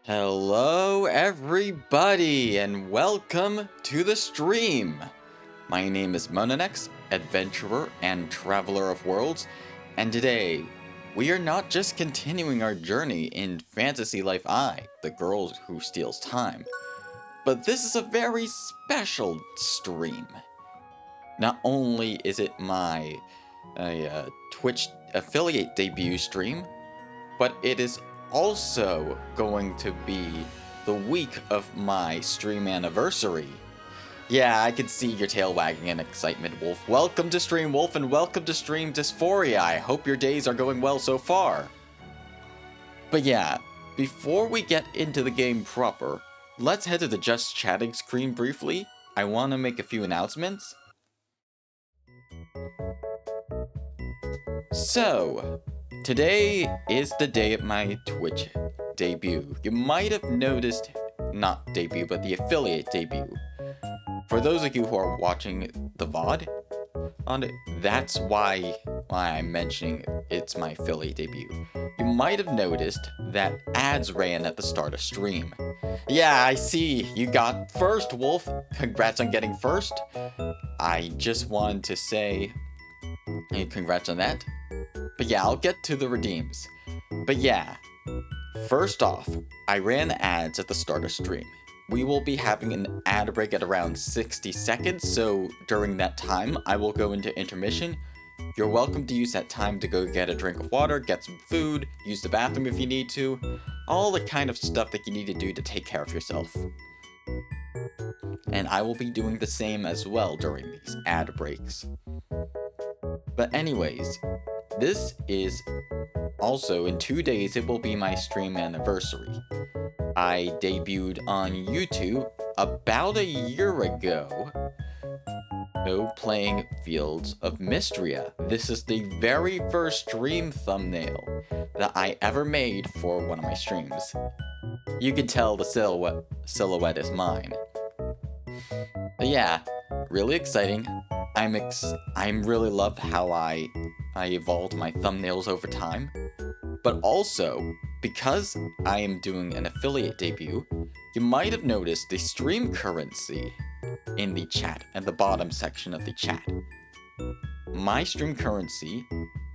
Hello everybody and welcome to the stream! My name is Monanex, adventurer and traveler of worlds, and today we are not just continuing our journey in Fantasy Life I, the girl who steals time, but this is a very special stream. Not only is it my Twitch affiliate debut stream, but it is also going to be the week of my stream anniversary. Yeah, I can see your tail wagging in excitement, Wolf. Welcome to Stream, Wolf, and welcome to Stream Dysphoria. I hope your days are going well so far. But yeah, before we get into the game proper, let's head to the Just Chatting screen briefly. I want to make a few announcements. So, today is the day of my Twitch debut. You might have noticed, not debut, but the affiliate debut. For those of you who are watching the VOD on it, that's why I'm mentioning it's my affiliate debut. You might have noticed that ads ran at the start of stream. Yeah, I see. You got first, Wolf. Congrats on getting first. I just wanted to say, hey, congrats on that. But yeah, I'll get to the redeems. But yeah, first off, I ran ads at the start of stream. We will be having an ad break at around 60 seconds, so during that time, I will go into intermission. You're welcome to use that time to go get a drink of water, get some food, use the bathroom if you need to. All the kind of stuff that you need to do to take care of yourself. And I will be doing the same as well during these ad breaks. But anyways, this is also, in 2 days, it will be my stream anniversary. I debuted on YouTube about a year ago, playing Fields of Mystria. This is the very first stream thumbnail that I ever made for one of my streams. You can tell the silhouette is mine. But yeah, really exciting. I'm really love how I evolved my thumbnails over time, but also, because I am doing an affiliate debut, you might have noticed the stream currency in the chat, at the bottom section of the chat. My stream currency,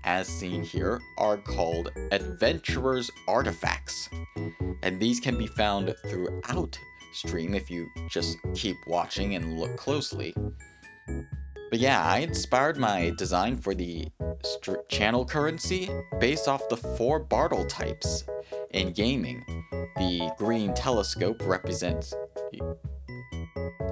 as seen here, are called Adventurers Artifacts, and these can be found throughout stream if you just keep watching and look closely. But yeah, I inspired my design for the channel currency based off the 4 Bartle types in gaming. The green telescope represents...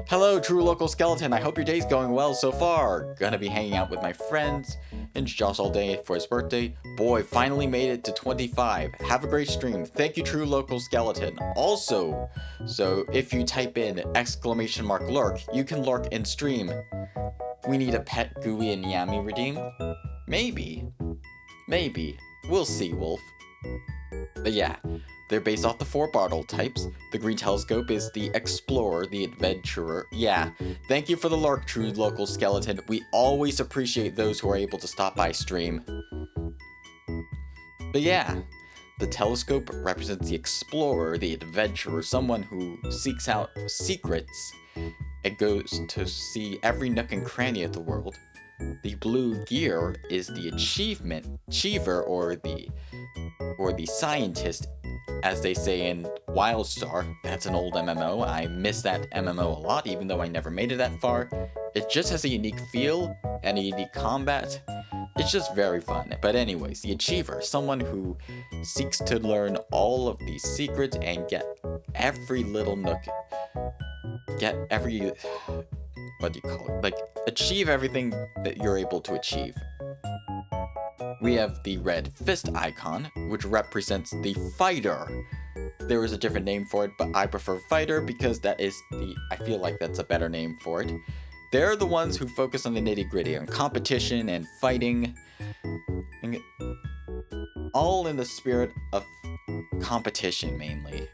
Hello, True Local Skeleton, I hope your day's going well so far. Gonna be hanging out with my friends and Josh all day for his birthday. Boy, finally made it to 25. Have a great stream. Thank you, True Local Skeleton. Also, so if you type in !lurk, you can lurk in stream. We need a pet Gooey and Yami redeem? Maybe. We'll see, Wolf. But yeah, they're based off the 4 Bartle types. The green telescope is the Explorer, the Adventurer. Yeah, thank you for the lurk, True Local Skeleton. We always appreciate those who are able to stop by stream. But yeah, the telescope represents the Explorer, the Adventurer, someone who seeks out secrets. It goes to see every nook and cranny of the world. The blue gear is the achiever, or the scientist, as they say in Wildstar. That's an old MMO. I miss that MMO a lot, even though I never made it that far. It just has a unique feel and a unique combat. It's just very fun. But anyways, the achiever, someone who seeks to learn all of these secrets and get every little nook. What do you call it? Like, achieve everything that you're able to achieve. We have the red fist icon, which represents the fighter. There is a different name for it, but I prefer fighter because I feel like that's a better name for it. They're the ones who focus on the nitty-gritty, on competition and fighting. All in the spirit of competition, mainly.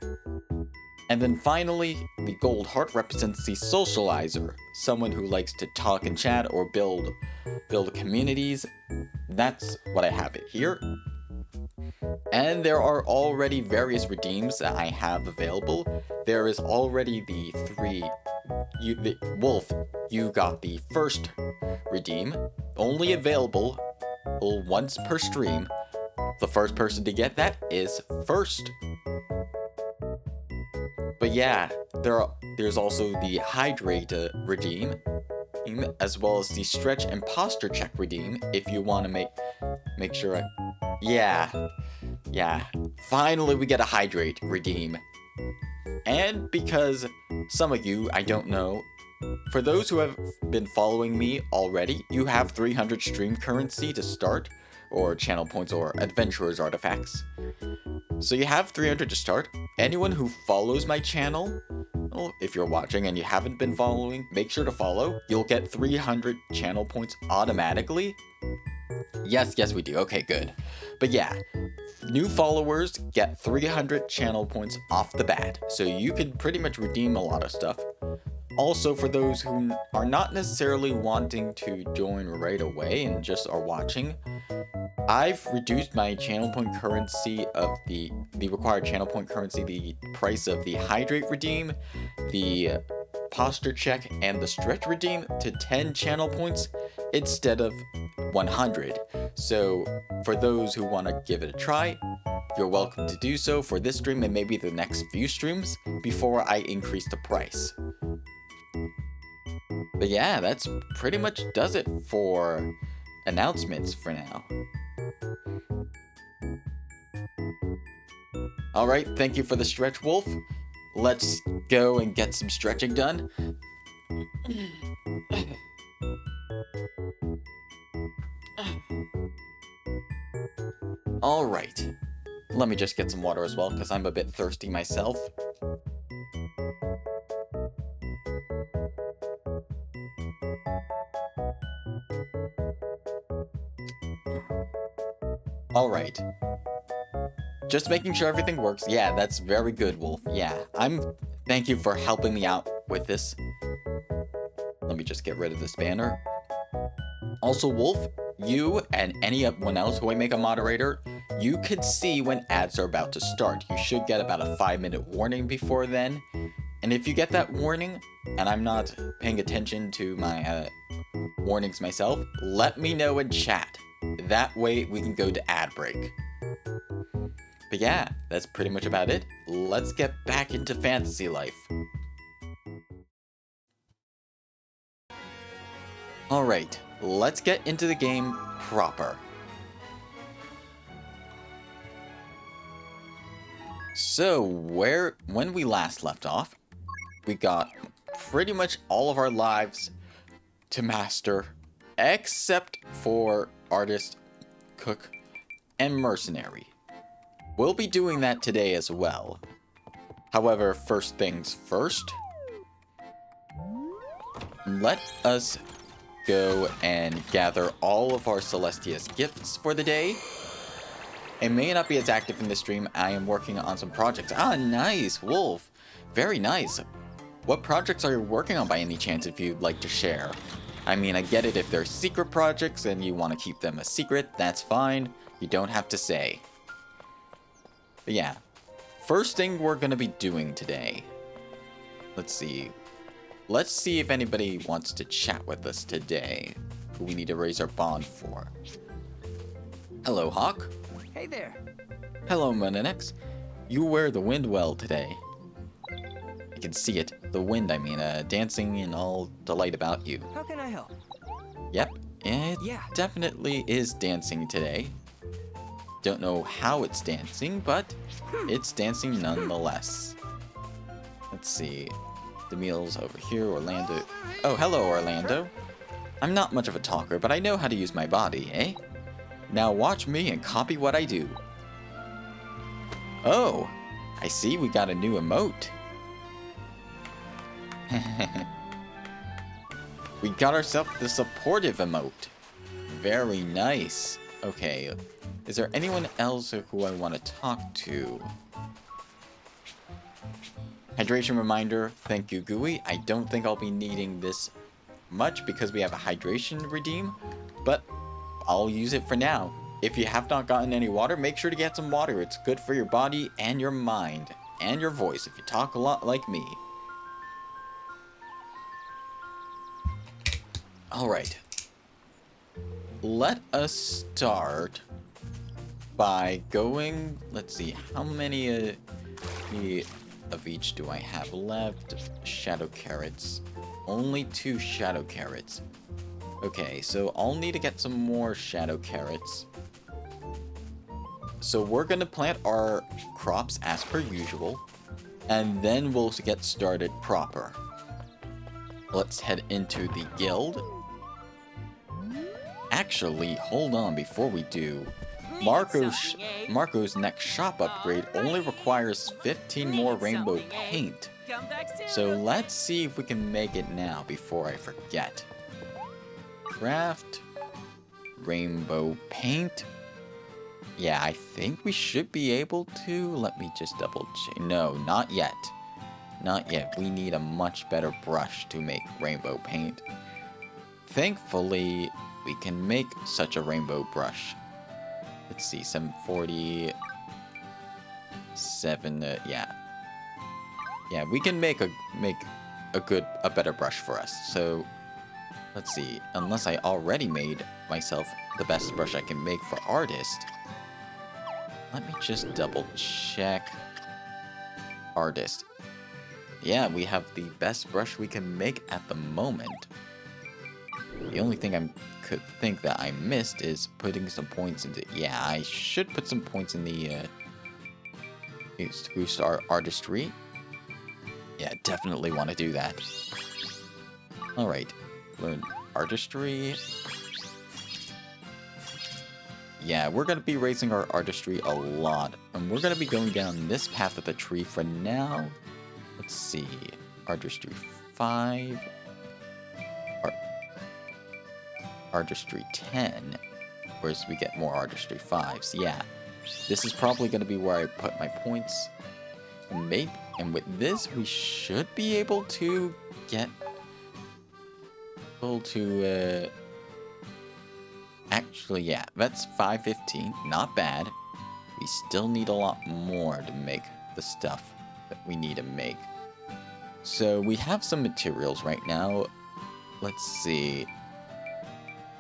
And then finally, the gold heart represents the socializer, someone who likes to talk and chat or build communities. That's what I have it here. And there are already various redeems that I have available. There is already the Wolf, you got the first redeem, only available once per stream. The first person to get that is first. But yeah, there's also the Hydrate redeem, as well as the Stretch and Posture Check redeem, if you want to make sure yeah, finally we get a Hydrate redeem. And because some of you, I don't know, for those who have been following me already, you have 300 stream currency to start, or channel points or adventurers artifacts. So you have 300 to start. Anyone who follows my channel, well, if you're watching and you haven't been following, make sure to follow. You'll get 300 channel points automatically. Yes, we do. Okay, good. But yeah, new followers get 300 channel points off the bat, so you can pretty much redeem a lot of stuff. Also, for those who are not necessarily wanting to join right away and just are watching, I've reduced my channel point currency of the required channel point currency, the price of the Hydrate redeem, the Posture Check, and the Stretch redeem to 10 channel points instead of 100. So for those who want to give it a try, you're welcome to do so for this stream and maybe the next few streams before I increase the price. But yeah, that's pretty much does it for announcements for now. Alright, thank you for the stretch, Wolf. Let's go and get some stretching done. Alright, let me just get some water as well, because I'm a bit thirsty myself. Alright. Just making sure everything works. Yeah, that's very good, Wolf. Yeah, thank you for helping me out with this. Let me just get rid of this banner. Also, Wolf, you and anyone else who I make a moderator, you could see when ads are about to start. You should get about a 5-minute warning before then. And if you get that warning, and I'm not paying attention to my warnings myself, let me know in chat. That way we can go to ad break. But yeah, that's pretty much about it. Let's get back into fantasy life. Alright, let's get into the game proper. So, when we last left off, we got pretty much all of our lives to master, except for Artist, Cook, and Mercenary. We'll be doing that today as well. However, first things first, let us go and gather all of our Celestia's gifts for the day. It may not be as active in this stream. I am working on some projects. Ah, nice, Wolf. Very nice. What projects are you working on by any chance, if you'd like to share? I mean, I get it if they're secret projects and you want to keep them a secret, that's fine. You don't have to say. But yeah, first thing we're going to be doing today. Let's see. Let's see if anybody wants to chat with us today, who we need to raise our bond for. Hello, Hawk. Hey there. Hello, Monenex. You wear the wind well today. I can see it. The wind, I mean, dancing in all delight about you. How can I help? Yep, it definitely is dancing today. Don't know how it's dancing, but it's dancing nonetheless. Let's see. Demille's over here, Orlando. Oh, hello, Orlando. I'm not much of a talker, but I know how to use my body, eh? Now watch me and copy what I do. Oh, I see we got a new emote. We got ourselves the supportive emote. Very nice. Okay, is there anyone else who I want to talk to? Hydration reminder, thank you, Gooey. I don't think I'll be needing this much because we have a hydration redeem, but I'll use it for now. if you have not gotten any water, make sure to get some water. It's good for your body and your mind and your voice if you talk a lot like me. Alright. Let us start by going... Let's see, how many of each do I have left? Shadow carrots. Only 2 shadow carrots. Okay, so I'll need to get some more shadow carrots. So we're gonna plant our crops as per usual, and then we'll get started proper. Let's head into the guild. Actually, hold on before we do. Marco's next shop upgrade only requires 15 more rainbow paint. So let's see if we can make it now before I forget. Craft rainbow paint. Yeah, I think we should be able to. Let me just double check. No, not yet. Not yet. We need a much better brush to make rainbow paint. Thankfully, we can make such a rainbow brush. Let's see, 747. Yeah, we can make a better brush for us. So let's see. Unless I already made myself the best brush I can make for artist. Let me just double check. Artist. Yeah, we have the best brush we can make at the moment. The only thing I could think that I missed is putting some points into... Yeah, I should put some points in the... to boost our artistry. Yeah, definitely want to do that. Alright. Learn artistry. Yeah, we're going to be raising our artistry a lot. And we're going to be going down this path of the tree for now. Let's see. Artistry 5. Artistry 10. Whereas we get more artistry 5s. Yeah. This is probably going to be where I put my points. And with this, we should be able to get... Actually, yeah. That's 515. Not bad. We still need a lot more to make the stuff that we need to make. So we have some materials right now. Let's see.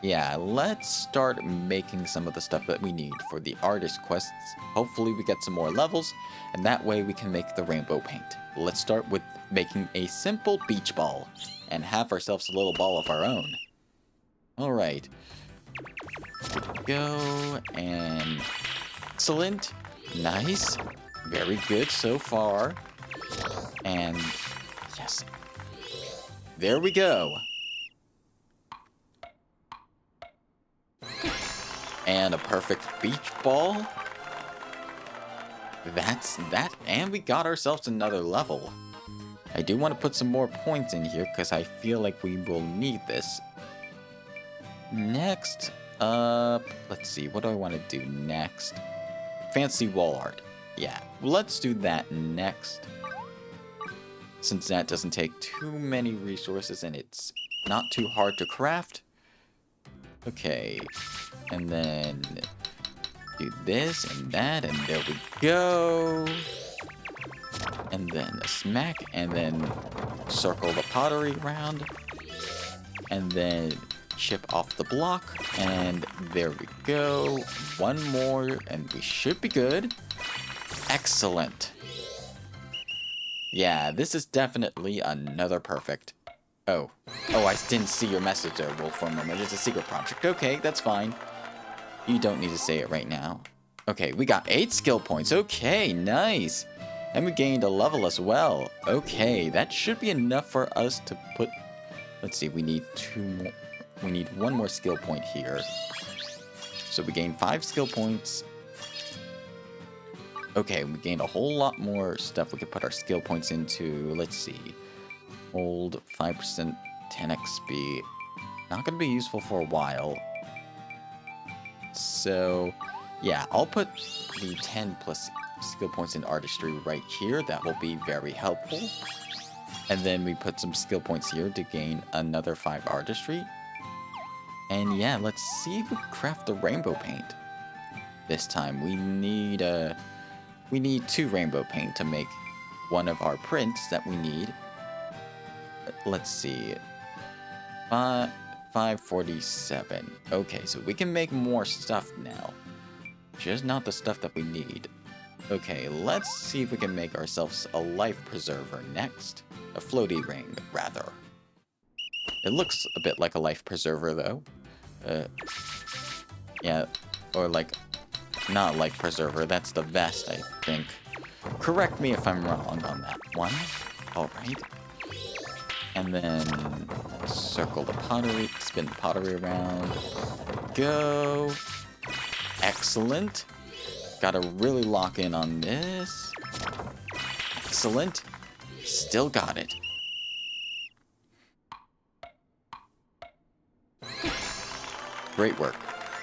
Yeah, let's start making some of the stuff that we need for the artist quests. Hopefully we get some more levels, and that way we can make the rainbow paint. Let's start with making a simple beach ball, and have ourselves a little ball of our own. Alright. Good to go, and... Excellent. Nice. Very good so far. And... Yes. There we go. And a perfect beach ball. That's that. And we got ourselves another level. I do want to put some more points in here because I feel like we will need this. Next up, let's see. What do I want to do next? Fancy wall art. Yeah, let's do that next. Since that doesn't take too many resources and it's not too hard to craft. Okay, and then do this and that, and there we go. And then a smack, and then circle the pottery around. And then chip off the block, and there we go. One more, and we should be good. Excellent. Yeah, this is definitely another perfect. Oh, I didn't see your message there, Wolf, for a moment. It's a secret project. Okay, that's fine. You don't need to say it right now. Okay, we got 8 skill points. Okay, nice. And we gained a level as well. Okay, that should be enough for us to put... Let's see, we need 2 more. We need 1 more skill point here. So we gained 5 skill points. Okay, we gained a whole lot more stuff we could put our skill points into. Let's see. Hold 5% 10 XP. Not going to be useful for a while. So, yeah, I'll put the 10 plus skill points in artistry right here. That will be very helpful. And then we put some skill points here to gain another 5 artistry. And yeah, let's see if we craft the rainbow paint. this time. We need 2 rainbow paint to make one of our prints that we need. Let's see. 547. Okay, so we can make more stuff now. Just not the stuff that we need. Okay, let's see if we can make ourselves a life preserver next. A floaty ring, rather. It looks a bit like a life preserver, though. Yeah, or like, not life preserver, that's the vest, I think. Correct me if I'm wrong on that one. Alright. And then circle the pottery, spin the pottery around. Go. Excellent. Gotta really lock in on this. Excellent. Still got it. Great work.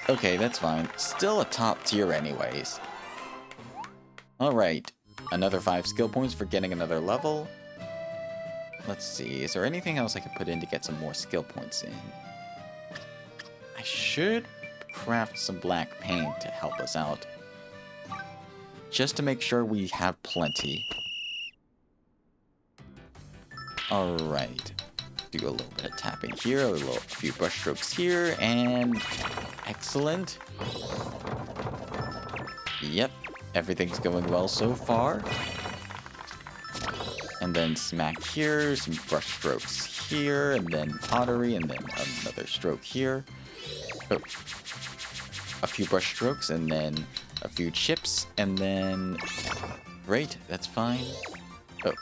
Okay, that's fine. Still a top tier anyways. Alright. Another 5 skill points for getting another level. Let's see. Is there anything else I can put in to get some more skill points in? I should craft some black paint to help us out. Just to make sure we have plenty. Alright. Do a little bit of tapping here, a few brush strokes here, and excellent. Yep, everything's going well so far. And then smack here, some brush strokes here, and then pottery, and then another stroke here. Oh. A few brush strokes, and then a few chips, and then... Great, that's fine. Oh.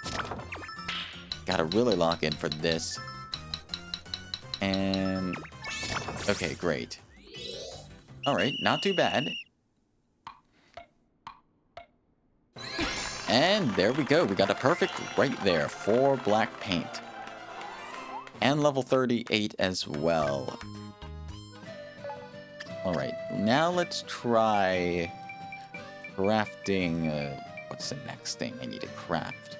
Gotta really lock in for this. And... Okay, great. Alright, not too bad. And there we go. We got a perfect right there for black paint. And level 38 as well. Alright, now let's try crafting... what's the next thing I need to craft?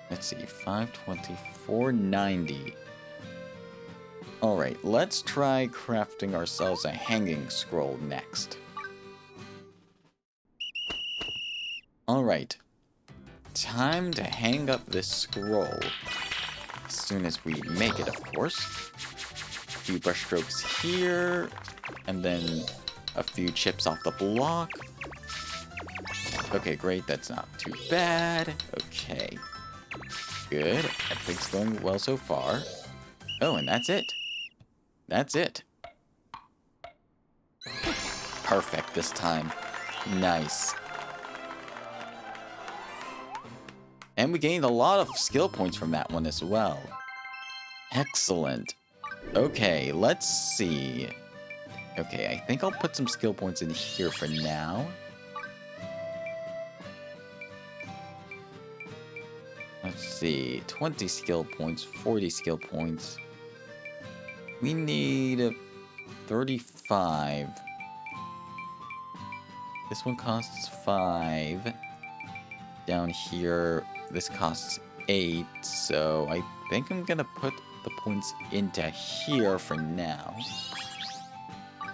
Let's see, 520, 490. Alright, let's try crafting ourselves a hanging scroll next. Alright, time to hang up this scroll. As soon as we make it, of course. A few brush strokes here, and then a few chips off the block. Okay, great, that's not too bad. Okay. Good, everything's going well so far. Oh, and that's it. That's it. Perfect this time. Nice. And we gained a lot of skill points from that one as well. Excellent. Okay, let's see. Okay, I think I'll put some skill points in here for now. Let's see. 20 skill points, 40 skill points. We need 35. This one costs 5. Down here, this costs 8, so I think I'm gonna put the points into here for now.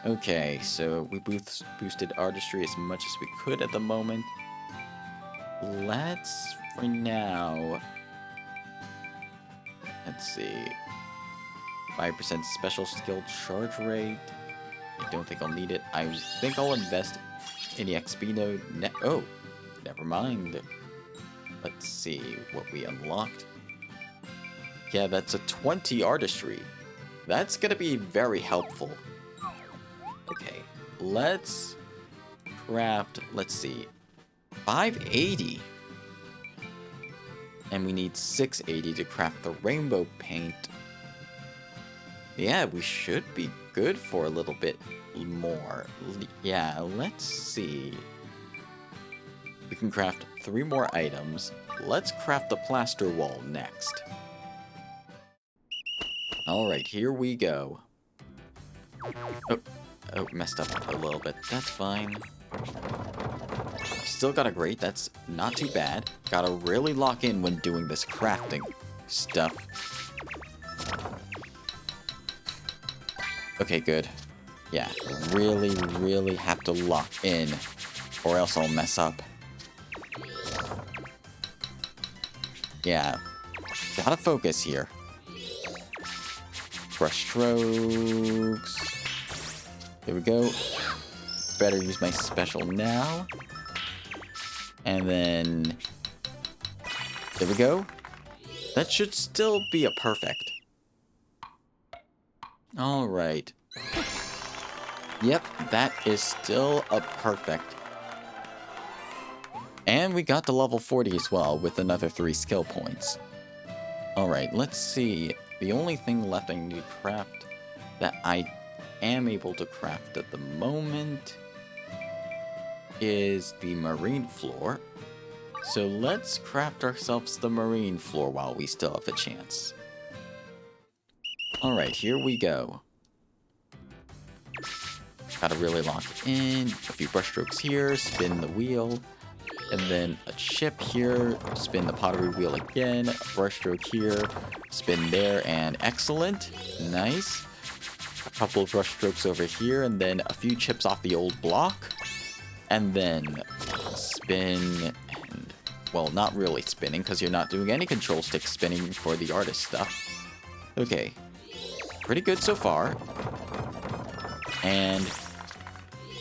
Okay, so we boosted artistry as much as we could at the moment. Let's, for now, let's see, 5% special skill charge rate. I don't think I'll need it. I think I'll invest in the XP node. Oh, never mind. Let's see what we unlocked. Yeah, that's a 20 artistry. That's gonna be very helpful. Okay, let's craft, let's see, 580. And we need 680 to craft the rainbow paint. Yeah, we should be good for a little bit more. Yeah, let's see. We can craft 3 more items. Let's craft the plaster wall next. Alright, here we go. Oh, messed up a little bit. That's fine. Still got a grate. That's not too bad. Gotta really lock in when doing this crafting stuff. Okay, good. Yeah, really have to lock in, or else I'll mess up. Yeah, gotta focus here. Brush strokes. There we go. Better use my special now. And then... there we go. That should still be a perfect. Alright. Yep, that is still a perfect. And we got to level 40 as well, with another 3 skill points. Alright, let's see. The only thing left I need to craft that I am able to craft at the moment is the marine floor. So let's craft ourselves the marine floor while we still have a chance. Alright, here we go. Gotta really lock in. A few brush strokes here, spin the wheel. And then a chip here, spin the pottery wheel again, a brush stroke here, spin there, and excellent. Nice. A couple of brush strokes over here, and then a few chips off the old block. And then spin, and, well, not really spinning, because you're not doing any control stick spinning for the artist stuff. Okay. Pretty good so far. And...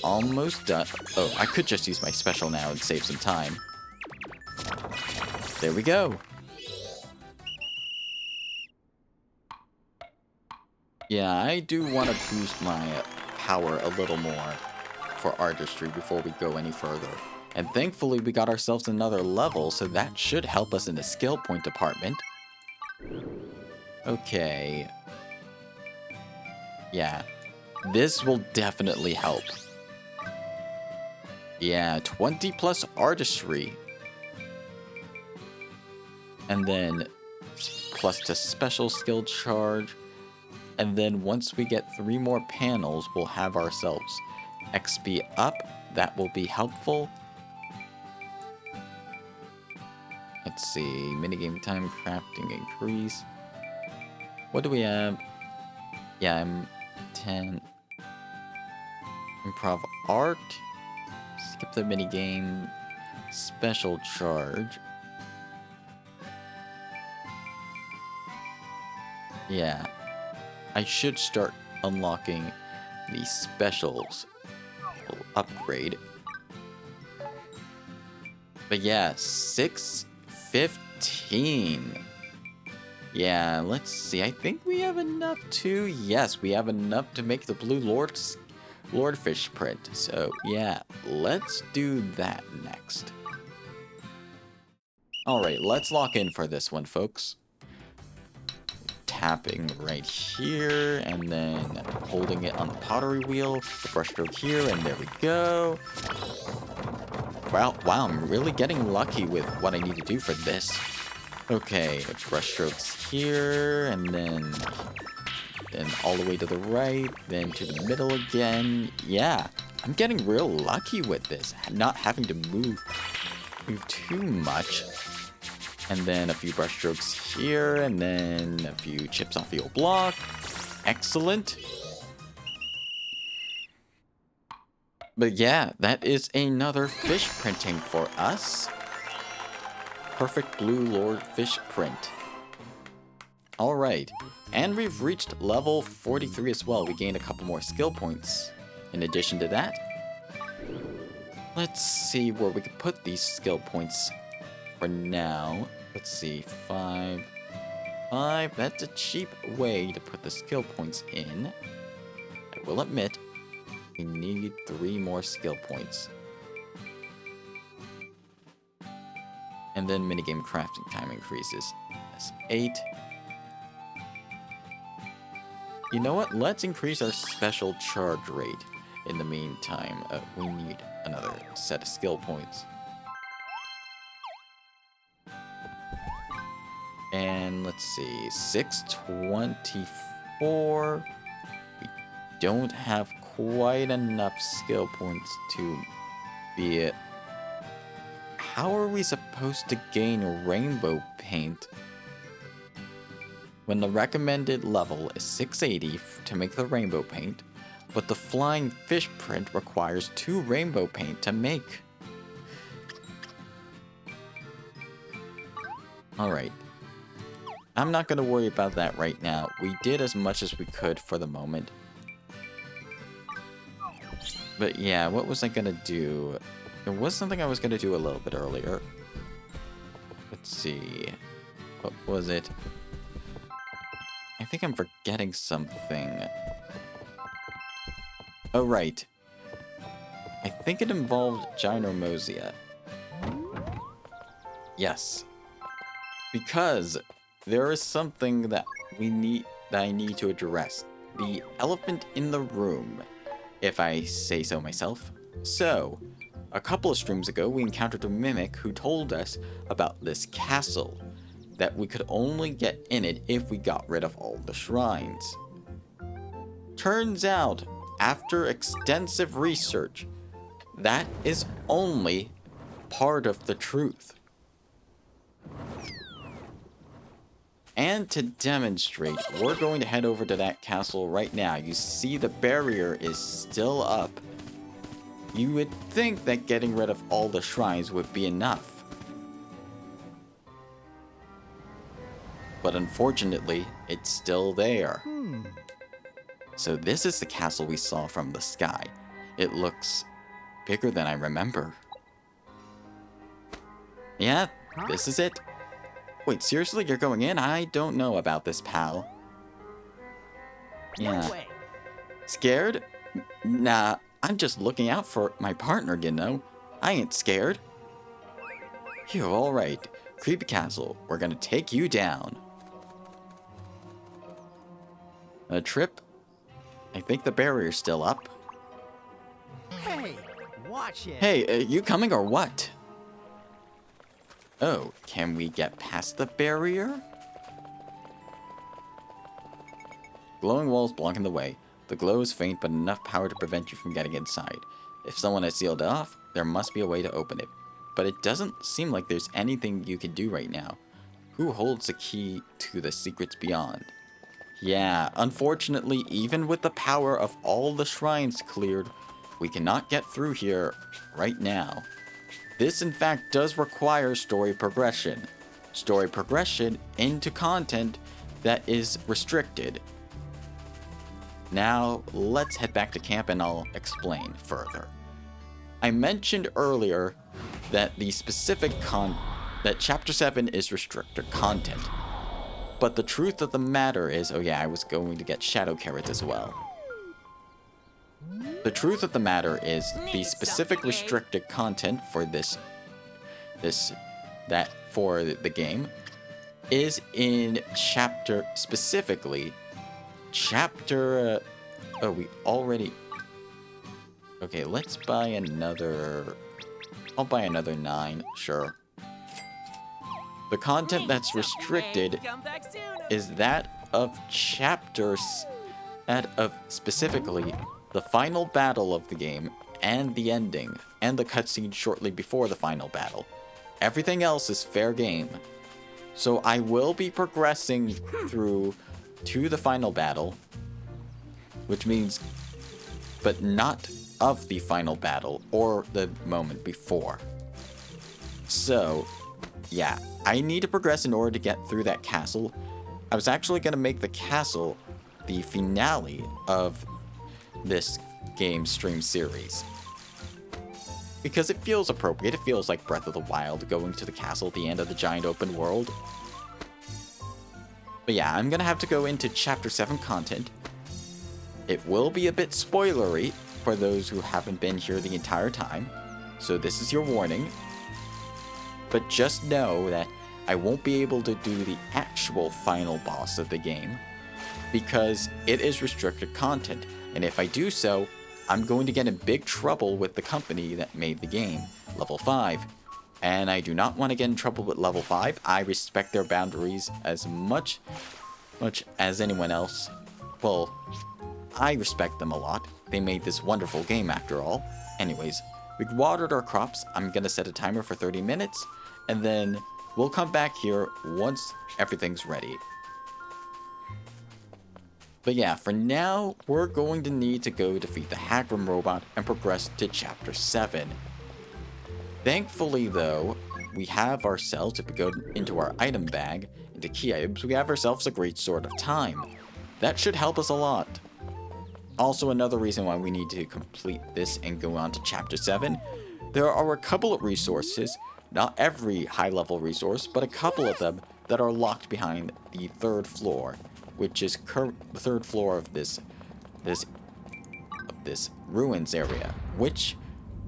almost done. Oh, I could just use my special now and save some time. There we go. Yeah, I do want to boost my power a little more for artistry before we go any further. And thankfully we got ourselves another level, so that should help us in the skill point department. Okay. Yeah. This will definitely help. Yeah, 20 plus artistry. And then plus the special skill charge. And then once we get 3 more panels, we'll have ourselves XP up. That will be helpful. Let's see, minigame time, crafting increase. What do we have? Yeah, I'm 10. Improv art. Skip the minigame. Special charge. Yeah. I should start unlocking the specials upgrade. But yeah, 615. Yeah, let's see. I think we have enough to... yes, we have enough to make the blue Lordfish print. So yeah, let's do that next. Alright, let's lock in for this one, folks. Tapping right here, and then holding it on the pottery wheel, the brush stroke here, and there we go. Wow, I'm really getting lucky with what I need to do for this. Okay, brush strokes here, and then all the way to the right, then to the middle again. Yeah, I'm getting real lucky with this, not having to move too much. And then a few brush strokes here, and then a few chips off the old block. Excellent. But yeah, that is another fish printing for us. Perfect blue Lordfish print. Alright, and we've reached level 43 as well. We gained a couple more skill points. In addition to that, let's see where we can put these skill points for now. Let's see, 5. That's a cheap way to put the skill points in. I will admit, we need 3 more skill points. And then minigame crafting time increases. That's 8. You know what? Let's increase our special charge rate. In the meantime, we need another set of skill points. And let's see, 624. We don't have quite enough skill points to be it. How are we supposed to gain rainbow paint when the recommended level is 680 to make the rainbow paint, but the flying fish print requires 2 rainbow paint to make. Alright. I'm not going to worry about that right now. We did as much as we could for the moment. But yeah, what was I going to do? There was something I was going to do a little bit earlier. Let's see. What was it? I think I'm forgetting something. Oh, right. I think it involved ginormous. Yes. Because there is something that I need to address. The elephant in the room, if I say so myself. So, a couple of streams ago, we encountered a mimic who told us about this castle, that we could only get in it if we got rid of all the shrines. Turns out, after extensive research, that is only part of the truth. And to demonstrate, we're going to head over to that castle right now. You see the barrier is still up. You would think that getting rid of all the shrines would be enough. But unfortunately, it's still there. So this is the castle we saw from the sky. It looks bigger than I remember. Yeah, this is it. Wait, seriously? You're going in? I don't know about this, pal. Yeah. No way. Scared? Nah, I'm just looking out for my partner, you know? I ain't scared. Phew, alright. Creepy Castle, we're gonna take you down. A trip? I think the barrier's still up. Hey, watch it. Hey, you coming or what? Oh, can we get past the barrier? Glowing walls blocking the way. The glow is faint, but enough power to prevent you from getting inside. If someone has sealed it off, there must be a way to open it. But it doesn't seem like there's anything you can do right now. Who holds the key to the secrets beyond? Yeah, unfortunately, even with the power of all the shrines cleared, we cannot get through here right now. This, in fact, does require story progression. Story progression into content that is restricted. Now, let's head back to camp and I'll explain further. I mentioned earlier that that Chapter 7 is restricted content. But the truth of the matter is, oh yeah, I was going to get shadow carrots as well. The truth of the matter is, the specific restricted content for for the game is in specifically chapter, we already, okay, let's buy another, I'll buy another 9, sure. The content that's restricted is that of chapters, specifically the final battle of the game, and the ending, and the cutscene shortly before the final battle. Everything else is fair game. So I will be progressing through to the final battle, which means, but not of the final battle, or the moment before. So, yeah, I need to progress in order to get through that castle. I was actually going to make the castle the finale of this game stream series, because it feels appropriate. It feels like Breath of the Wild, going to the castle at the end of the giant open world. But yeah, I'm gonna have to go into Chapter 7 content. It will be a bit spoilery for those who haven't been here the entire time, so this is your warning. But just know that I won't be able to do the actual final boss of the game, because it is restricted content, and if I do so, I'm going to get in big trouble with the company that made the game, Level 5. And I do not want to get in trouble with Level 5. I respect their boundaries as much as anyone else. Well, I respect them a lot. They made this wonderful game after all. Anyways, we've watered our crops. I'm going to set a timer for 30 minutes, and then we'll come back here once everything's ready. But yeah, for now, we're going to need to go defeat the Hagram robot and progress to Chapter 7. Thankfully, though, we have ourselves, if we go into our item bag, into key items, we have ourselves a great sword of time. That should help us a lot. Also, another reason why we need to complete this and go on to Chapter 7, there are a couple of resources, not every high-level resource, but a couple of them that are locked behind the 3rd floor, which is the 3rd floor of this ruins area, which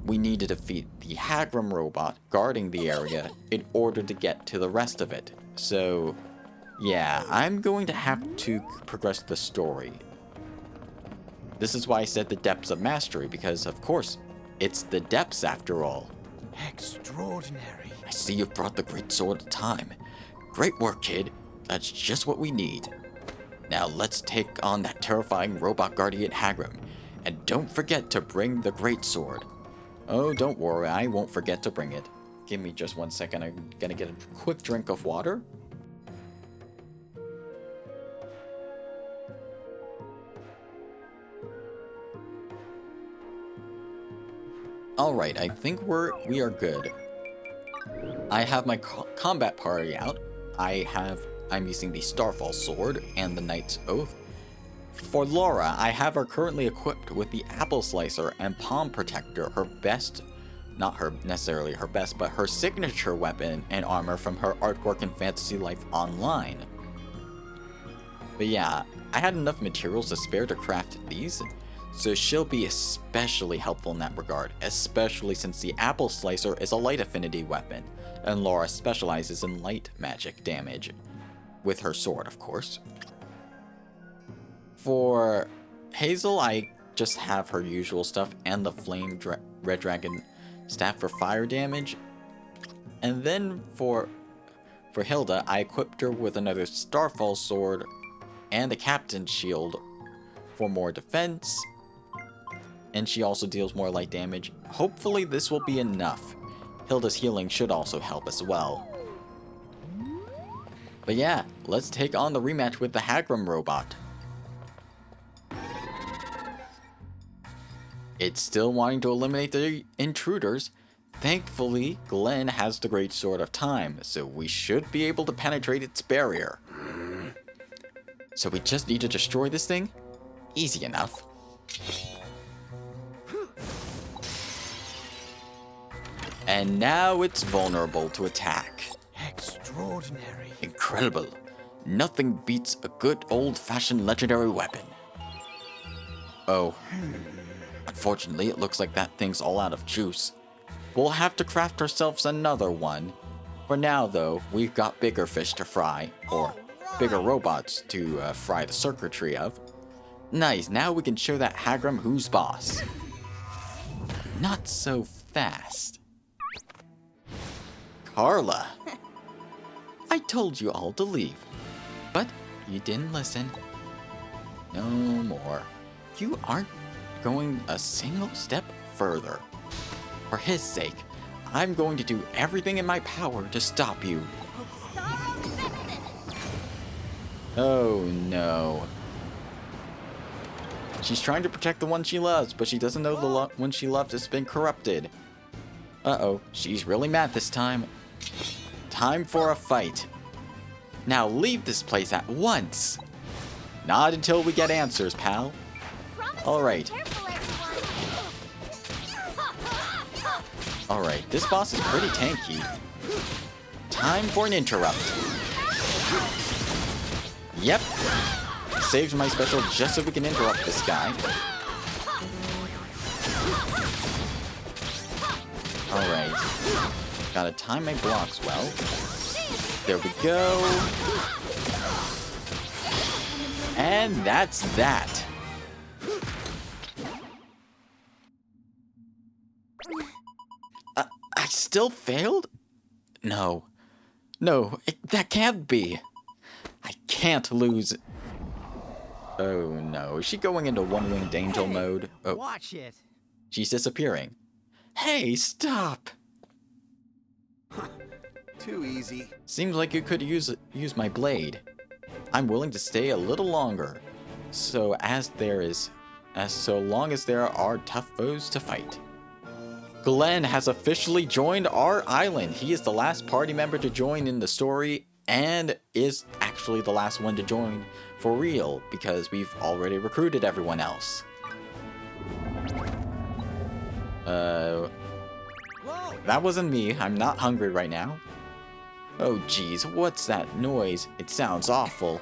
we need to defeat the Hagram robot guarding the area in order to get to the rest of it. So, yeah, I'm going to have to progress the story. This is why I said the depths of mastery, because, of course, it's the depths after all. Extraordinary. I see you've brought the great sword of time. Great work, kid. That's just what we need. Now let's take on that terrifying robot guardian Hagram. And don't forget to bring the great sword. Oh, don't worry, I won't forget to bring it. Give me just 1 second, I'm gonna get a quick drink of water. Alright, I think we are good. I have my combat party out. I'm using the Starfall sword and the Knight's Oath. For Laura, I have her currently equipped with the Apple Slicer and Palm Protector, her best, not her necessarily her best, but her signature weapon and armor from her artwork in Fantasy Life Online. But yeah, I had enough materials to spare to craft these, so she'll be especially helpful in that regard, especially since the Apple Slicer is a light affinity weapon, and Laura specializes in light magic damage, with her sword, of course. For Hazel, I just have her usual stuff and the Flame Red Dragon staff for fire damage. And then for Hilda, I equipped her with another Starfall sword and a Captain's shield for more defense. And she also deals more light damage. Hopefully this will be enough. Hilda's healing should also help as well. But yeah, let's take on the rematch with the Hagram robot. It's still wanting to eliminate the intruders. Thankfully, Glenn has the Great Sword of Time, so we should be able to penetrate its barrier. So we just need to destroy this thing? Easy enough. And now it's vulnerable to attack. Extraordinary. Incredible. Nothing beats a good old-fashioned legendary weapon. Oh. Unfortunately, it looks like that thing's all out of juice. We'll have to craft ourselves another one. For now, though, we've got bigger fish to fry, or bigger robots to fry the circuitry of. Nice, now we can show that Hagram who's boss. Not so fast. Carla! I told you all to leave, but you didn't listen. No more. You aren't going a single step further. For his sake, I'm going to do everything in my power to stop you. Oh no. She's trying to protect the one she loves, but she doesn't know the one she loves has been corrupted. Uh-oh, she's really mad this time. Time for a fight. Now leave this place at once. Not until we get answers, pal. Alright. Alright, this boss is pretty tanky. Time for an interrupt. Yep. Saved my special just so we can interrupt this guy. Alright. Gotta time my blocks well. There we go. And that's that. I still failed? No. No, that can't be. I can't lose. Oh no, is she going into one-winged angel mode? Oh, Watch it. she's disappearing. Hey, stop! Too easy. Seems like you could use my blade. I'm willing to stay a little longer. so so long as there are tough foes to fight. Glenn has officially joined our island. He is the last party member to join in the story and is actually the last one to join for real because we've already recruited everyone else. That wasn't me. I'm not hungry right now. Oh geez, what's that noise? It sounds awful.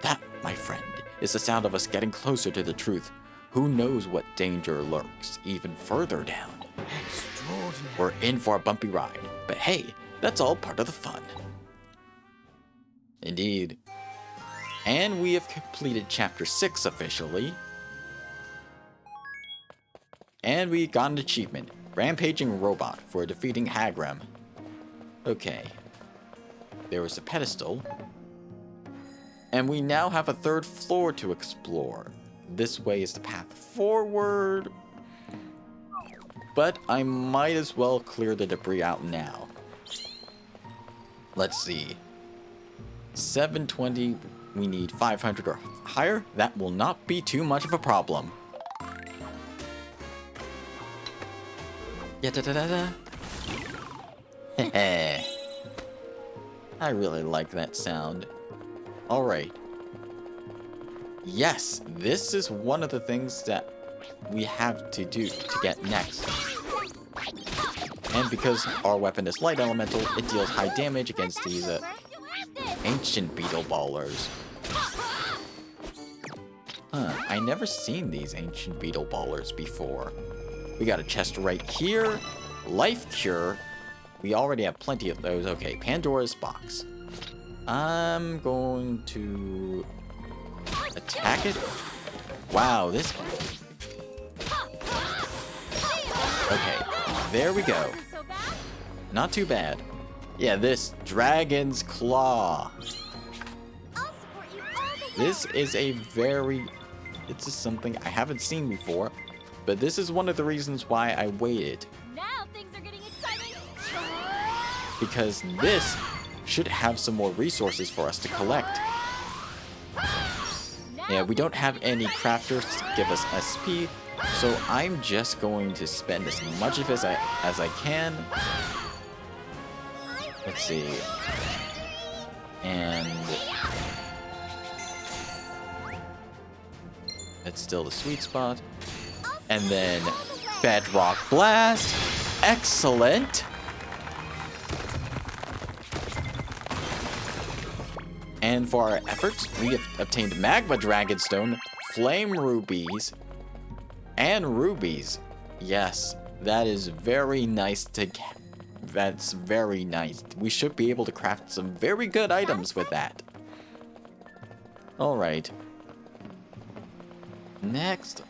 That, my friend, is the sound of us getting closer to the truth. Who knows what danger lurks even further down? Extraordinary. We're in for a bumpy ride, but hey, that's all part of the fun. Indeed. And we have completed Chapter 6 officially. And we got an achievement. Rampaging Robot for defeating Hagram. Okay. There was a pedestal. And we now have a third floor to explore. This way is the path forward. But I might as well clear the debris out now. Let's see. 720, we need 500 or higher. That will not be too much of a problem. Ya-da-da-da-da. Heh. I really like that sound. Alright. Yes, this is one of the things that we have to do to get next. And because our weapon is light elemental, it deals high damage against these ancient beetle ballers. I never seen these ancient beetle ballers before. We got a chest right here. Life cure. We already have plenty of those. Okay, Pandora's box. I'm going to attack it. Wow, this... Okay, there we go. Not too bad. Yeah, this Dragon's Claw. This is this is something I haven't seen before, but this is one of the reasons why I waited. Now things are getting exciting. Because this should have some more resources for us to collect. Yeah, we don't have any crafters to give us SP, so I'm just going to spend as much of it as I can. Let's see. And it's still the sweet spot. And then Bedrock Blast. Excellent. And for our efforts, we have obtained Magma Dragonstone, Flame Rubies, and Rubies. Yes, that is very nice to get. That's very nice. We should be able to craft some very good items with that. Alright. Next,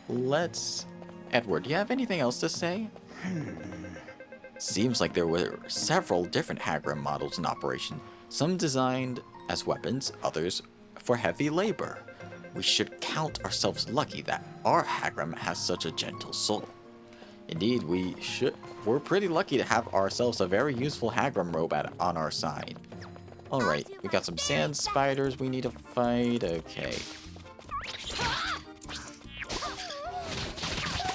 Edward, do you have anything else to say? Seems like there were several different Hagram models in operation. Some designed as weapons, others for heavy labor. We should count ourselves lucky that our Hagram has such a gentle soul. Indeed, we're pretty lucky to have ourselves a very useful Hagram robot on our side. Alright, we got some sand spiders we need to fight. Okay.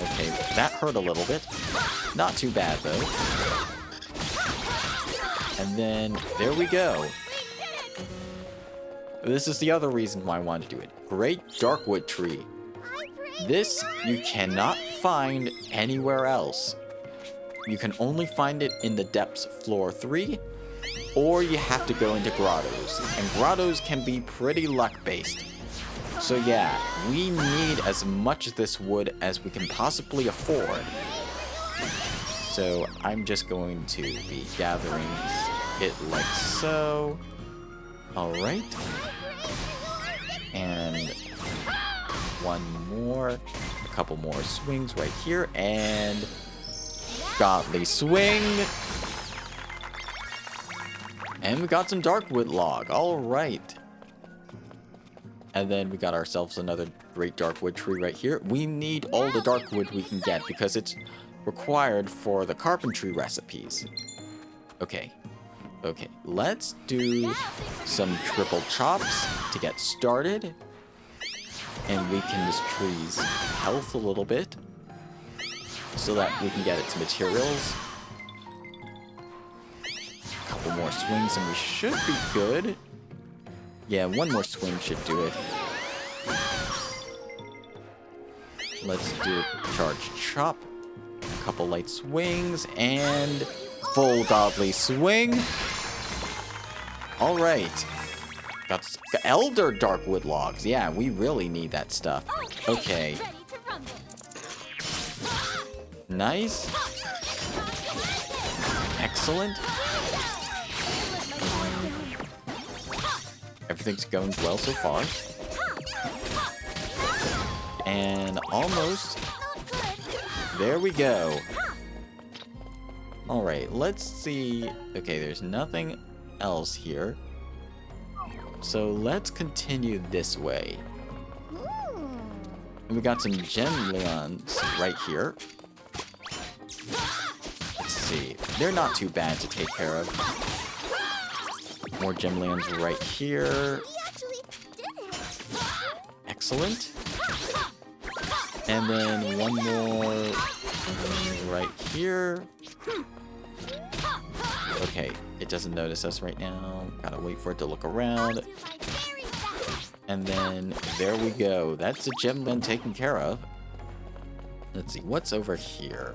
Okay, that hurt a little bit. Not too bad, though. And then, there we go. This is the other reason why I wanted to do it. Great Darkwood Tree. This you cannot find anywhere else. You can only find it in the depths floor 3, or you have to go into grottos. And grottos can be pretty luck-based. So yeah, we need as much of this wood as we can possibly afford. So I'm just going to be gathering it like so. Alright. And one more, a couple more swings right here, and godly swing. And we got some Darkwood log. Alright. And then we got ourselves another great Darkwood tree right here. We need all the Darkwood we can get because it's required for the carpentry recipes. Okay. Okay, let's do some triple chops to get started. and weaken this tree's health a little bit so that we can get its materials. A couple more swings and we should be good. Yeah, one more swing should do it. Let's do charge chop. A couple light swings and full godly swing. All right. Got elder darkwood logs. Yeah, we really need that stuff. Okay. Nice. Excellent. Everything's going well so far. And almost. There we go. Alright, let's see. Okay, there's nothing else here. So let's continue this way. And we got some gem leons right here. Let's see. They're not too bad to take care of. More gem leons right here. Excellent. And then one more right here. Okay, it doesn't notice us right now. Gotta wait for it to look around. And then there we go. That's the gem leon taken care of. Let's see, what's over here?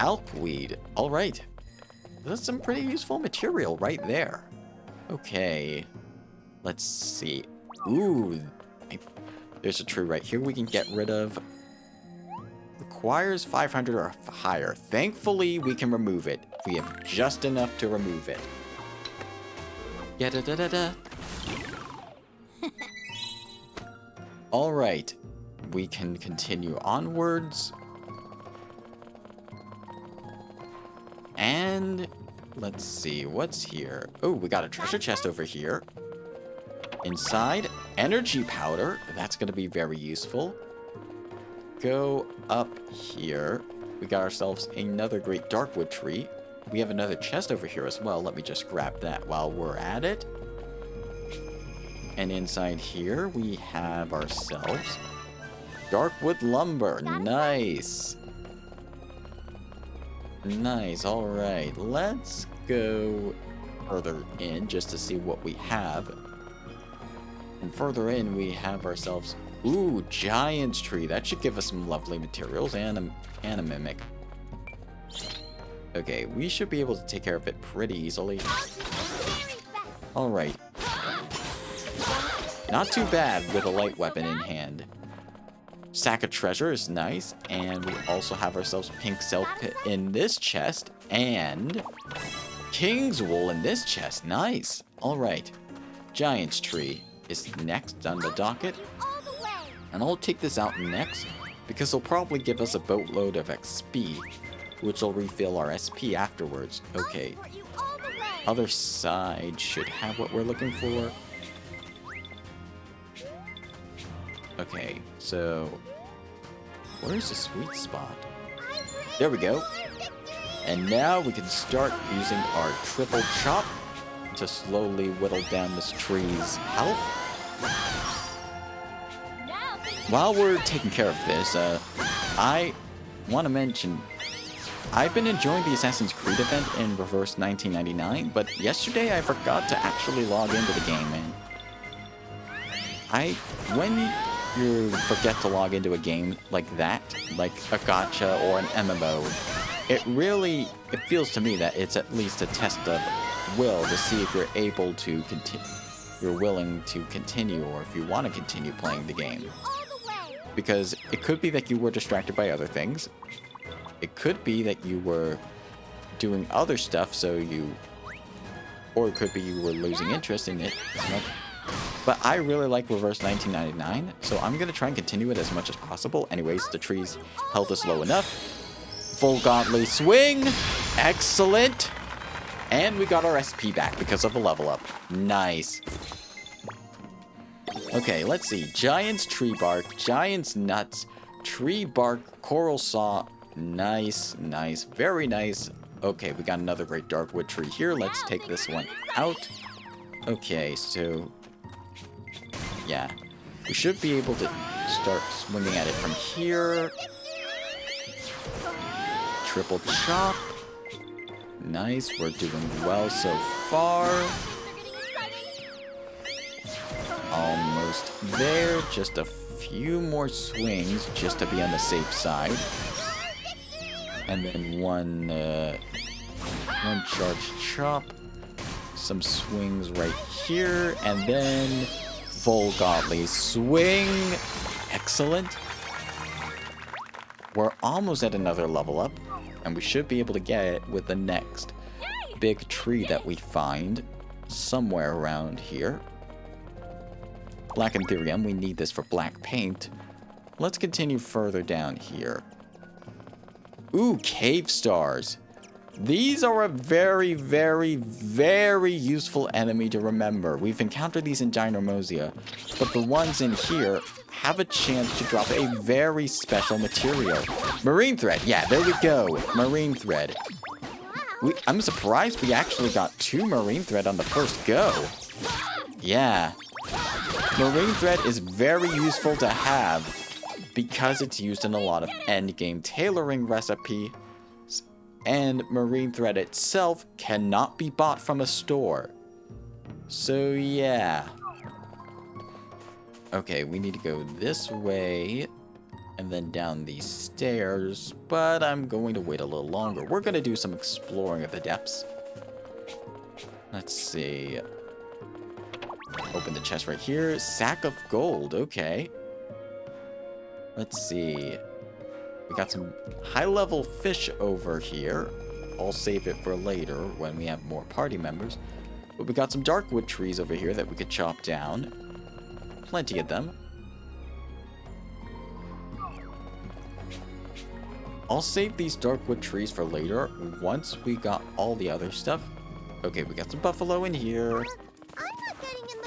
Alpweed. All right. That's some pretty useful material right there. Okay. Let's see. Ooh. There's a tree right here we can get rid of. Requires 500 or higher. Thankfully, we can remove it. We have just enough to remove it. Yada-da-da-da. All right. We can continue onwards. And let's see, what's here? Oh, we got a treasure chest over here. Inside, energy powder. That's going to be very useful. Go up here. We got ourselves another great darkwood tree. We have another chest over here as well. Let me just grab that while we're at it. And inside here, we have ourselves darkwood lumber. Nice. Nice. All right. Let's go further in just to see what we have. And further in, we have ourselves... Ooh, giant's tree. That should give us some lovely materials and a mimic. Okay, we should be able to take care of it pretty easily. Alright. Not too bad with a light weapon in hand. Sack of treasure is nice. And we also have ourselves pink silk in this chest. And king's wool in this chest. Nice. Alright. Giant's tree is next on the docket. And I'll take this out next, because it'll probably give us a boatload of XP, which will refill our SP afterwards. Okay. Other side should have what we're looking for. Okay, so... where's the sweet spot? There we go. And now we can start using our triple chop to slowly whittle down this tree's health. While we're taking care of this, I want to mention, I've been enjoying the Assassin's Creed event in Reverse 1999, but yesterday I forgot to actually log into the game, and when you forget to log into a game like that, like a gacha or an MMO, it feels to me that it's at least a test of will to see if you're able to continue, you're willing to continue, or if you want to continue playing the game. Because it could be that you were distracted by other things. It could be that you were doing other stuff, or it could be you were losing interest in it. But I really like Reverse 1999, so I'm going to try and continue it as much as possible. Anyways, the tree's health is low enough. Full godly swing. Excellent. And we got our SP back because of a level up. Nice. Okay, let's see. Giant's tree bark, giant's nuts, tree bark, coral saw. Nice, nice, very nice. Okay, we got another great darkwood tree here. Let's take this one out. Okay, so yeah, We should be able to start swinging at it from here. Triple chop. Nice, we're doing well so far. Almost there, just a few more swings just to be on the safe side. And then one charge chop. Some swings right here, and then full godly swing. Excellent. We're almost at another level up, and we should be able to get it with the next big tree that we find somewhere around here. Black Anthurium, we need this for black paint. Let's continue further down here. Ooh, cave stars. These are a very, very, very useful enemy to remember. We've encountered these in Ginormosia, but the ones in here have a chance to drop a very special material. Marine thread. Yeah, there we go. Marine thread. I'm surprised we actually got 2 marine thread on the first go. Yeah. Marine thread is very useful to have because it's used in a lot of endgame tailoring recipes, and marine thread itself cannot be bought from a store. So yeah. Okay, we need to go this way and then down these stairs, but I'm going to wait a little longer. We're going to do some exploring of the depths. Let's see. Open the chest right here. Sack of gold. Okay. Let's see. We got some high-level fish over here. I'll save it for later when we have more party members. But we got some darkwood trees over here that we could chop down. Plenty of them. I'll save these darkwood trees for later once we got all the other stuff. Okay, we got some buffalo in here.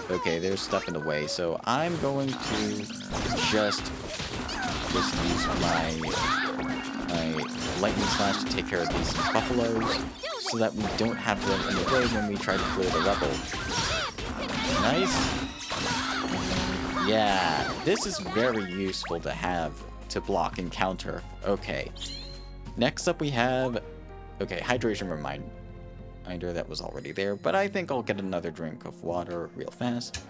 Okay, there's stuff in the way, so I'm going to just use my lightning slash to take care of these buffaloes so that we don't have them in the way when we try to clear the rubble. Nice. Yeah, this is very useful to have to block and counter. Okay. Next up we have... Okay, hydration reminder. That was already there, but I think I'll get another drink of water real fast.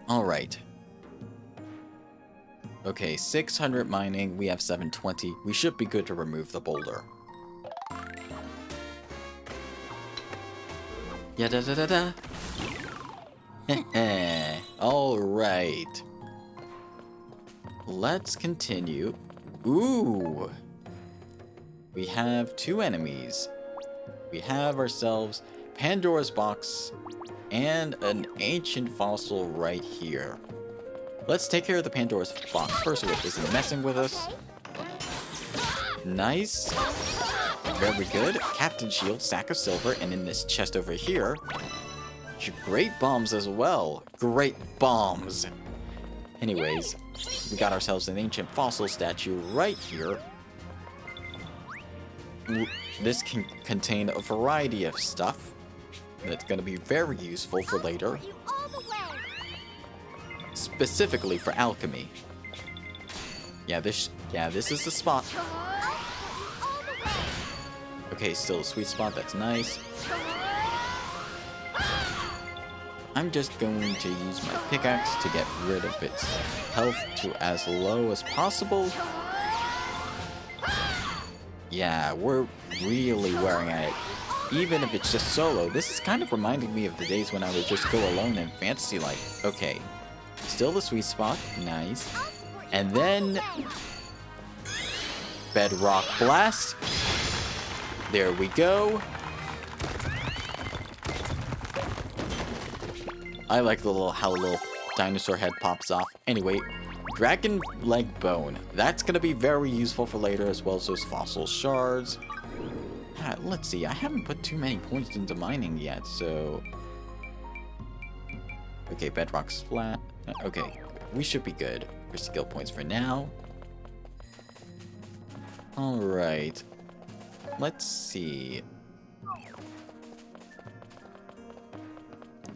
Alright. Okay, 600 mining, we have 720. We should be good to remove the boulder. Ya-da-da-da-da. Heh. Alright. Let's continue. Ooh! We have 2 enemies. We have ourselves Pandora's box and an ancient fossil right here. Let's take care of the Pandora's box first so it isn't messing with us. Nice. Very good. Captain Shield, sack of silver, and in this chest over here, great bombs as well. Great bombs. Anyways, we got ourselves an ancient fossil statue right here. This can contain a variety of stuff that's going to be very useful for later. Specifically for alchemy. Yeah, this is the spot. Okay, still a sweet spot, that's nice. I'm just going to use my pickaxe to get rid of its health to as low as possible. Yeah, we're really wearing at it. Even if it's just solo, this is kind of reminding me of the days when I would just go alone in Fantasy Life. Okay, still the sweet spot, nice. And then... Bedrock Blast. There we go. I like how the little dinosaur head pops off. Anyway, dragon leg bone. That's going to be very useful for later, as well as those fossil shards. Let's see, I haven't put too many points into mining yet, so... Okay, bedrock splat. Okay, we should be good for skill points for now. Alright. let's see.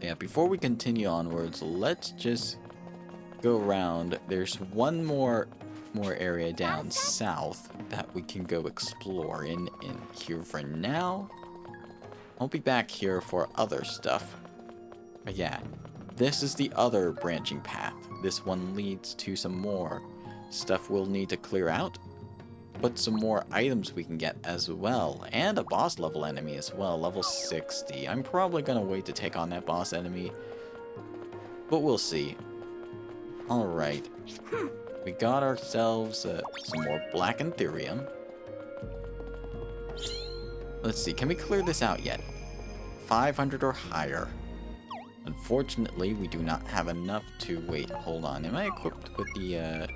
Yeah, before we continue onwards, let's just go around. There's one more area down south that we can go explore in here for now. I'll be back here for other stuff. But yeah, this is the other branching path. This one leads to some more stuff we'll need to clear out, but some more items we can get as well, and a boss level enemy as well, level 60. I'm probably gonna wait to take on that boss enemy, but we'll see. Alright, we got ourselves some more black Anthurium. Let's see, can we clear this out yet? 500 or higher. Unfortunately, we do not have enough to wait. Hold on, am I equipped with the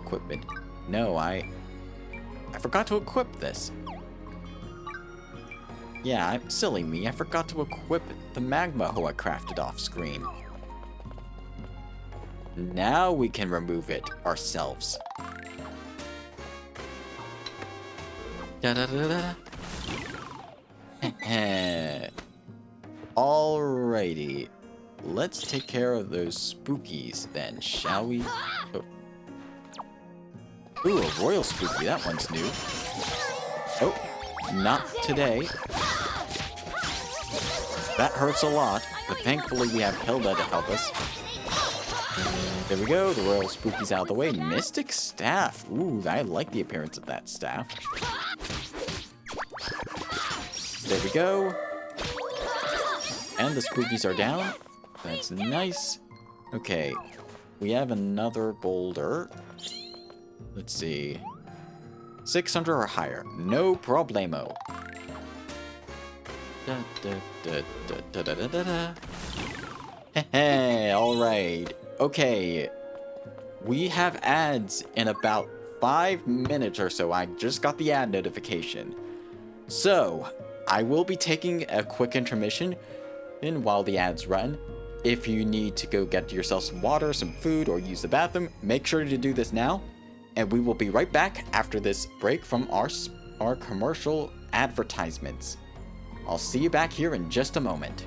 equipment? No, I forgot to equip this. Yeah, silly me. I forgot to equip the magma hoe I crafted off screen. Now we can remove it ourselves. Da da da da. Alrighty. Let's take care of those spookies then, shall we? Oh. Ooh, a royal spooky. That one's new. Oh, not today. That hurts a lot, but thankfully we have Hilda to help us. There we go, the royal spooky's out of the way. Mystic staff. Ooh, I like the appearance of that staff. There we go. And the spookies are down. That's nice. Okay, we have another boulder. Let's see. 600 or higher. No problemo. Da, da, da, da, da, da, da, da. Hey, alright. Okay. We have ads in about 5 minutes or so. I just got the ad notification. So, I will be taking a quick intermission while the ads run. If you need to go get yourself some water, some food, or use the bathroom, make sure to do this now. And we will be right back after this break from our commercial advertisements. I'll see you back here in just a moment.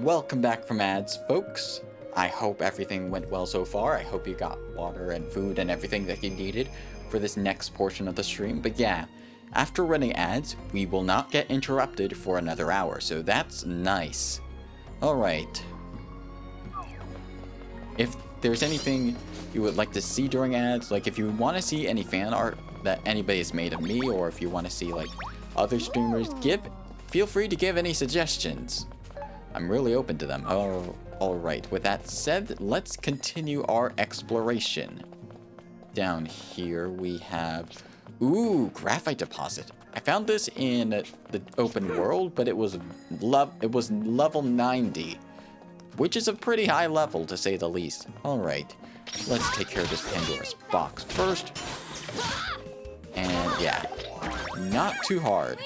Welcome back from ads, folks. I hope everything went well so far. I hope you got water and food and everything that you needed for this next portion of the stream. But yeah, after running ads, we will not get interrupted for another hour, so that's nice. Alright. If there's anything you would like to see during ads, like if you want to see any fan art that anybody has made of me, or if you want to see like other streamers, feel free to give any suggestions. I'm really open to them. Oh, alright, with that said, let's continue our exploration. Down here we have... Ooh, graphite deposit. I found this in the open world, but it was level 90. Which is a pretty high level, to say the least. Alright, let's take care of this Pandora's box first. And yeah, not too hard.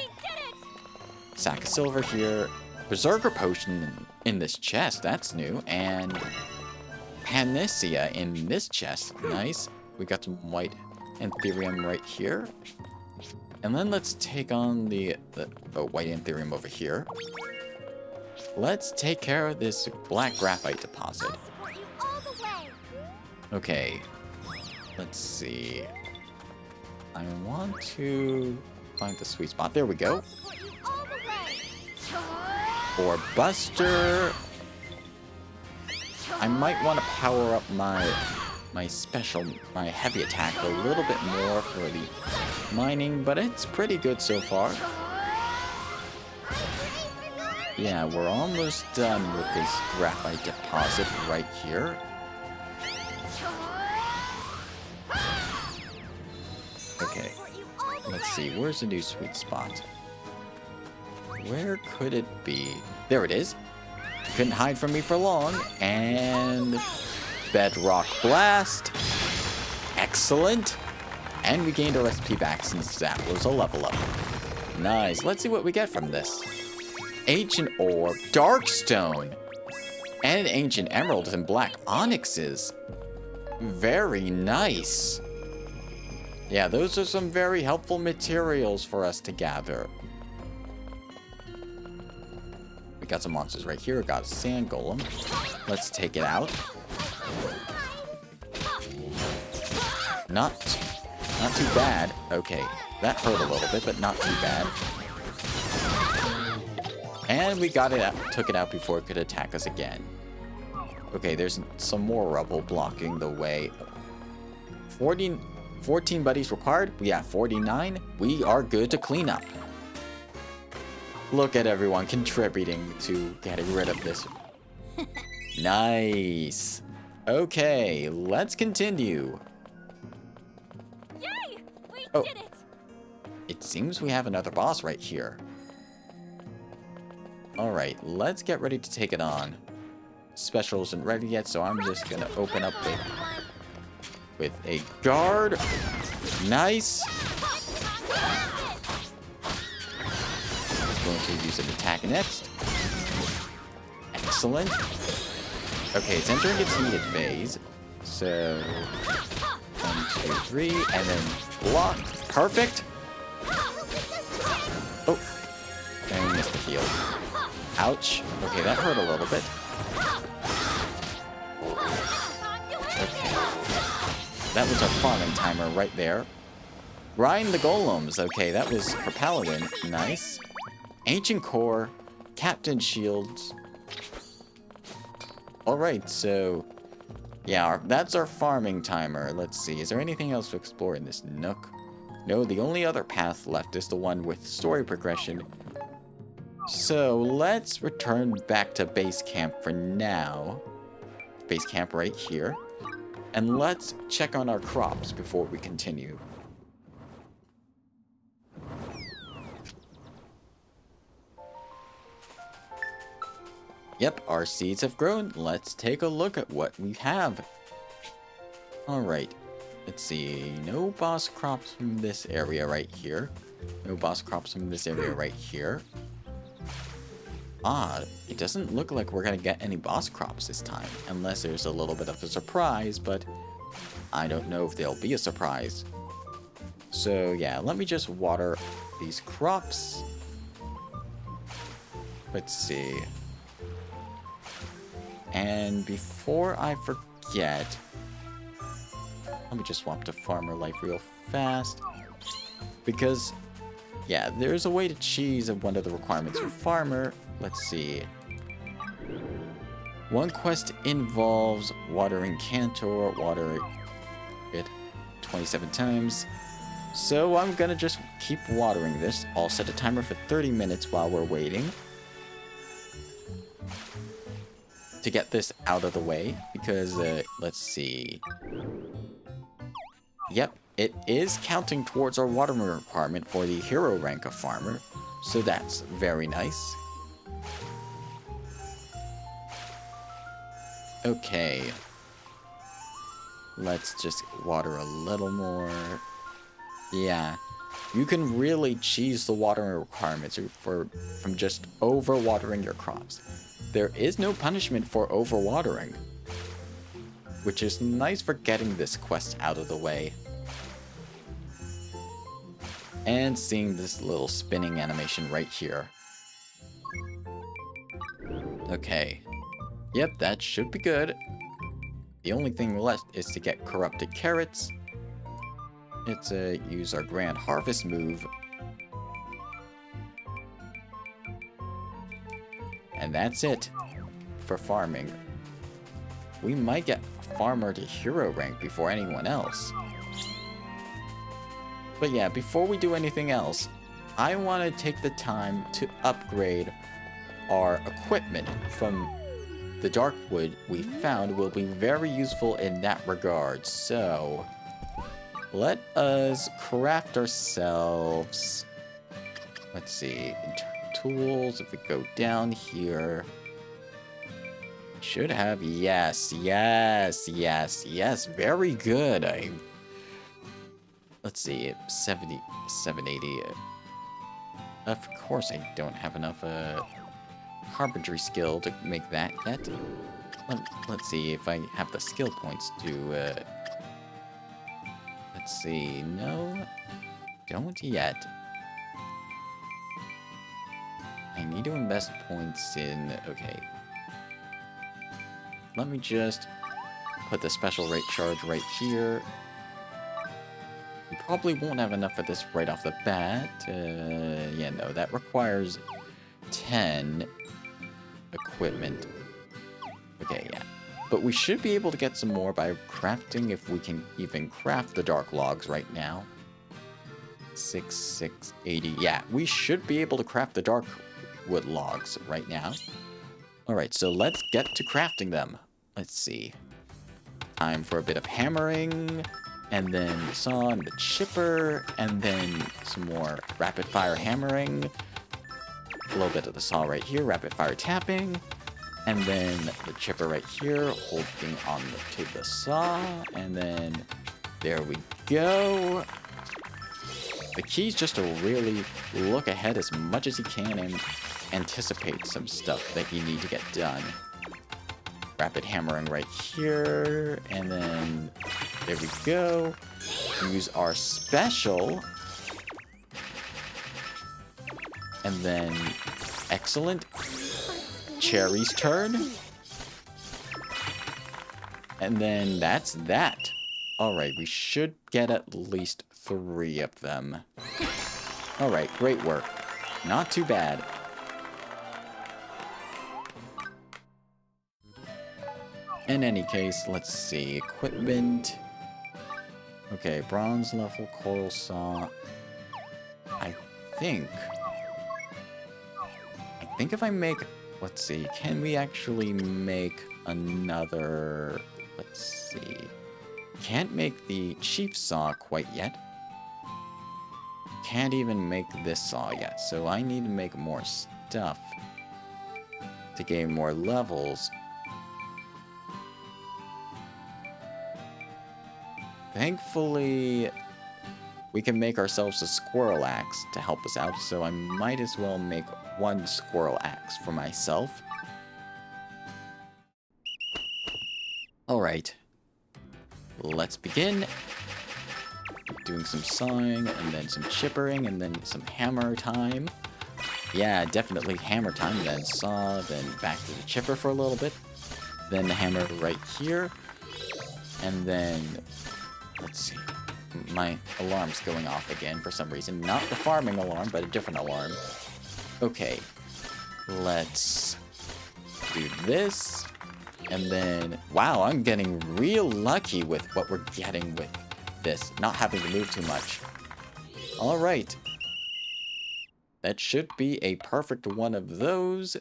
Sack of silver here. Berserker potion in this chest, that's new. And Panacea in this chest, nice. We got some white Anthurium right here. And then let's take on the white Anthurium over here. Let's take care of this black graphite deposit. Okay, let's see. I want to find the sweet spot. There we go. For Buster, I might want to power up my heavy attack a little bit more for the mining, but it's pretty good so far. Yeah, we're almost done with this graphite deposit right here. Okay, let's see, where's the new sweet spot? Where could it be? There it is. Couldn't hide from me for long. And Bedrock Blast. Excellent. And we gained our SP back since that was a level up. Nice. Let's see what we get from this. Ancient Orb, Darkstone, and Ancient Emeralds and Black Onyxes. Very nice. Yeah, those are some very helpful materials for us to gather. We got some monsters right here. We got a sand golem. Let's take it out. Not too bad. Okay, that hurt a little bit, but not too bad. And we got it out, took it out before it could attack us again. Okay, there's some more rubble blocking the way. 14 buddies required. We have 49. We are good to clean up. Look at everyone contributing to getting rid of this. Nice. Okay, let's continue. Yay! We did it. It seems we have another boss right here. Alright, let's get ready to take it on. Special isn't ready yet, so I'm just gonna open up with a guard. Nice. Going to use an attack next. Excellent. Okay, it's entering its heated phase. So 1, 2, 3, and then block. Perfect. Oh, and we missed the heal. Ouch. Okay, that hurt a little bit. Okay. That was our farming timer right there. Grind the golems. Okay, that was for Paladin. Nice. Ancient Core. Captain Shields. Alright, so... yeah, that's our farming timer. Let's see. Is there anything else to explore in this nook? No, the only other path left is the one with story progression. So, let's return back to base camp for now. Base camp right here. And let's check on our crops before we continue. Yep, our seeds have grown. Let's take a look at what we have. Alright, let's see. No boss crops from this area right here. No boss crops from this area right here. Ah, it doesn't look like we're gonna get any boss crops this time, unless there's a little bit of a surprise, but I don't know if there'll be a surprise. So yeah, let me just water these crops. Let's see. And before I forget, let me just swap to farmer life real fast. Because, yeah, there's a way to cheese one of the requirements for farmer. Let's see. One quest involves watering Cantor, water it 27 times. So I'm gonna just keep watering this. I'll set a timer for 30 minutes while we're waiting to get this out of the way, because, let's see. Yep, it is counting towards our watering requirement for the hero rank of farmer, so that's very nice. Okay. Let's just water a little more. Yeah. You can really cheese the watering requirements from just over-watering your crops. There is no punishment for over-watering, which is nice for getting this quest out of the way. And seeing this little spinning animation right here. Okay. Yep, that should be good. The only thing left is to get corrupted carrots. Let's use our Grand Harvest move. And that's it for farming. We might get farmer to hero rank before anyone else. But yeah, before we do anything else, I want to take the time to upgrade our equipment from the dark wood we found. Will be very useful in that regard. So let us craft ourselves. Let's see. Tools, if we go down here, should have, yes, very good. Let's see, 70, 780. Of course I don't have enough carpentry skill to make that yet. Let's see if I have the skill points to, let's see, no, don't yet. I need to invest points in, okay. Let me just put the special rate charge right here. We probably won't have enough for this right off the bat. Yeah, no, that requires 10 equipment. Okay, yeah. But we should be able to get some more by crafting, if we can even craft the dark logs right now. 680. Yeah, we should be able to craft the dark wood logs right now. Alright, so let's get to crafting them. Let's see. Time for a bit of hammering, and then the saw and the chipper, and then some more rapid fire hammering. A little bit of the saw right here, rapid fire tapping, and then the chipper right here, holding on to the saw, and then there we go. The key is just to really look ahead as much as you can and anticipate some stuff that you need to get done. Rapid hammering right here, and then there we go. Use our special, and then excellent. Cherry's turn, and then that's that. Alright, we should get at least 3 of them. Alright, great work. Not too bad. In any case, let's see. Equipment. Okay, bronze level, coral saw. I think if I make... Let's see, can we actually make another... Let's see. Can't make the chief saw quite yet. Can't even make this saw yet, so I need to make more stuff to gain more levels. Thankfully, we can make ourselves a squirrel axe to help us out, so I might as well make 1 squirrel axe for myself. Alright. Let's begin. Doing some sawing, and then some chippering, and then some hammer time. Yeah, definitely hammer time, then saw, then back to the chipper for a little bit. then the hammer right here, and then, let's see, my alarm's going off again for some reason. Not the farming alarm, but a different alarm. Okay, let's do this, and then, wow, I'm getting real lucky with what we're getting with this, not having to move too much. All right. That should be a perfect one of those.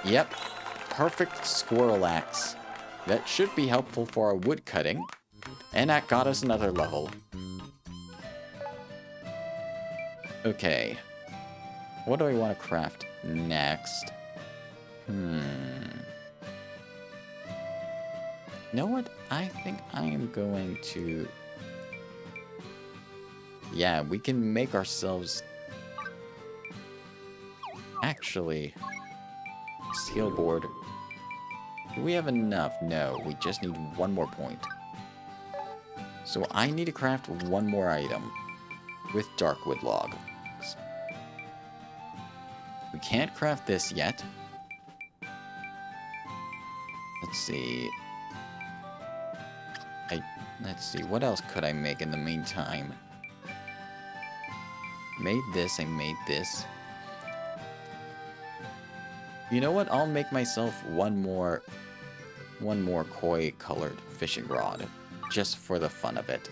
Yep, perfect squirrel axe. That should be helpful for our wood cutting. And that got us another level. Okay. What do I want to craft next? You know what? I think I am going to... Yeah, we can make ourselves... Actually... Steel board. Do we have enough? No, we just need one more point. So I need to craft one more item with darkwood log. We can't craft this yet. Let's see. Let's see, what else could I make in the meantime? Made this, I made this. You know what? I'll make myself one more koi colored fishing rod, just for the fun of it.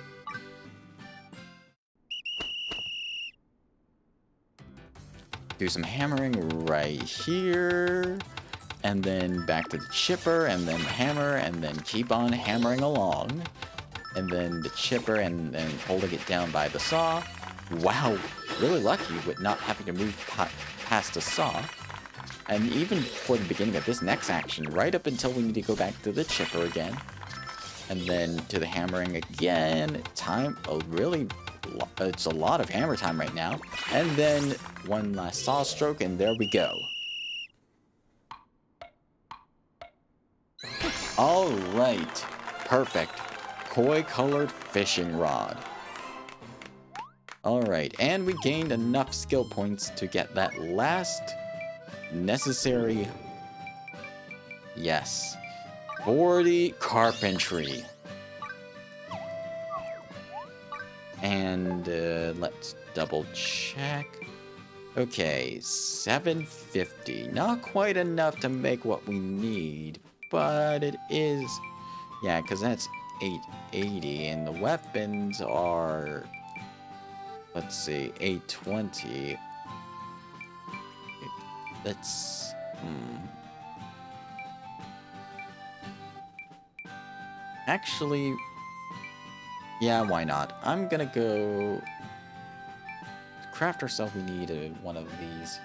Do some hammering right here, and then back to the chipper, and then hammer, and then keep on hammering along, and then the chipper, and then holding it down by the saw. Wow, really lucky with not having to move past the saw. And even for the beginning of this next action, right up until we need to go back to the chipper again, and then to the hammering again. Time, it's a lot of hammer time right now. And then one last saw stroke, and there we go. All right, perfect. Koi colored fishing rod. All right, and we gained enough skill points to get that last necessary, yes, 40 carpentry. And let's double check. Okay, 750. Not quite enough to make what we need, but it is, yeah, because that's 880, and the weapons are, let's see, 820. Let's... Actually... Yeah, why not? I'm gonna go... To craft ourselves, we need one of these.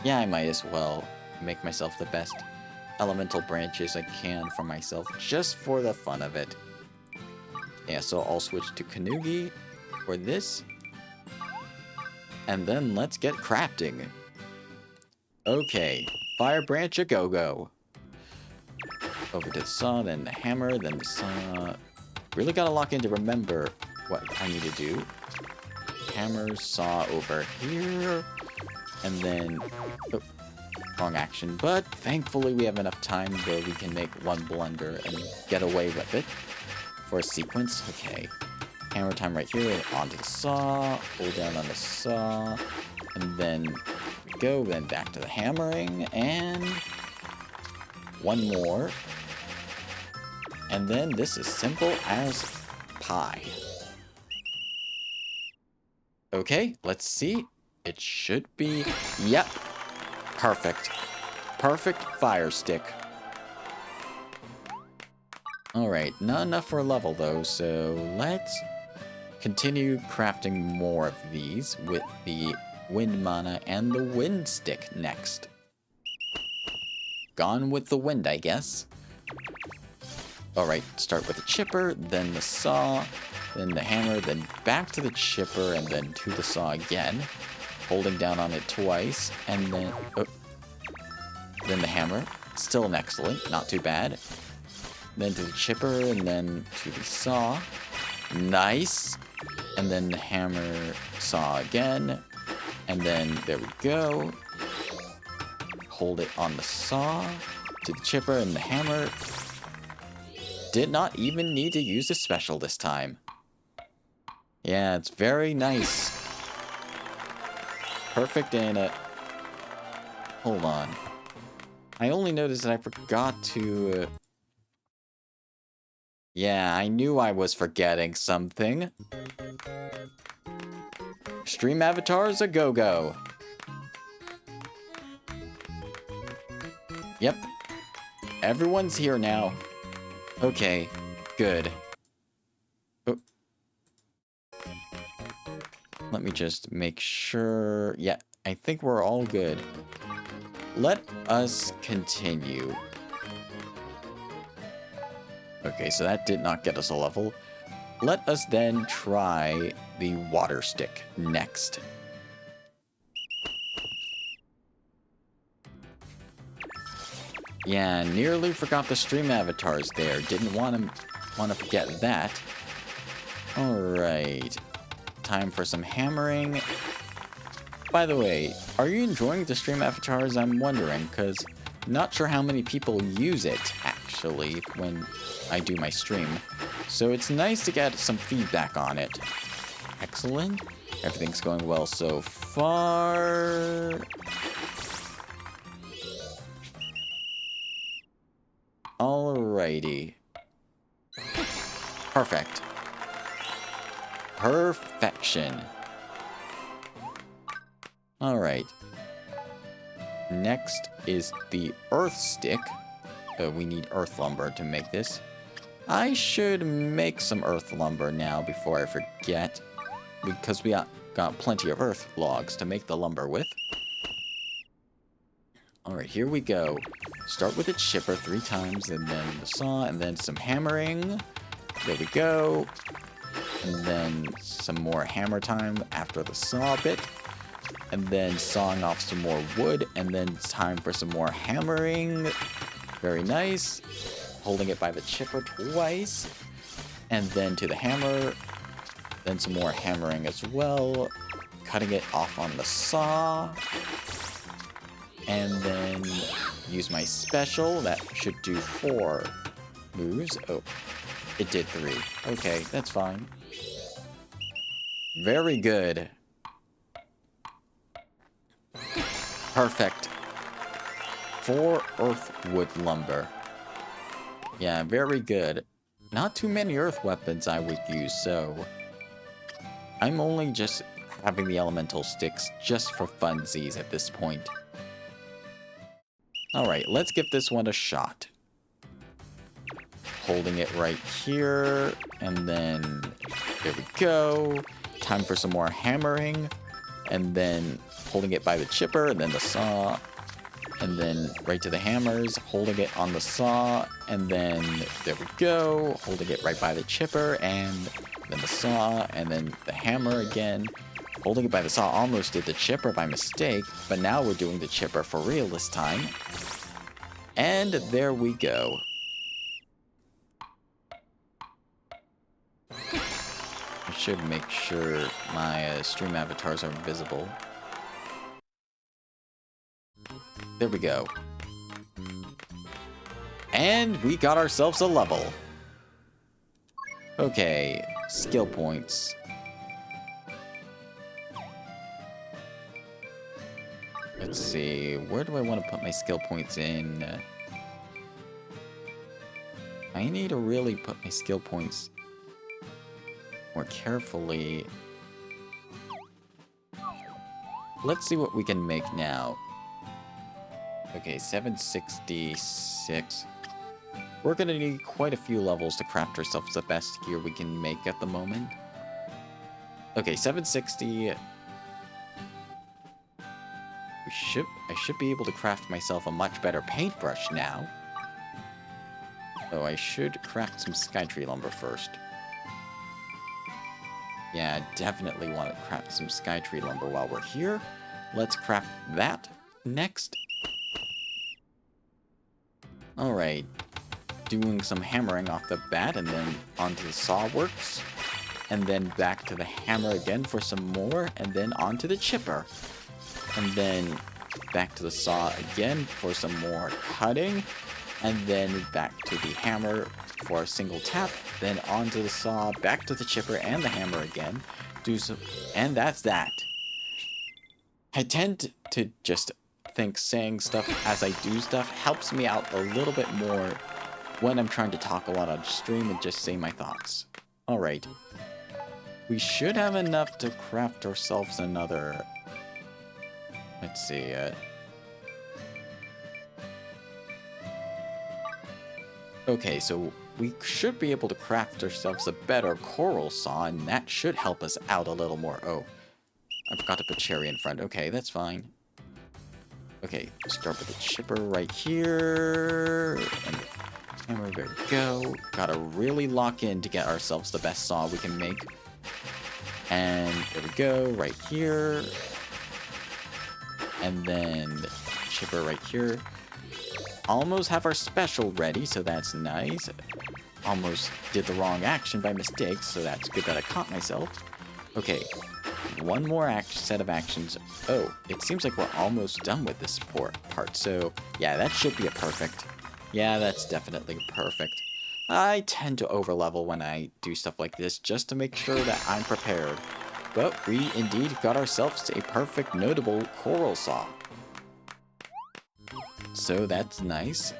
Yeah, I might as well make myself the best elemental branches I can for myself, just for the fun of it. Yeah, so I'll switch to Kanugi for this. And then let's get crafting. Okay, fire branch a go-go. Over to the saw, then the hammer, then the saw. Really gotta lock in to remember what I need to do. Hammer, saw over here. And then... Oh, wrong action. But thankfully we have enough time where we can make one blunder and get away with it. For a sequence. Okay. Hammer time right here, onto the saw, hold down on the saw, and then go, then back to the hammering, and one more. And then this is simple as pie. Okay, let's see. It should be, yep, perfect. Perfect fire stick. Alright, not enough for a level though, so let's continue crafting more of these with the wind mana and the wind stick next. Gone with the wind, I guess. Alright, start with the chipper, then the saw, then the hammer, then back to the chipper, and then to the saw again. Holding down on it twice, and then... Oh, then the hammer. Still an excellent, not too bad. Then to the chipper, and then to the saw. Nice! And then the hammer, saw again. And then, there we go. hold it on the saw, to the chipper and the hammer. Did not even need to use the special this time. Yeah, it's very nice. Perfect in it. Hold on. I only noticed that I forgot to... Yeah, I knew I was forgetting something. Stream avatars a go-go. Yep. Everyone's here now. Okay, good. Oh. Let me just make sure... Yeah, I think we're all good. Let us continue. Okay, so that did not get us a level. Let us then try the water stick next. Yeah, nearly forgot the stream avatars there. Didn't want to forget that. Alright. Time for some hammering. By the way, are you enjoying the stream avatars? I'm wondering, because not sure how many people use it, actually, when I do my stream. So it's nice to get some feedback on it. Excellent. Everything's going well so far. Alrighty. Perfect. Perfection. Alright. Next is the earth stick. We need earth lumber to make this. I should make some earth lumber now before I forget, because we got plenty of earth logs to make the lumber with. Alright, here we go. Start with a chipper 3 times, and then the saw, and then some hammering. There we go. And then some more hammer time after the saw bit. And then sawing off some more wood, and then it's time for some more hammering. Very nice. Holding it by the chipper twice. And then to the hammer. Then some more hammering as well. Cutting it off on the saw. And then use my special. That should do 4 moves. Oh, it did 3. Okay, that's fine. Very good. Perfect. 4 earthwood lumber. Yeah, very good. Not too many earth weapons I would use, so... I'm only just having the elemental sticks just for funsies at this point. Alright, let's give this one a shot. Holding it right here, and then there we go. Time for some more hammering, and then holding it by the chipper, and then the saw, and then right to the hammers, holding it on the saw, and then there we go, holding it right by the chipper, and then the saw, and then the hammer again. Holding it by the saw almost did the chipper by mistake, but now we're doing the chipper for real this time. And there we go. I should make sure my stream avatars are visible. There we go. And we got ourselves a level. Okay, skill points. Let's see, where do I want to put my skill points in? I need to really put my skill points more carefully. Let's see what we can make now. Okay, 766. We're gonna need quite a few levels to craft ourselves the best gear we can make at the moment. Okay, 760. I should be able to craft myself a much better paintbrush now. So I should craft some skytree lumber first. Yeah, I definitely want to craft some skytree lumber while we're here. Let's craft that next. Alright. Doing some hammering off the bat, and then onto the sawworks. And then back to the hammer again for some more, and then onto the chipper. And then back to the saw again for some more cutting, and then back to the hammer for a single tap, then onto the saw, back to the chipper and the hammer again. And that's that. I tend to just think saying stuff as I do stuff helps me out a little bit more when I'm trying to talk a lot on stream and just say my thoughts. Alright. We should have enough to craft ourselves another... Let's see, Okay, so we should be able to craft ourselves a better coral saw, and that should help us out a little more. Oh, I forgot to put cherry in front. Okay, that's fine. Okay, start with the chipper right here. And the hammer, there we go. Gotta really lock in to get ourselves the best saw we can make. And there we go, right here. And then chipper right here. Almost have our special ready, so that's nice. Almost did the wrong action by mistake, so that's good that I caught myself. Okay, one more set of actions. Oh, it seems like we're almost done with this part, so yeah, that should be a perfect. Yeah, that's definitely perfect. I tend to overlevel when I do stuff like this, just to make sure that I'm prepared. But we indeed got ourselves a perfect notable coral saw. So that's nice.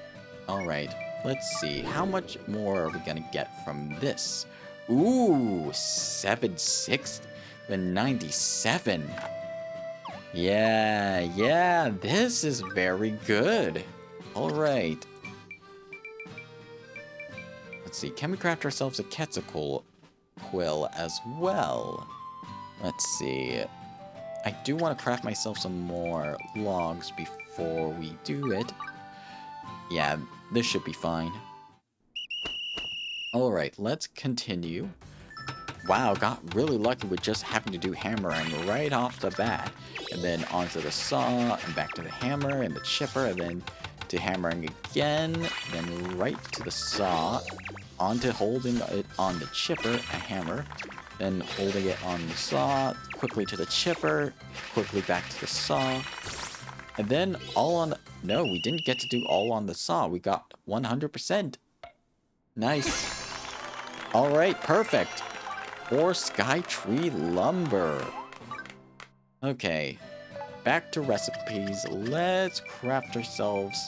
Alright, let's see. How much more are we gonna get from this? Ooh, 7,697. Yeah, this is very good. Alright. Let's see, can we craft ourselves a quetzalcoatl quill as well? Let's see. I do want to craft myself some more logs before we do it. Yeah, this should be fine. Alright, let's continue. Wow, got really lucky with just having to do hammering right off the bat. And then onto the saw, and back to the hammer, and the chipper, and then to hammering again. Then right to the saw, onto holding it on the chipper, a hammer. Then holding it on the saw, quickly to the chipper, quickly back to the saw. And then all on the... No, we didn't get to do all on the saw. We got 100%. Nice. Alright, perfect. For Sky Tree Lumber. Okay. Back to recipes. Let's craft ourselves...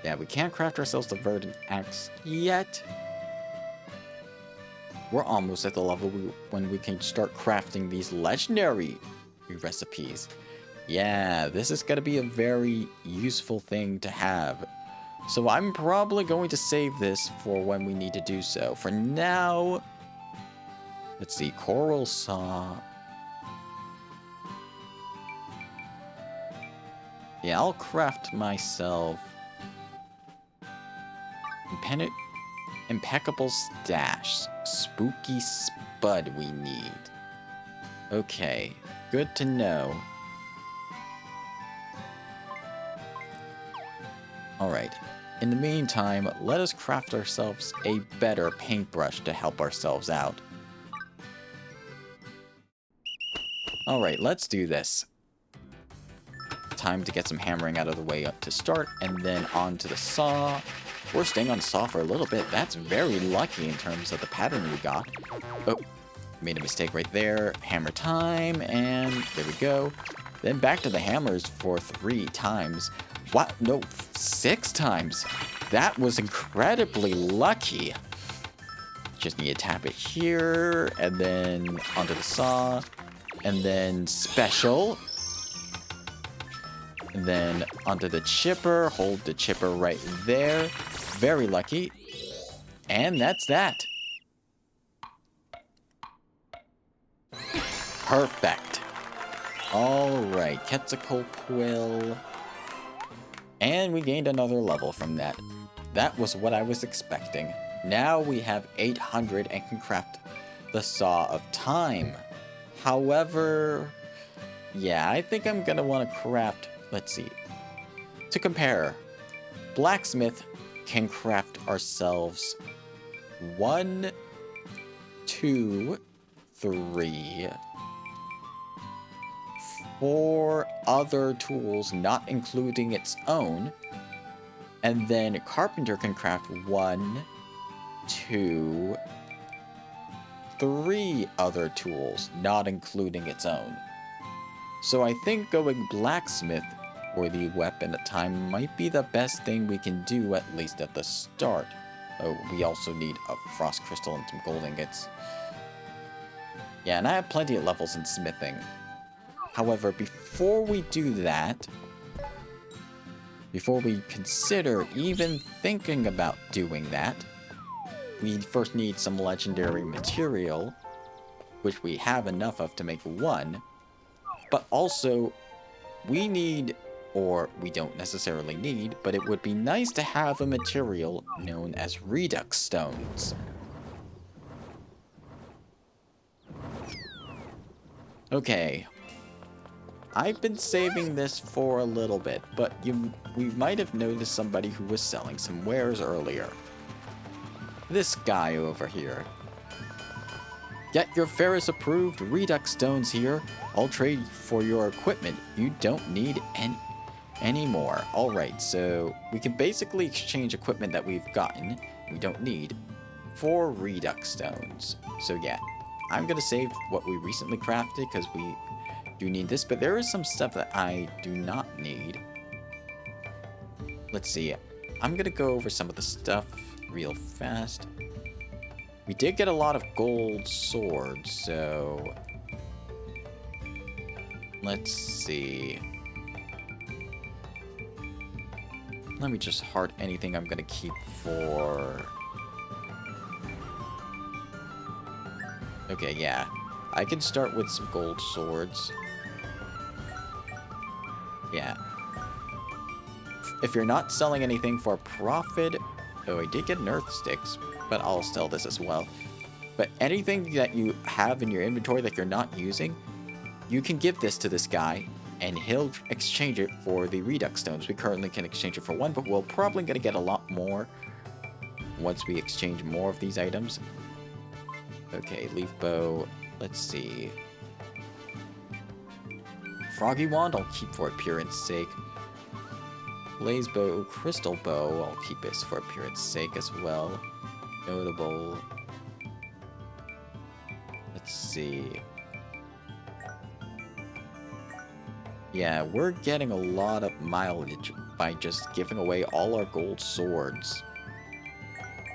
Yeah, we can't craft ourselves the verdant axe yet. We're almost at the level when we can start crafting these legendary recipes. Yeah, this is going to be a very useful thing to have. So I'm probably going to save this for when we need to do so. For now, let's see, coral saw. Yeah, I'll craft myself impeccable stash. Spooky spud we need. Okay, good to know. Alright, in the meantime, let us craft ourselves a better paintbrush to help ourselves out. Alright, let's do this. Time to get some hammering out of the way up to start, and then on to the saw. We're staying on saw for a little bit. That's very lucky in terms of the pattern we got. Oh, made a mistake right there. Hammer time, and there we go. Then back to the hammers for 3 times. What? No, 6 times. That was incredibly lucky. Just need to tap it here, and then onto the saw, and then special. And then onto the chipper, hold the chipper right there. Very lucky. And that's that. Perfect. Alright, quetzalcoatl quill. And we gained another level from that. That was what I was expecting. Now we have 800 and can craft the Saw of Time. However, yeah, I think I'm gonna want to craft, let's see. To compare, Blacksmith can craft ourselves 1, 2, 3, 4 other tools, not including its own. And then Carpenter can craft 1, 2, 3 other tools, not including its own. So I think going blacksmith for the weapon at time might be the best thing we can do, at least at the start. Oh, we also need a frost crystal and some gold ingots. Yeah, and I have plenty of levels in smithing. However, before we do that, before we consider even thinking about doing that, we first need some legendary material, which we have enough of to make 1. But also, we need, or we don't necessarily need, but it would be nice to have a material known as redux stones. Okay. I've been saving this for a little bit, but we might have noticed somebody who was selling some wares earlier. This guy over here. Get your Ferris approved redux stones here. I'll trade for your equipment. You don't need any more. Alright, so we can basically exchange equipment that we've gotten, we don't need, for redux stones. So yeah, I'm gonna save what we recently crafted because we do need this, but there is some stuff that I do not need. Let's see. I'm gonna go over some of the stuff real fast. We did get a lot of gold swords, so let's see. Let me just heart anything I'm gonna keep for. Okay, yeah. I can start with some gold swords. Yeah. If you're not selling anything for profit... Oh, I did get an earth sticks, but I'll sell this as well. But anything that you have in your inventory that you're not using, you can give this to this guy, and he'll exchange it for the redux stones. We currently can exchange it for 1, but we're probably going to get a lot more once we exchange more of these items. Okay, leaf bow. Let's see. Froggy wand, I'll keep for appearance sake. Blaze bow, crystal bow, I'll keep this for appearance sake as well. Notable. Let's see. Yeah, we're getting a lot of mileage by just giving away all our gold swords.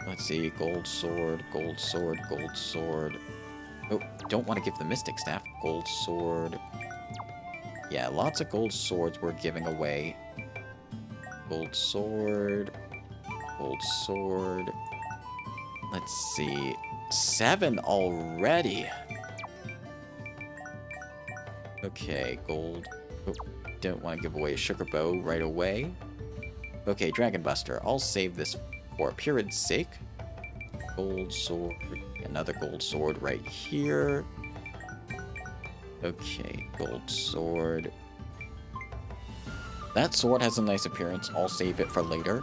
Let's see, gold sword, gold sword, gold sword. Oh, don't want to give the mystic staff. Gold sword. Yeah, lots of gold swords we're giving away. Gold sword. Gold sword. Let's see. 7 already. Okay, gold. Oh, don't want to give away a sugar bow right away. Okay, Dragon Buster. I'll save this for appearance sake. Gold sword. Another gold sword right here. Okay, gold sword. That sword has a nice appearance. I'll save it for later.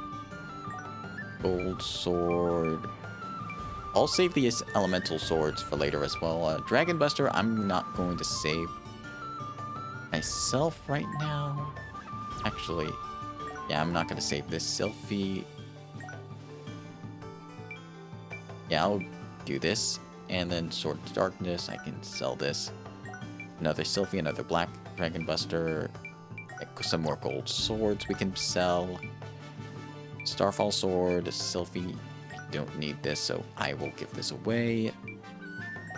Gold sword. I'll save these elemental swords for later as well. Dragon Buster, I'm not going to save myself right now. Actually, yeah, I'm not going to save this Sylphie. Yeah, I'll do this. And then Sword of Darkness, I can sell this. Another Sylphie, another Black Dragon Buster. Some more gold swords we can sell. Starfall Sword, Sylphie. I don't need this, so I will give this away.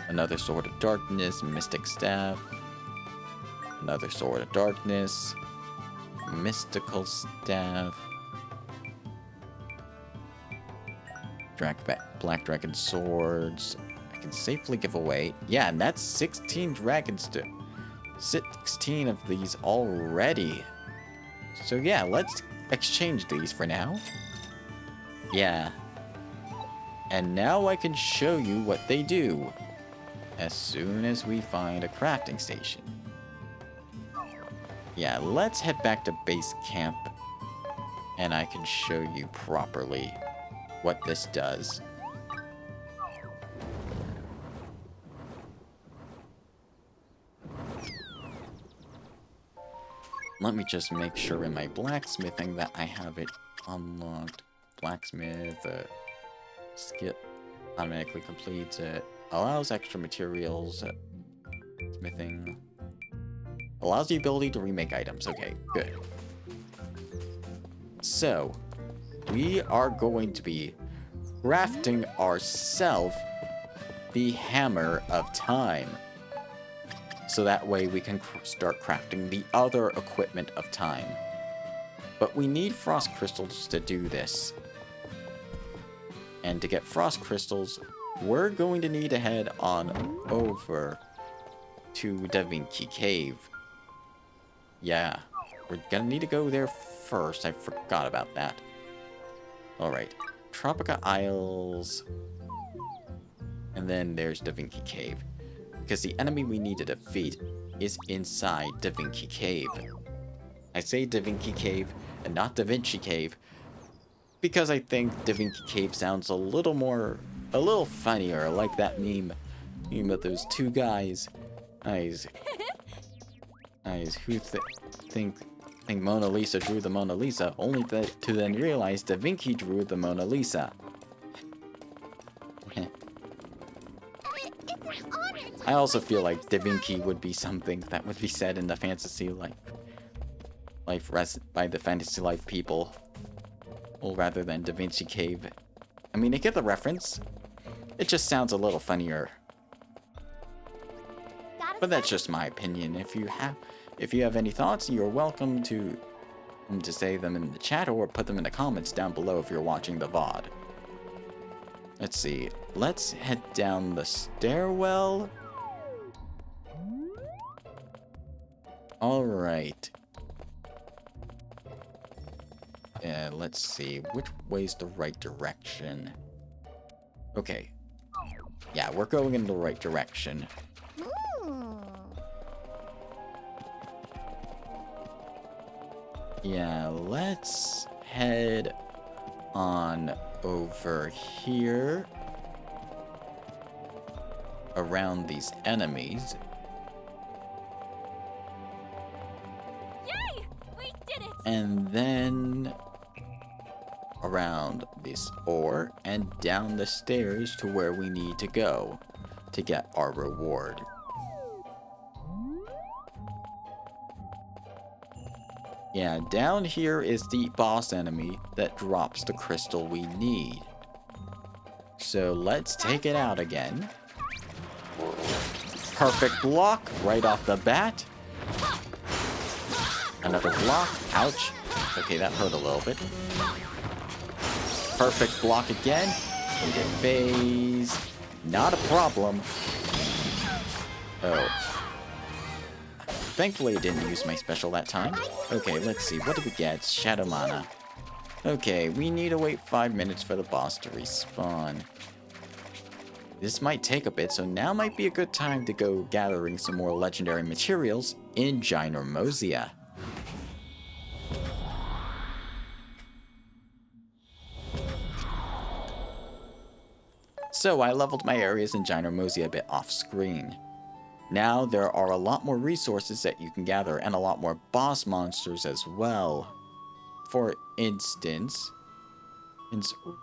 Another Sword of Darkness, Mystic Staff. Another Sword of Darkness. Mystical Staff. Black Dragon Swords. I can safely give away. Yeah, and that's 16 dragons to 16 of these already. So yeah, let's exchange these for now. Yeah. And now I can show you what they do as soon as we find a crafting station. Yeah, let's head back to base camp and I can show you properly what this does. let me just make sure in my blacksmithing that I have it unlocked. Blacksmith, skill automatically completes it. Allows extra materials. Smithing. Allows the ability to remake items. Okay, good. So, we are going to be crafting ourselves the Hammer of Time. So that way we can start crafting the other equipment of time. But we need frost crystals to do this. And to get frost crystals, we're going to need to head on over to Da Vinci Cave. Yeah, we're gonna need to go there first. I forgot about that. Alright, Tropica Isles. And then there's Da Vinci Cave. Because the enemy we need to defeat is inside Da Vinci Cave. I say Da Vinci Cave and not Da Vinci Cave because I think Da Vinci Cave sounds a little funnier, like that meme of those two guys who think Mona Lisa drew the Mona Lisa, only to then realize Da Vinci drew the Mona Lisa. I also feel like Da Vinci would be something that would be said in the fantasy life by the fantasy life people, well, rather than Da Vinci Cave. I mean, I get the reference. It just sounds a little funnier. But that's just my opinion. If you have any thoughts, you're welcome to say them in the chat or put them in the comments down below if you're watching the VOD. Let's see. Let's head down the stairwell. Alright. Let's see. Which way's the right direction? Okay. Yeah, we're going in the right direction. Yeah, let's head on over here around these enemies. Yay! We did it! And then around this ore and down the stairs to where we need to go to get our reward. Yeah, down here is the boss enemy that drops the crystal we need. So let's take it out again. Perfect block right off the bat. Another block. Ouch. Okay, that hurt a little bit. Perfect block again. We get phase. Not a problem. Oh. Thankfully, I didn't use my special that time. Okay, let's see. What do we get? Shadow Mana. Okay, we need to wait 5 minutes for the boss to respawn. This might take a bit, so now might be a good time to go gathering some more legendary materials in Ginormosia. So I leveled my areas in Ginormosia a bit off screen. Now there are a lot more resources that you can gather and a lot more boss monsters as well. For instance,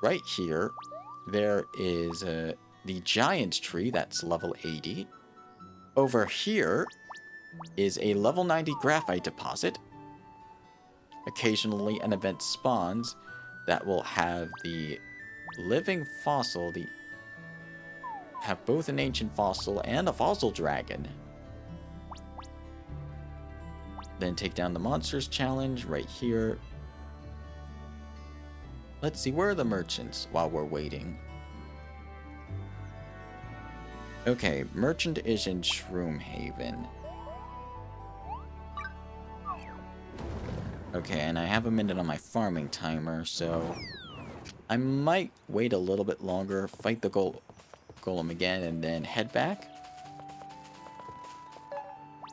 right here, there is the giant tree that's level 80. Over here is a level 90 graphite deposit. Occasionally an event spawns that will have the living fossil, have both an ancient fossil and a fossil dragon. Then take down the monsters challenge right here. Let's see, where are the merchants while we're waiting? Okay, merchant is in Shroomhaven. Okay, and I have a minute on my farming timer, so I might wait a little bit longer, fight the golem again, and then head back.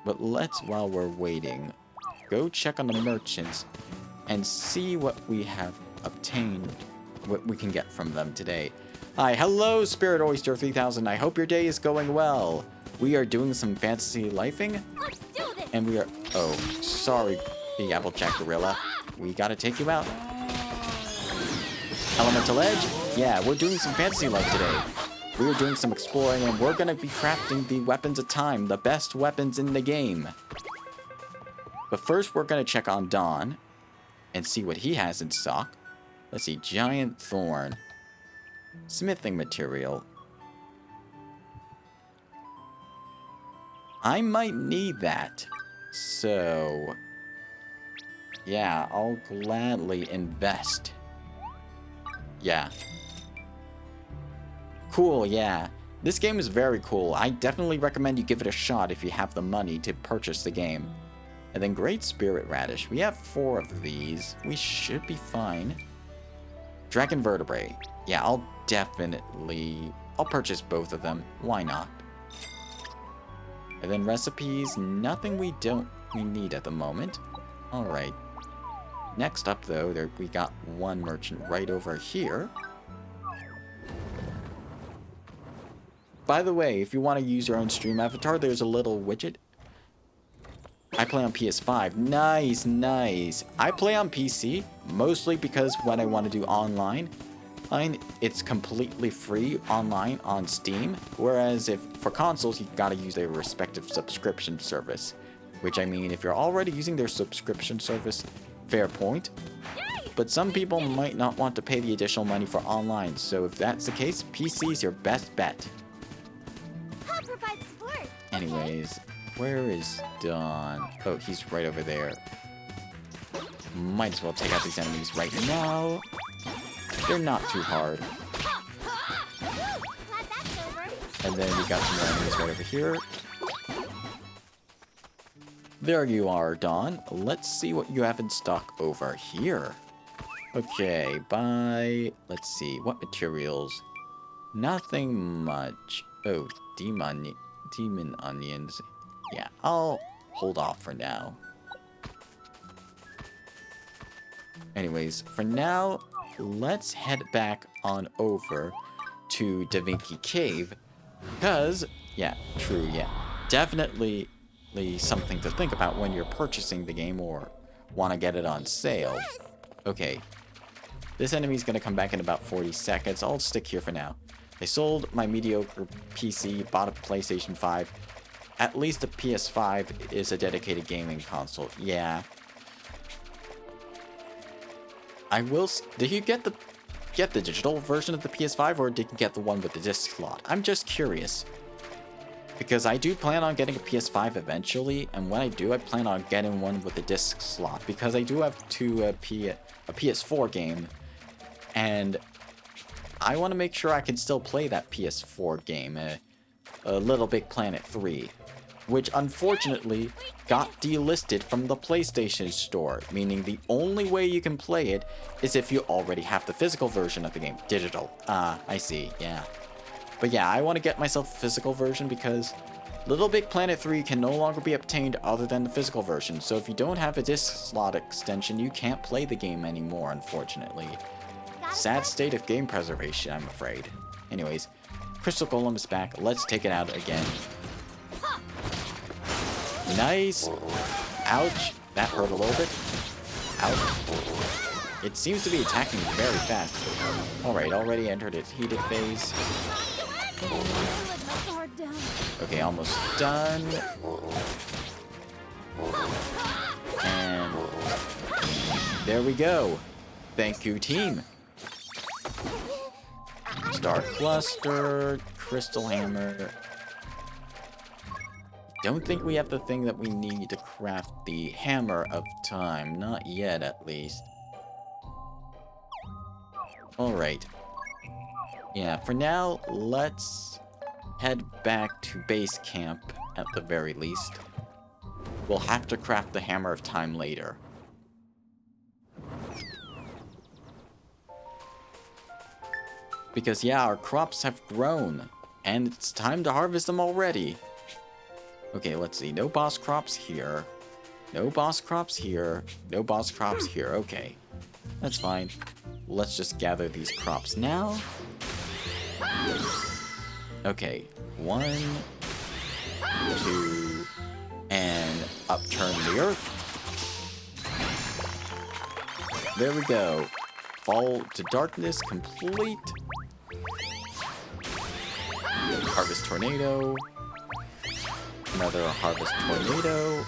But let's, while we're waiting, go check on the merchants and see what we have obtained, what we can get from them today. Hi, hello Spirit Oyster 3000. I hope your day is going well. We are doing some fantasy lifing, Let's do this! and we are, oh, sorry The Applejack Gorilla. We gotta take you out. Elemental Edge? Yeah, we're doing some fantasy life today. We're doing some exploring, and we're gonna be crafting the weapons of time, the best weapons in the game. But first, we're gonna check on Don and see what he has in stock. Let's see, Giant Thorn. Smithing material. I might need that. So, yeah, I'll gladly invest. Yeah. Cool, yeah. This game is very cool. I definitely recommend you give it a shot if you have the money to purchase the game. And then Great Spirit Radish. We have 4 of these. We should be fine. Dragon Vertebrae. Yeah, I'll purchase both of them. Why not? And then recipes, nothing we need at the moment. Alright. Next up though, we got one merchant right over here. By the way, if you want to use your own stream avatar, there's a little widget. I play on PS5. Nice, nice. I play on PC, mostly because when I want to do online, it's completely free online on Steam. Whereas if for consoles, you gotta use their respective subscription service. Which I mean, if you're already using their subscription service, fair point. But some people might not want to pay the additional money for online. So if that's the case, PC is your best bet. I'll provide support. Anyways, where is Don? Oh, he's right over there. Might as well take out these enemies right now. They're not too hard. Glad that's over. And then we got some more enemies right over here. There you are, Don. Let's see what you have in stock over here. Okay, let's see, what materials? Nothing much. Oh, demon onions. Yeah, I'll hold off for now. Anyways, for now, let's head back on over to Da Vinci Cave. Because, yeah, true, yeah. Definitely something to think about when you're purchasing the game or want to get it on sale. Okay. This enemy's going to come back in about 40 seconds. I'll stick here for now. I sold my mediocre PC, bought a PlayStation 5. At least a PS5 is a dedicated gaming console. Yeah. Did you get the digital version of the PS5 or did you get the one with the disc slot? I'm just curious. Because I do plan on getting a PS5 eventually, and when I do, I plan on getting one with a disc slot. Because I do have a PS4 game, and I want to make sure I can still play that PS4 game, Little Big Planet 3. Which unfortunately got delisted from the PlayStation Store, meaning the only way you can play it is if you already have the physical version of the game. Digital. Ah, I see, yeah. But yeah, I want to get myself a physical version because Little Big Planet 3 can no longer be obtained other than the physical version, so if you don't have a disc slot extension, you can't play the game anymore, unfortunately. Sad state of game preservation, I'm afraid. Anyways, Crystal Golem is back. Let's take it out again. Nice. Ouch. That hurt a little bit. Ouch. It seems to be attacking very fast. Alright, already entered its heated phase. Okay, almost done. And there we go. Thank you, team. Star Cluster, Crystal Hammer. Don't think we have the thing that we need to craft the Hammer of Time. Not yet, at least. Alright. Yeah, for now, let's head back to base camp, at the very least. We'll have to craft the Hammer of Time later. Because, yeah, our crops have grown, and it's time to harvest them already. Okay, let's see. No boss crops here. No boss crops here. No boss crops here. Okay. That's fine. Let's just gather these crops now. Okay. 1, 2, and upturn the earth. There we go. Fall to darkness complete. Harvest tornado. Another harvest tornado.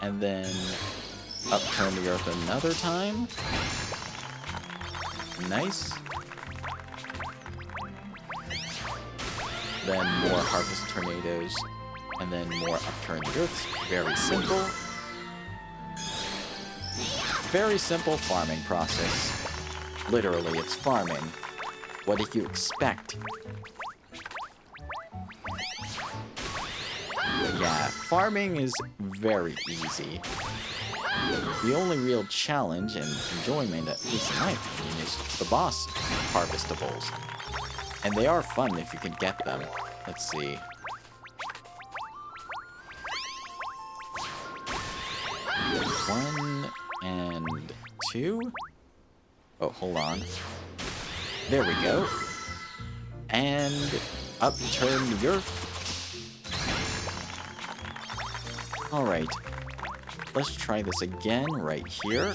And then upturn the earth another time. Nice. Then more harvest tornadoes. And then more upturn the earths. Very simple. Very simple farming process. Literally, it's farming. What did you expect? Yeah, farming is very easy. The only real challenge and enjoyment, at least in my opinion, is the boss harvestables. And they are fun if you can get them. Let's see. One and two. Oh, hold on. There we go. And upturn the earth. Alright. Let's try this again right here.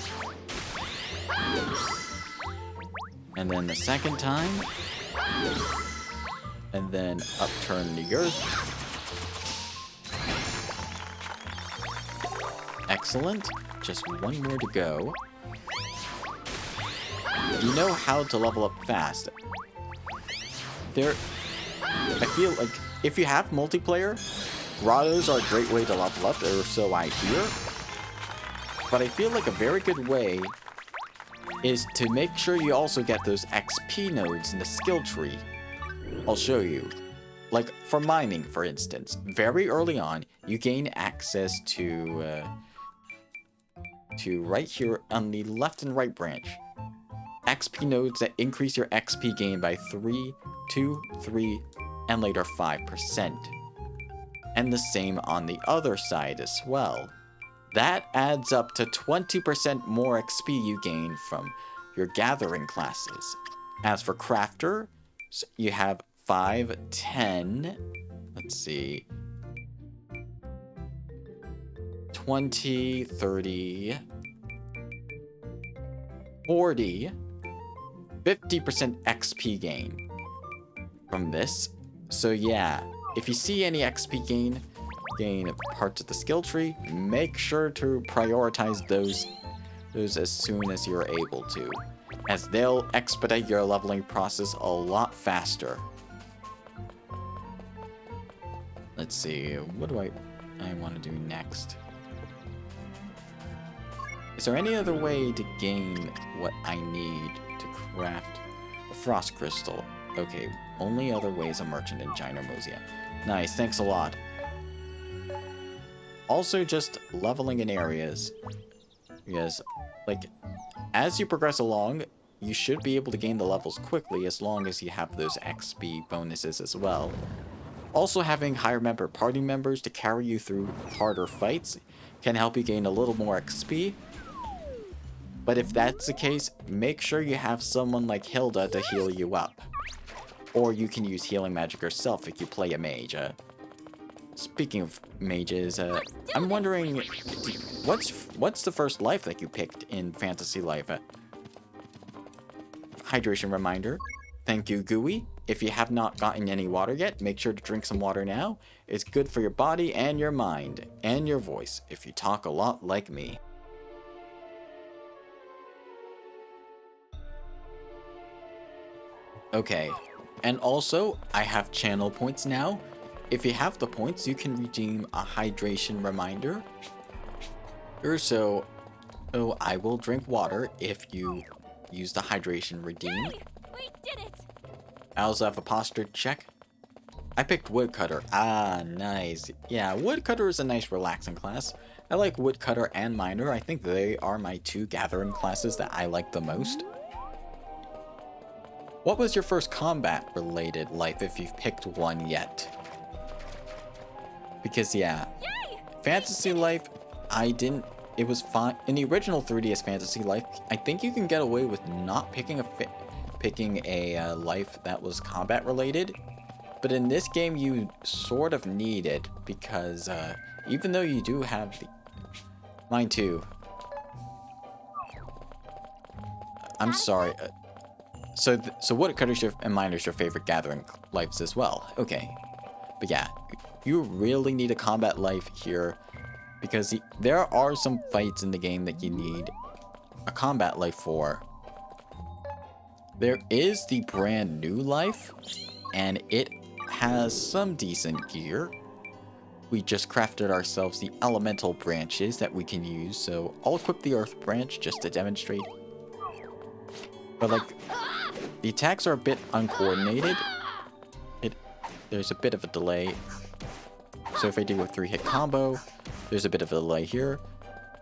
And then the second time. And then upturn the earth. Excellent. Just one more to go. Do you know how to level up fast? I feel like if you have multiplayer, grottos are a great way to level up, or so I hear. But I feel like a very good way is to make sure you also get those XP nodes in the skill tree. I'll show you. Like for mining, for instance, very early on, you gain access to right here on the left and right branch. XP nodes that increase your XP gain by 3, 2, 3, and later 5%. And the same on the other side as well. That adds up to 20% more XP you gain from your gathering classes. As for crafter, you have 5, 10, let's see, 20, 30, 40, 50% XP gain from this. So yeah, if you see any XP gain parts of the skill tree, make sure to prioritize those as soon as you're able to, as they'll expedite your leveling process a lot faster. Let's see, what do I want to do next? Is there any other way to gain what I need to craft a frost crystal? Okay, only other way is a merchant in ginormous. Nice, thanks a lot. Also, just leveling in areas. Because, like, as you progress along, you should be able to gain the levels quickly as long as you have those XP bonuses as well. Also, having higher member party members to carry you through harder fights can help you gain a little more XP. But if that's the case, make sure you have someone like Hilda to heal you up. Or you can use healing magic yourself if you play a mage. Speaking of mages, I'm wondering, what's the first life that you picked in Fantasy Life? Hydration reminder. Thank you, Gooey. If you have not gotten any water yet, make sure to drink some water now. It's good for your body and your mind, and your voice, if you talk a lot like me. Okay, and also, I have channel points now. If you have the points, you can redeem a hydration reminder. So, I will drink water if you use the hydration redeem. Yay! We did it! I also have a posture check. I picked woodcutter. Ah, nice. Yeah, woodcutter is a nice relaxing class. I like woodcutter and miner. I think they are my two gathering classes that I like the most. What was your first combat-related life if you've picked one yet? Because yeah, Yay! Fantasy Life, it was fine. In the original 3DS Fantasy Life, I think you can get away with not picking a life that was combat-related. But in this game, you sort of need it, because even though you do have the... Mine too. I'm sorry. So woodcutters and miners your favorite gathering lives as well. Okay. But yeah, you really need a combat life here because there are some fights in the game that you need a combat life for. There is the brand new life, and it has some decent gear. We just crafted ourselves the elemental branches that we can use, so I'll equip the earth branch just to demonstrate. But like, the attacks are a bit uncoordinated. There's a bit of a delay. So if I do a 3-hit combo, there's a bit of a delay here.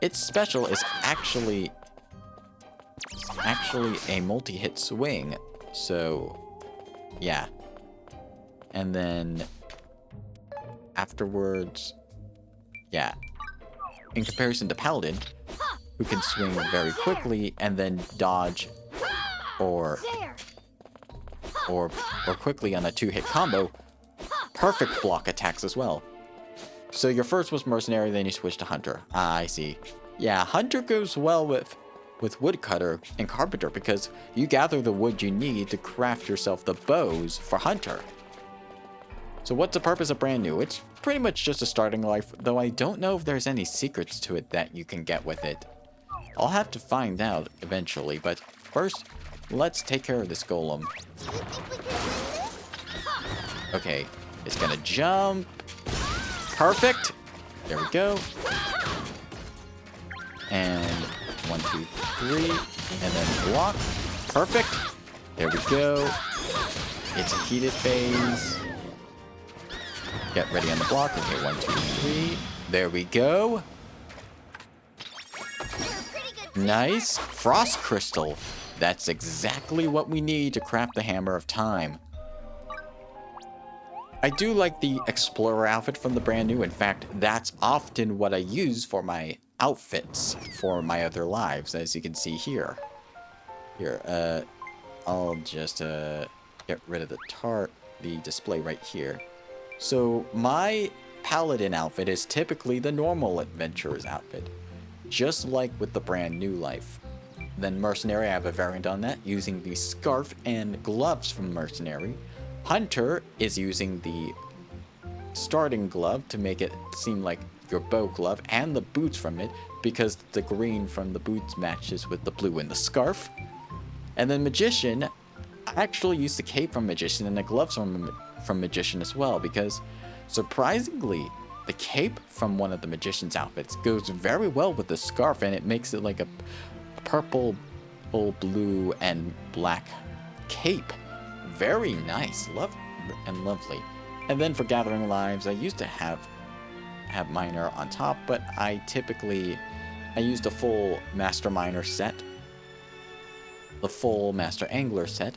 Its special is actually a multi-hit swing. So yeah. And then afterwards, yeah. In comparison to Paladin, who can swing very quickly and then dodge or quickly on a 2-hit combo, perfect block attacks as well. So your first was Mercenary, then you switched to Hunter. Ah, I see. Yeah, Hunter goes well with Woodcutter and Carpenter because you gather the wood you need to craft yourself the bows for Hunter. So what's the purpose of brand new? It's pretty much just a starting life, though I don't know if there's any secrets to it that you can get with it. I'll have to find out eventually, but first, let's take care of this golem. Okay, it's gonna jump. Perfect. There we go. And 1, 2, 3, and then block. Perfect. There we go. It's a heated phase. Get ready on the block. Okay, 1, 2, 3. There we go. Nice. Frost crystal. That's exactly what we need to craft the Hammer of Time. I do like the Explorer outfit from the brand new. In fact, that's often what I use for my outfits for my other lives, as you can see here. Here, I'll just get rid of the display right here. So my Paladin outfit is typically the normal adventurer's outfit, just like with the brand new life. Then Mercenary, I have a variant on that, using the scarf and gloves from Mercenary. Hunter is using the starting glove to make it seem like your bow glove, and the boots from it, because the green from the boots matches with the blue in the scarf. And then Magician, I actually used the cape from Magician and the gloves from Magician as well, because surprisingly, the cape from one of the Magician's outfits goes very well with the scarf, and it makes it like a purple, blue, and black cape. Very nice, lovely. And then for Gathering Lives, I used to have Miner on top, but I used a full Master Miner set, the full Master Angler set,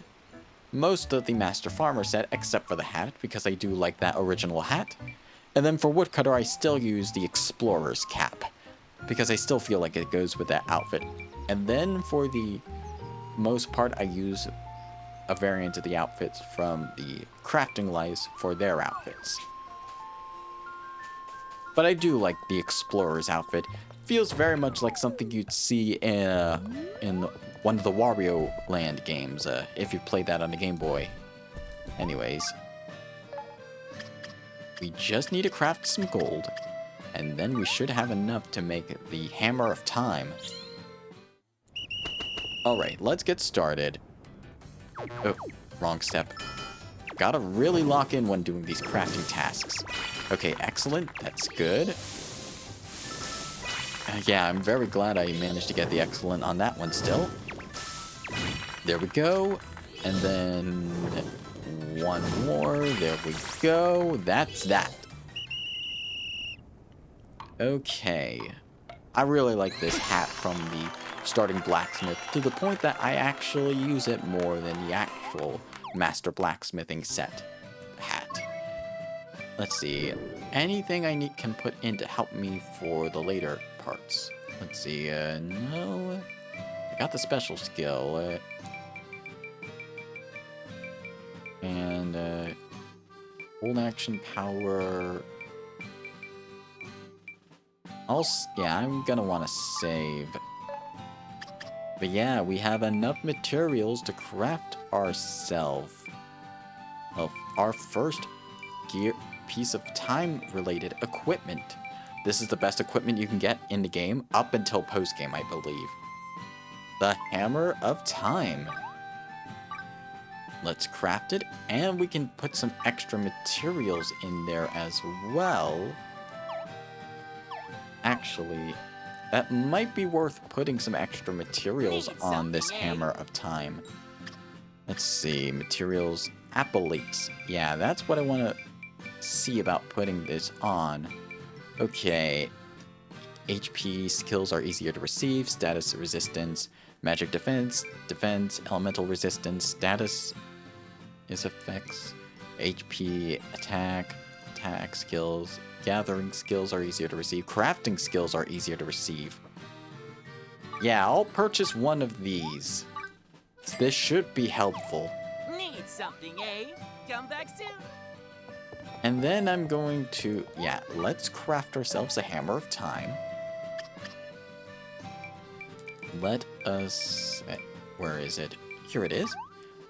most of the Master Farmer set, except for the hat, because I do like that original hat. And then for Woodcutter, I still use the Explorer's cap, because I still feel like it goes with that outfit. And then for the most part, I use a variant of the outfits from the Crafting Lives for their outfits. But I do like the Explorer's outfit. Feels very much like something you'd see in one of the Wario Land games, if you played that on the Game Boy. Anyways, we just need to craft some gold, and then we should have enough to make the Hammer of Time. Alright, let's get started. Oh, wrong step. Gotta really lock in when doing these crafting tasks. Okay, excellent. That's good. Yeah, I'm very glad I managed to get the excellent on that one still. There we go. And then one more. There we go. That's that. Okay. I really like this hat from the starting blacksmith, to the point that I actually use it more than the actual master blacksmithing set hat. Let's see, anything I can put in to help me for the later parts. Let's see, no, I got the special skill, and hold action power. Yeah, I'm gonna want to save. But yeah, we have enough materials to craft ourselves of our first gear piece of time-related equipment. This is the best equipment you can get in the game up until post-game, I believe. The Hammer of Time. Let's craft it, and we can put some extra materials in there as well. Actually, that might be worth putting some extra materials on this Hammer of Time. Let's see, materials, apple leeks. Yeah, that's what I want to see about putting this on. Okay, HP skills are easier to receive, status resistance, magic defense, elemental resistance, status is effects, HP attack skills, gathering skills are easier to receive, crafting skills are easier to receive. Yeah, I'll purchase one of these. This should be helpful. Need something, eh? Come back soon. And then I'm going to, yeah, let's craft ourselves a Hammer of Time. Let us, where is it? Here it is.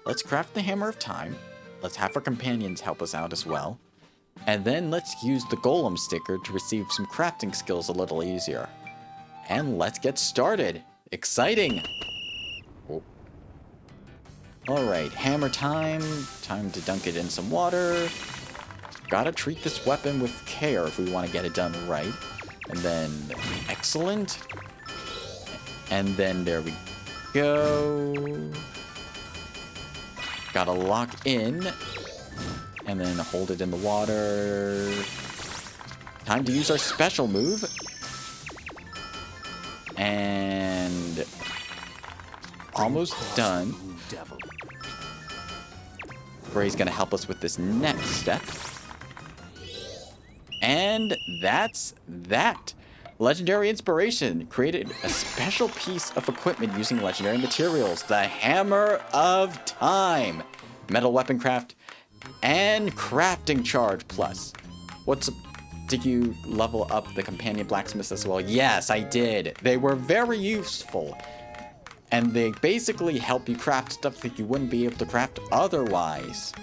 Let's craft the Hammer of Time. Let's have our companions help us out as well. And then let's use the Golem sticker to receive some crafting skills a little easier. And let's get started. Exciting! Oh. Alright, hammer time. Time to dunk it in some water. Gotta treat this weapon with care if we want to get it done right. And then, excellent. And then there we go. Gotta lock in. And then hold it in the water. Time to use our special move. And almost done. Bray's gonna help us with this next step. And that's that. Legendary Inspiration created a special piece of equipment using legendary materials. The Hammer of Time. Metal weapon craft and crafting charge plus. Did you level up the companion blacksmiths as well? Yes, I did. They were very useful. And they basically help you craft stuff that you wouldn't be able to craft otherwise.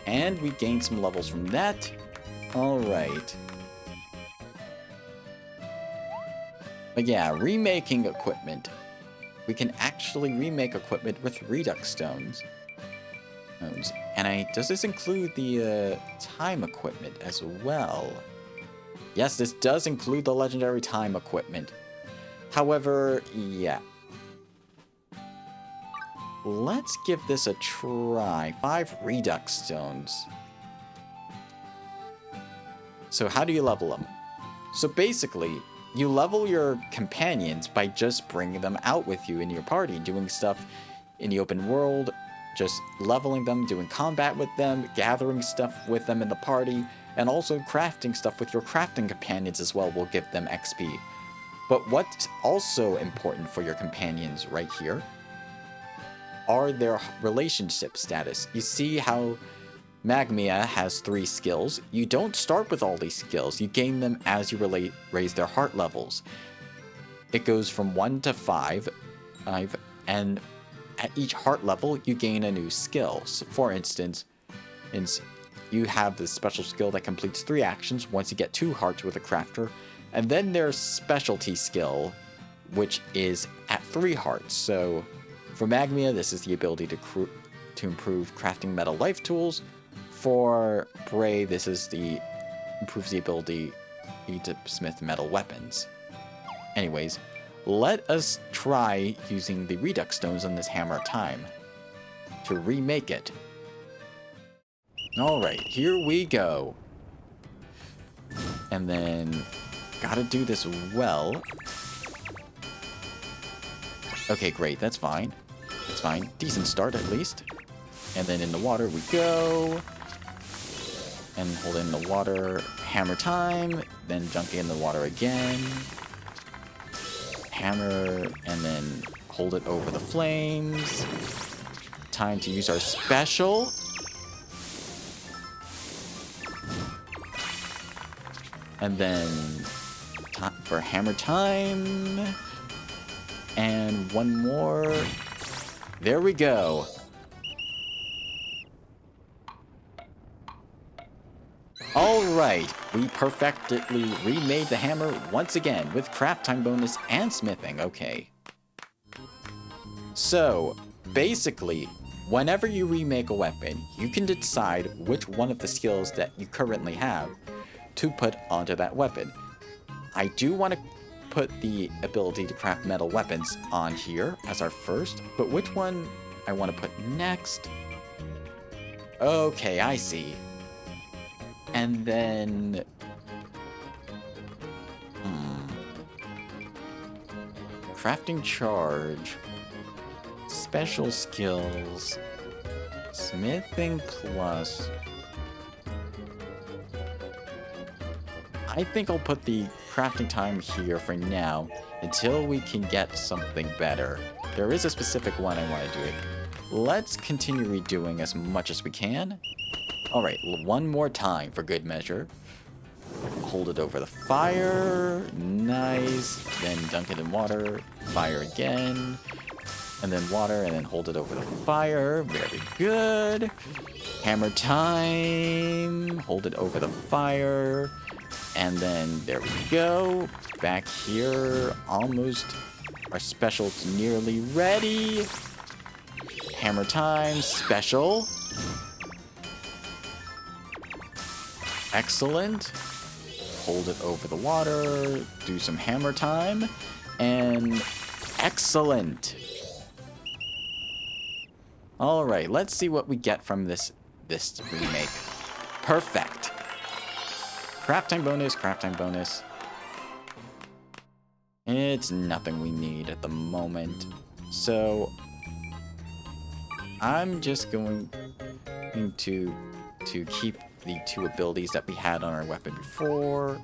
And we gained some levels from that. Alright. But yeah, remaking equipment. We can actually remake equipment with Redux Stones. And does this include the time equipment as well? Yes, this does include the legendary time equipment. However, yeah. Let's give this a try. 5 Redux Stones. So how do you level them? So basically, you level your companions by just bringing them out with you in your party, doing stuff in the open world, just leveling them, doing combat with them, gathering stuff with them in the party, and also crafting stuff with your crafting companions as well will give them XP. But what's also important for your companions right here are their relationship status. You see how Magmia has 3 skills. You don't start with all these skills. You gain them as you raise their heart levels. It goes from 1 to 5, and at each heart level, you gain a new skill. So for instance, you have this special skill that completes 3 actions once you get 2 hearts with a crafter. And then there's specialty skill, which is at 3 hearts. So for Magmia, this is the ability to improve crafting metal life tools. For Bray, this is improves the ability to smith metal weapons. Anyways, let us try using the Redux Stones on this Hammer of Time to remake it. Alright, here we go. And then, gotta do this well. Okay, great, that's fine. That's fine. Decent start, at least. And then in the water we go. And hold in the water, hammer time, then dunk in the water again. Hammer, and then hold it over the flames. Time to use our special. And then time for hammer time. And one more. There we go. Alright, we perfectly remade the hammer once again with craft time bonus and smithing. Okay. So, basically, whenever you remake a weapon, you can decide which one of the skills that you currently have to put onto that weapon. I do want to put the ability to craft metal weapons on here as our first, but which one I want to put next? Okay, I see. And then... crafting charge. Special skills. Smithing plus... I think I'll put the crafting time here for now until we can get something better. There is a specific one I want to do it. Let's continue redoing as much as we can. Alright, one more time for good measure. Hold it over the fire. Nice. Then dunk it in water. Fire again. And then water, and then hold it over the fire. Very good. Hammer time. Hold it over the fire. And then there we go. Back here. Almost. Our special's nearly ready. Hammer time. Special. Excellent. Hold it over the water. Do some hammer time. And excellent. Alright, let's see what we get from this remake. Perfect. Craft time bonus, craft time bonus. It's nothing we need at the moment. So I'm just going to keep the two abilities that we had on our weapon before.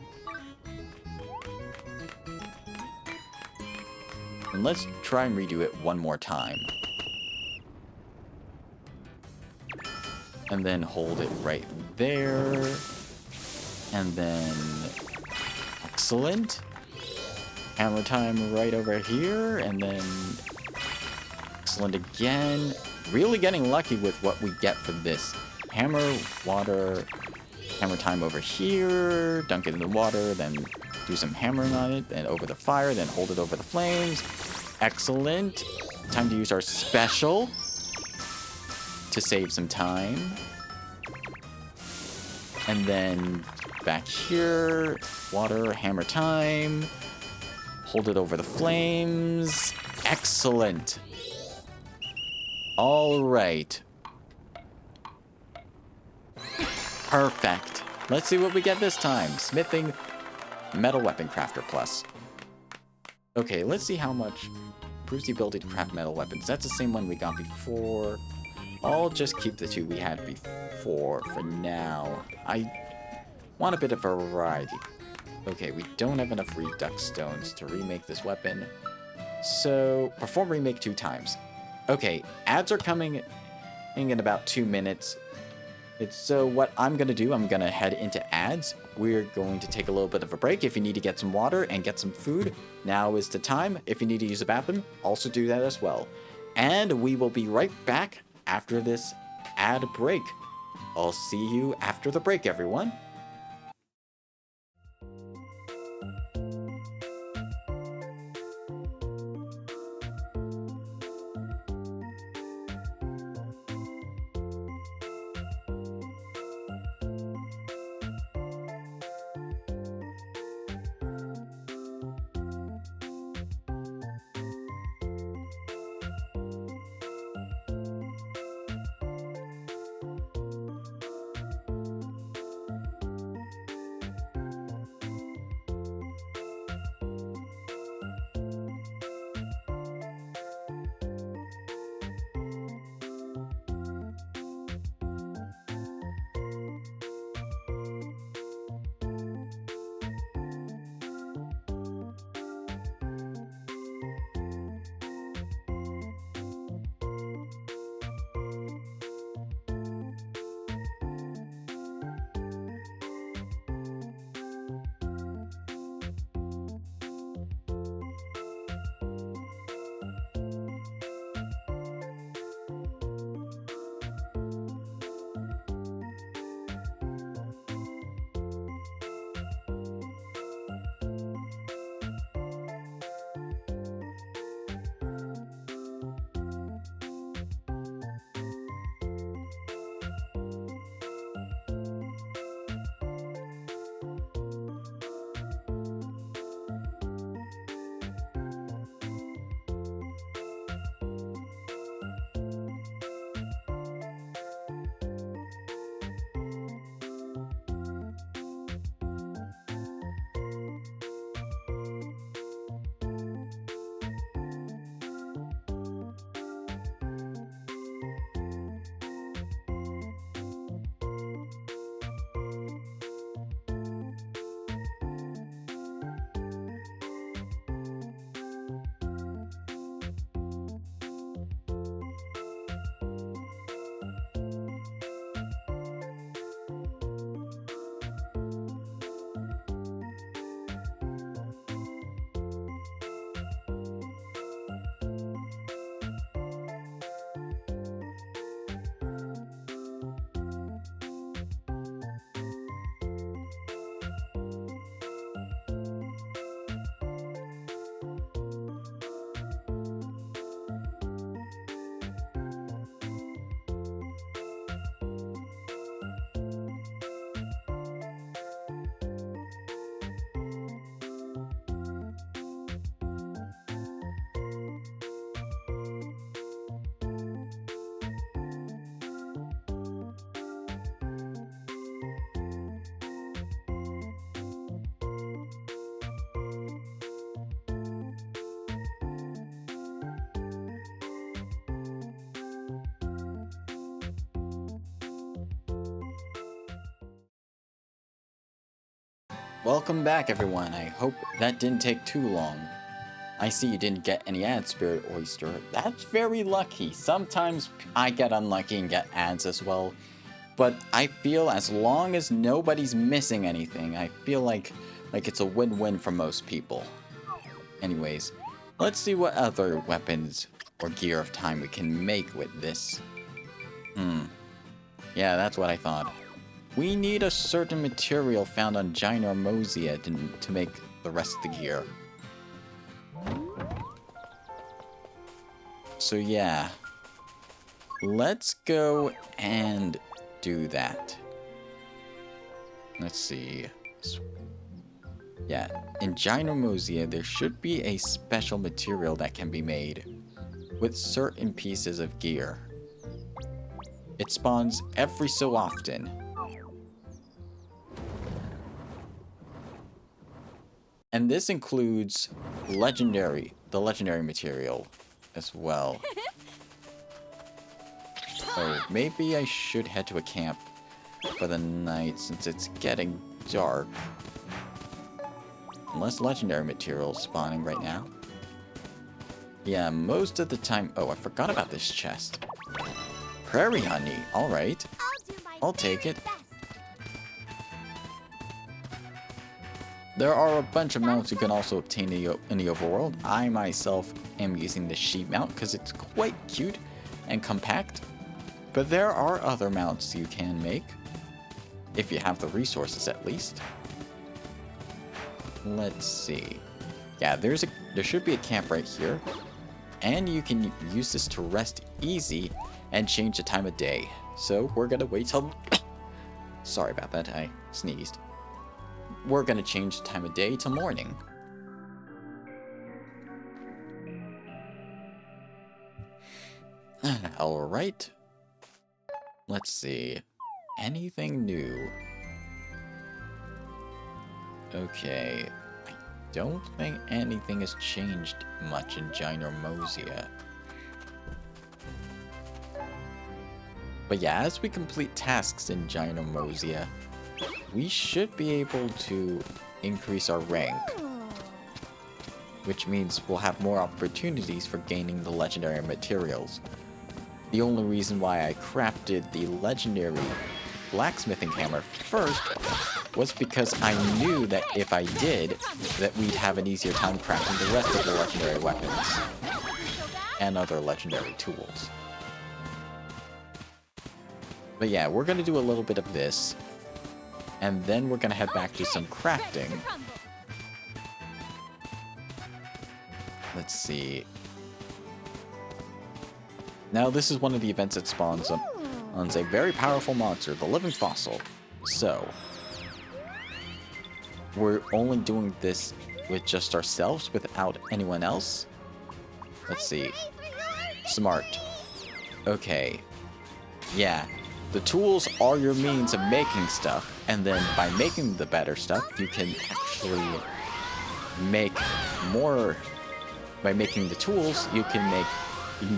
And let's try and redo it one more time. And then hold it right there. And then... excellent. Hammer time right over here. And then... excellent again. Really getting lucky with what we get from this. Hammer, water, hammer time over here, dunk it in the water, then do some hammering on it, then over the fire, then hold it over the flames. Excellent. Time to use our special to save some time. And then back here, water, hammer time, hold it over the flames. Excellent. All right. Perfect. Let's see what we get this time. Smithing, metal weapon crafter plus. Okay, let's see how much improves the ability to craft metal weapons. That's the same one we got before. I'll just keep the two we had before for now. I want a bit of variety. Okay, we don't have enough redux stones to remake this weapon. So, perform remake 2 times. Okay, ads are coming in about 2 minutes. So what I'm going to do, I'm going to head into ads. We're going to take a little bit of a break. If you need to get some water and get some food, now is the time. If you need to use a bathroom, also do that as well. And we will be right back after this ad break. I'll see you after the break, everyone. Welcome back, everyone. I hope that didn't take too long. I see you didn't get any ads, Spirit Oyster. That's very lucky. Sometimes I get unlucky and get ads as well. But I feel as long as nobody's missing anything, I feel like it's a win-win for most people. Anyways, let's see what other weapons or gear of time we can make with this. Yeah, that's what I thought. We need a certain material found on Ginormosia to make the rest of the gear. So yeah, let's go and do that. Let's see. Yeah, in Ginormosia, there should be a special material that can be made with certain pieces of gear. It spawns every so often. And this includes the legendary material as well. Oh, maybe I should head to a camp for the night since it's getting dark. Unless legendary material is spawning right now. Yeah, most of the time... Oh, I forgot about this chest. Prairie honey, alright. I'll take it. There are a bunch of mounts you can also obtain in the overworld. I myself am using the sheep mount because it's quite cute and compact. But there are other mounts you can make, if you have the resources at least. Let's see. Yeah, there should be a camp right here. And you can use this to rest easy and change the time of day. So we're gonna wait till... Sorry about that, I sneezed. We're gonna change the time of day to morning. Alright. Let's see. Anything new? Okay. I don't think anything has changed much in Ginormosia. But yeah, as we complete tasks in Ginormosia, we should be able to increase our rank. Which means we'll have more opportunities for gaining the legendary materials. The only reason why I crafted the legendary blacksmithing hammer first was because I knew that if I did, that we'd have an easier time crafting the rest of the legendary weapons and other legendary tools. But yeah, we're gonna do a little bit of this, and then we're gonna head back to some crafting. Let's see. Now this is one of the events that spawns on a very powerful monster, the living fossil. So, we're only doing this with just ourselves, without anyone else. Let's see. Smart. Okay. Yeah. The tools are your means of making stuff, and then by making the better stuff, you can actually make more. By making the tools, you can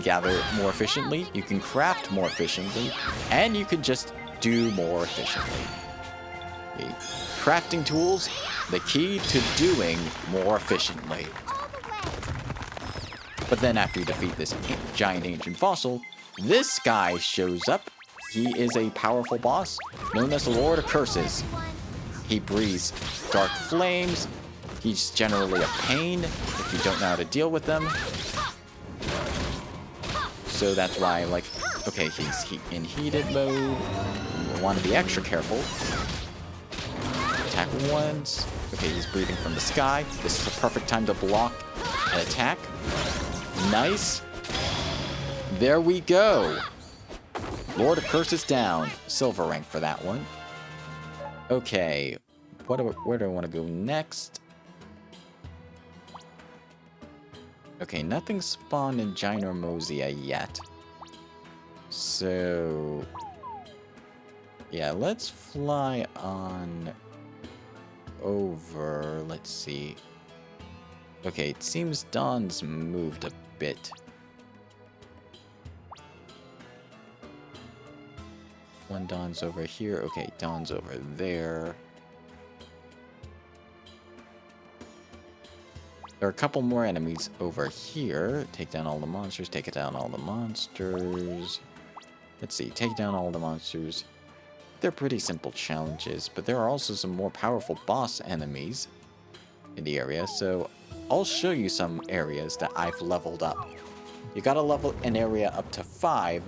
gather more efficiently, you can craft more efficiently, and you can just do more efficiently. Okay. Crafting tools, the key to doing more efficiently. But then after you defeat this giant ancient fossil, this guy shows up. He is a powerful boss, known as the Lord of Curses. He breathes dark flames. He's generally a pain if you don't know how to deal with them. So that's why, like, okay, he's in heated mode. We want to be extra careful. Attack once. Okay, he's breathing from the sky. This is the perfect time to block an attack. Nice. There we go. Lord of Curses down. Silver rank for that one. Okay. Where do I want to go next? Okay, nothing spawned in Ginormosia yet. So... yeah, let's fly on over. Let's see. Okay, it seems Dawn's moved a bit. One Dawn's over here. Okay, Dawn's over there. There are a couple more enemies over here. Take down all the monsters. Take it down all the monsters. Let's see. Take down all the monsters. They're pretty simple challenges, but there are also some more powerful boss enemies in the area, so I'll show you some areas that I've leveled up. You gotta level an area up to 5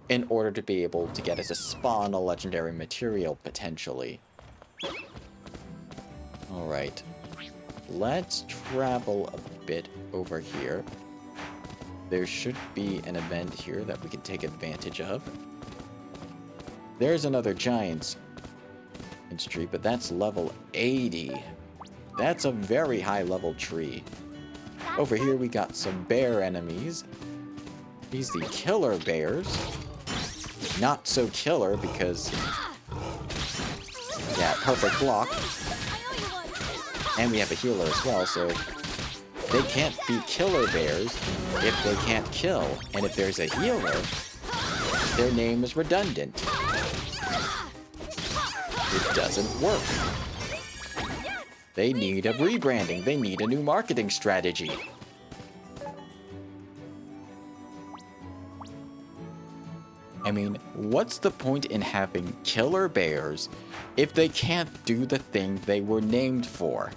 in order to be able to get it to spawn a legendary material, potentially. Alright. Let's travel a bit over here. There should be an event here that we can take advantage of. There's another giant's tree, but that's level 80. That's a very high level tree. Over here we got some bear enemies. These the killer bears. Not so killer because... yeah, perfect block. And we have a healer as well, so they can't be killer bears if they can't kill. And if there's a healer, their name is redundant. It doesn't work. They need a rebranding. They need a new marketing strategy. I mean, what's the point in having killer bears if they can't do the thing they were named for?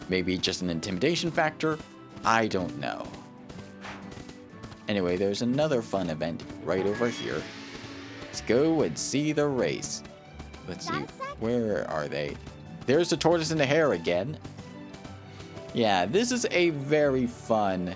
Maybe just an intimidation factor? I don't know. Anyway, there's another fun event right over here. Let's go and see the race. Let's see, where are they? There's the tortoise and the hare again. Yeah, this is a very fun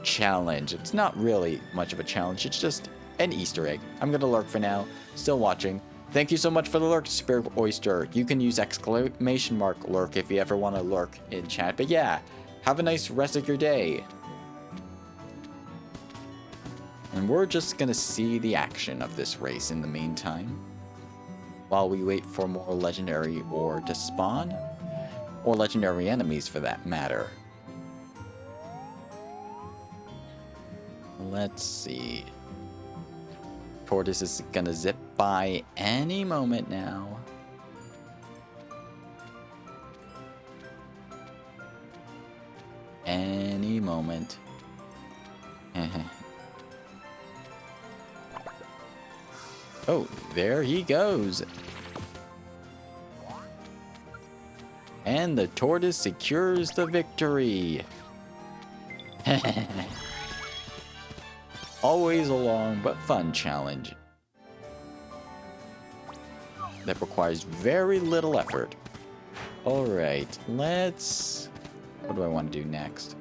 challenge. It's not really much of a challenge, it's just an Easter egg. I'm gonna lurk for now. Still watching. Thank you so much for the lurk, Spirit Oyster. You can use exclamation mark lurk if you ever want to lurk in chat. But yeah, have a nice rest of your day. And we're just gonna see the action of this race in the meantime, while we wait for more legendary ore to spawn, or legendary enemies for that matter. Let's see. Tortoise is gonna zip by any moment now. Any moment. Oh, there he goes. And the tortoise secures the victory. Always a long but fun challenge that requires very little effort. Alright, let's... what do I want to do next?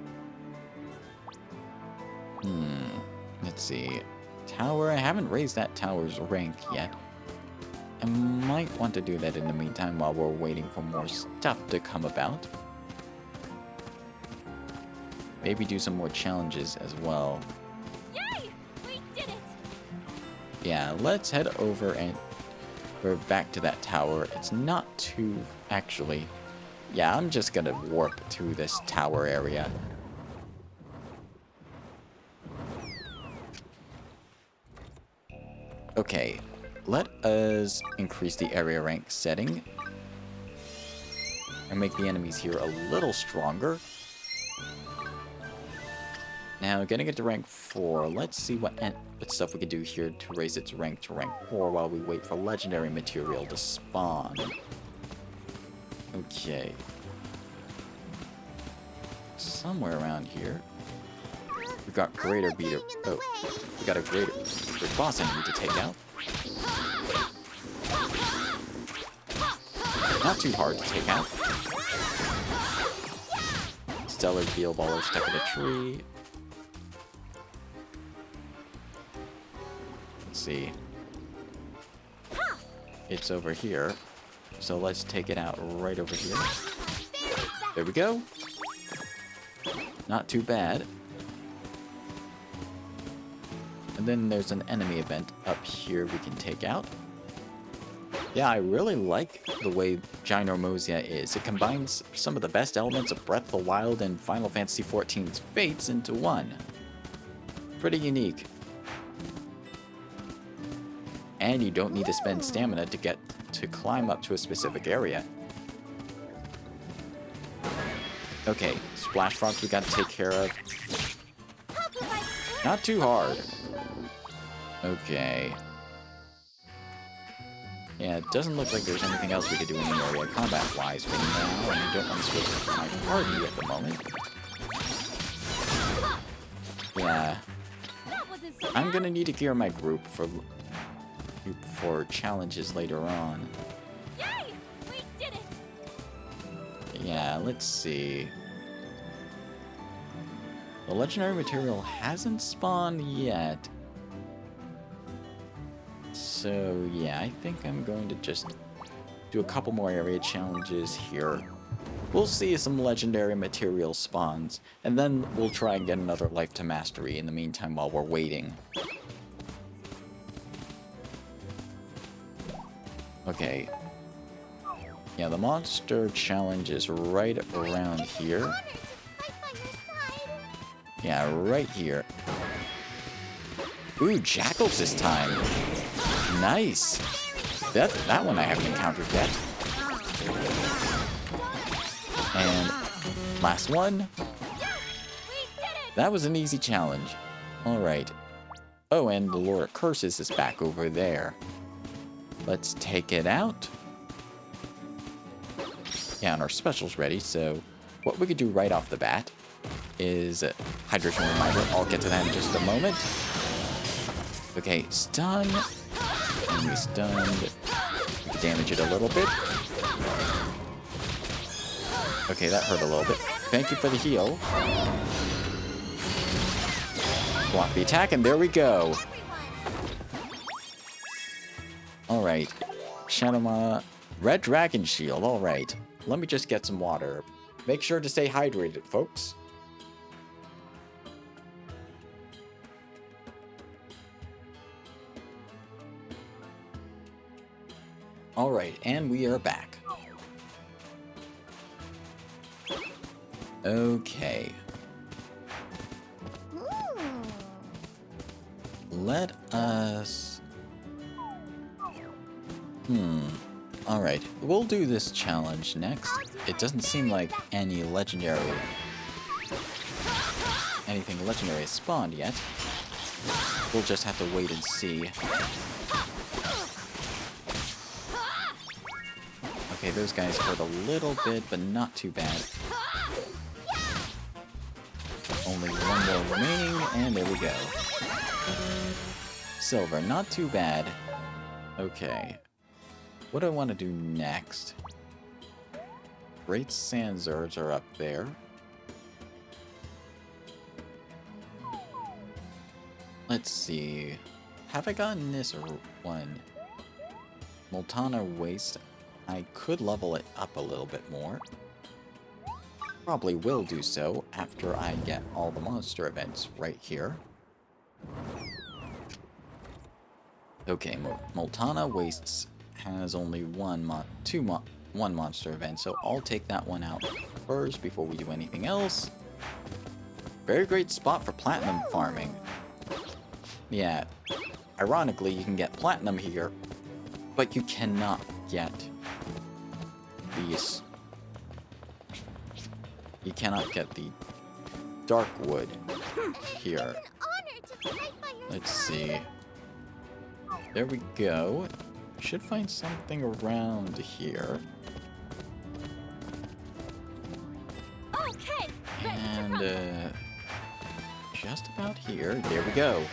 Let's see. Tower, I haven't raised that tower's rank yet. I might want to do that in the meantime while we're waiting for more stuff to come about. Maybe do some more challenges as well. Yay! We did it! Yeah, let's head over and we're back to that tower. It's not too... actually... yeah, I'm just gonna warp to this tower area. Okay, let us increase the area rank setting and make the enemies here a little stronger. Now, getting it to rank 4, let's see what stuff we can do here to raise its rank to rank 4 while we wait for legendary material to spawn. Okay. Somewhere around here. We got greater beater. Oh, we got a greater boss enemy to take out. Not too hard to take out. Stellar Beal Baller stuck in a tree. Let's see. It's over here. So let's take it out right over here. There we go. Not too bad. And then there's an enemy event up here we can take out. Yeah, I really like the way Ginormous is. It combines some of the best elements of Breath of the Wild and Final Fantasy XIV's Fates into one. Pretty unique. And you don't need to spend stamina to climb up to a specific area. Okay, splash frogs we gotta take care of. How could I Not too hard. Okay. Yeah, it doesn't look like there's anything else we could do in the area combat-wise for now, and I don't want to switch to my party at the moment. Yeah, That wasn't so I'm bad. gonna need to gear my group for challenges later on. Yay! We did it! Yeah, let's see. The legendary material hasn't spawned yet. So, yeah, I think I'm going to just do a couple more area challenges here. We'll see if some legendary material spawns, and then we'll try and get another life to mastery in the meantime while we're waiting. Okay. Yeah, the monster challenge is right around here. Honored to fight by your side. Yeah, right here. Ooh, jackals this time. Nice. That one I haven't encountered yet. And last one. We did it! That was an easy challenge. Alright. Oh, and the Lord of Curses is back over there. Let's take it out. Yeah, and our special's ready, so what we could do right off the bat is Hydration Reminder. I'll get to that in just a moment. Okay, stun. And we stunned. We can damage it a little bit. Okay, that hurt a little bit. Thank you for the heal. Block the attack, and there we go. Alright. Shanoma. Red Dragon Shield. Alright. Let me just get some water. Make sure to stay hydrated, folks. Alright, and we are back. Okay. Let us... Alright, we'll do this challenge next. It doesn't seem like anything legendary has spawned yet. We'll just have to wait and see. Okay, those guys hurt a little bit, but not too bad. Only one more remaining, and there we go. Silver, not too bad. Okay. What do I want to do next? Great Sand Zergs are up there. Let's see. Have I gotten this one? Moltana Waste. I could level it up a little bit more. Probably will do so after I get all the monster events right here. Okay, Moltana Wastes has only one monster event, so I'll take that one out first before we do anything else. Very great spot for platinum farming. Yeah, ironically, you can get platinum here, but you cannot get these. You cannot get the dark wood here. Let's see. There we go. Should find something around here. Okay. And just about here. There we go.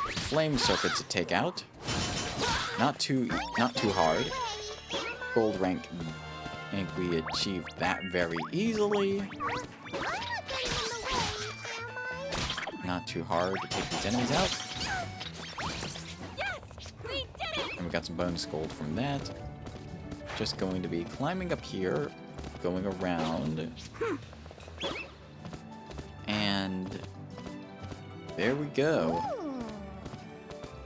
Flame circuit to take out. Not too hard. Gold rank. I think we achieved that very easily. Not too hard to take these enemies out. And we got some bonus gold from that. Just going to be climbing up here, going around. And there we go.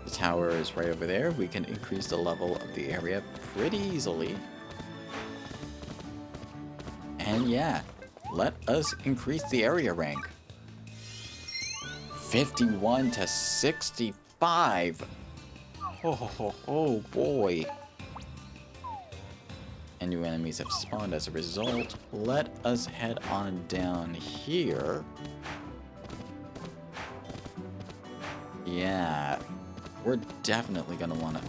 The tower is right over there. We can increase the level of the area pretty easily. And yeah, let us increase the area rank. 51 to 65. Oh boy. And new enemies have spawned as a result. Let us head on down here. Yeah, we're definitely gonna wanna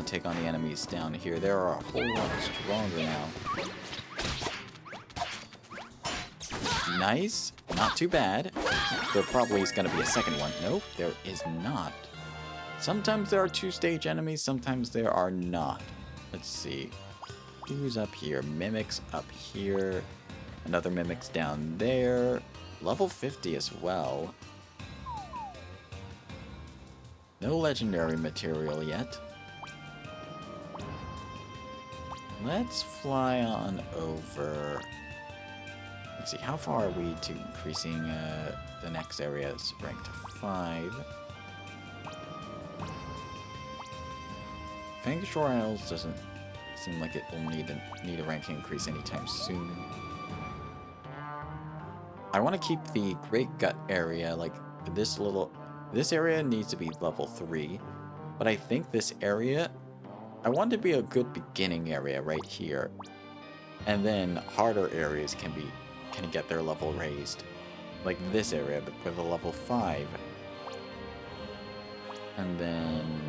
take on the enemies down here. They are a whole lot stronger now. Nice, not too bad. There probably is gonna be a second one. Nope, there is not. Sometimes there are two-stage enemies, sometimes there are not. Let's see. Who's up here? Mimics up here. Another Mimic's down there. Level 50 as well. No legendary material yet. Let's fly on over. Let's see, how far are we to increasing the next area's rank to 5? Fang Shore Isles doesn't seem like it will need a rank increase anytime soon. I want to keep the Great Gut area, like this area needs to be level 3, but I think this area, I want it to be a good beginning area right here. And then harder areas can get their level raised. Like this area with a level 5. And then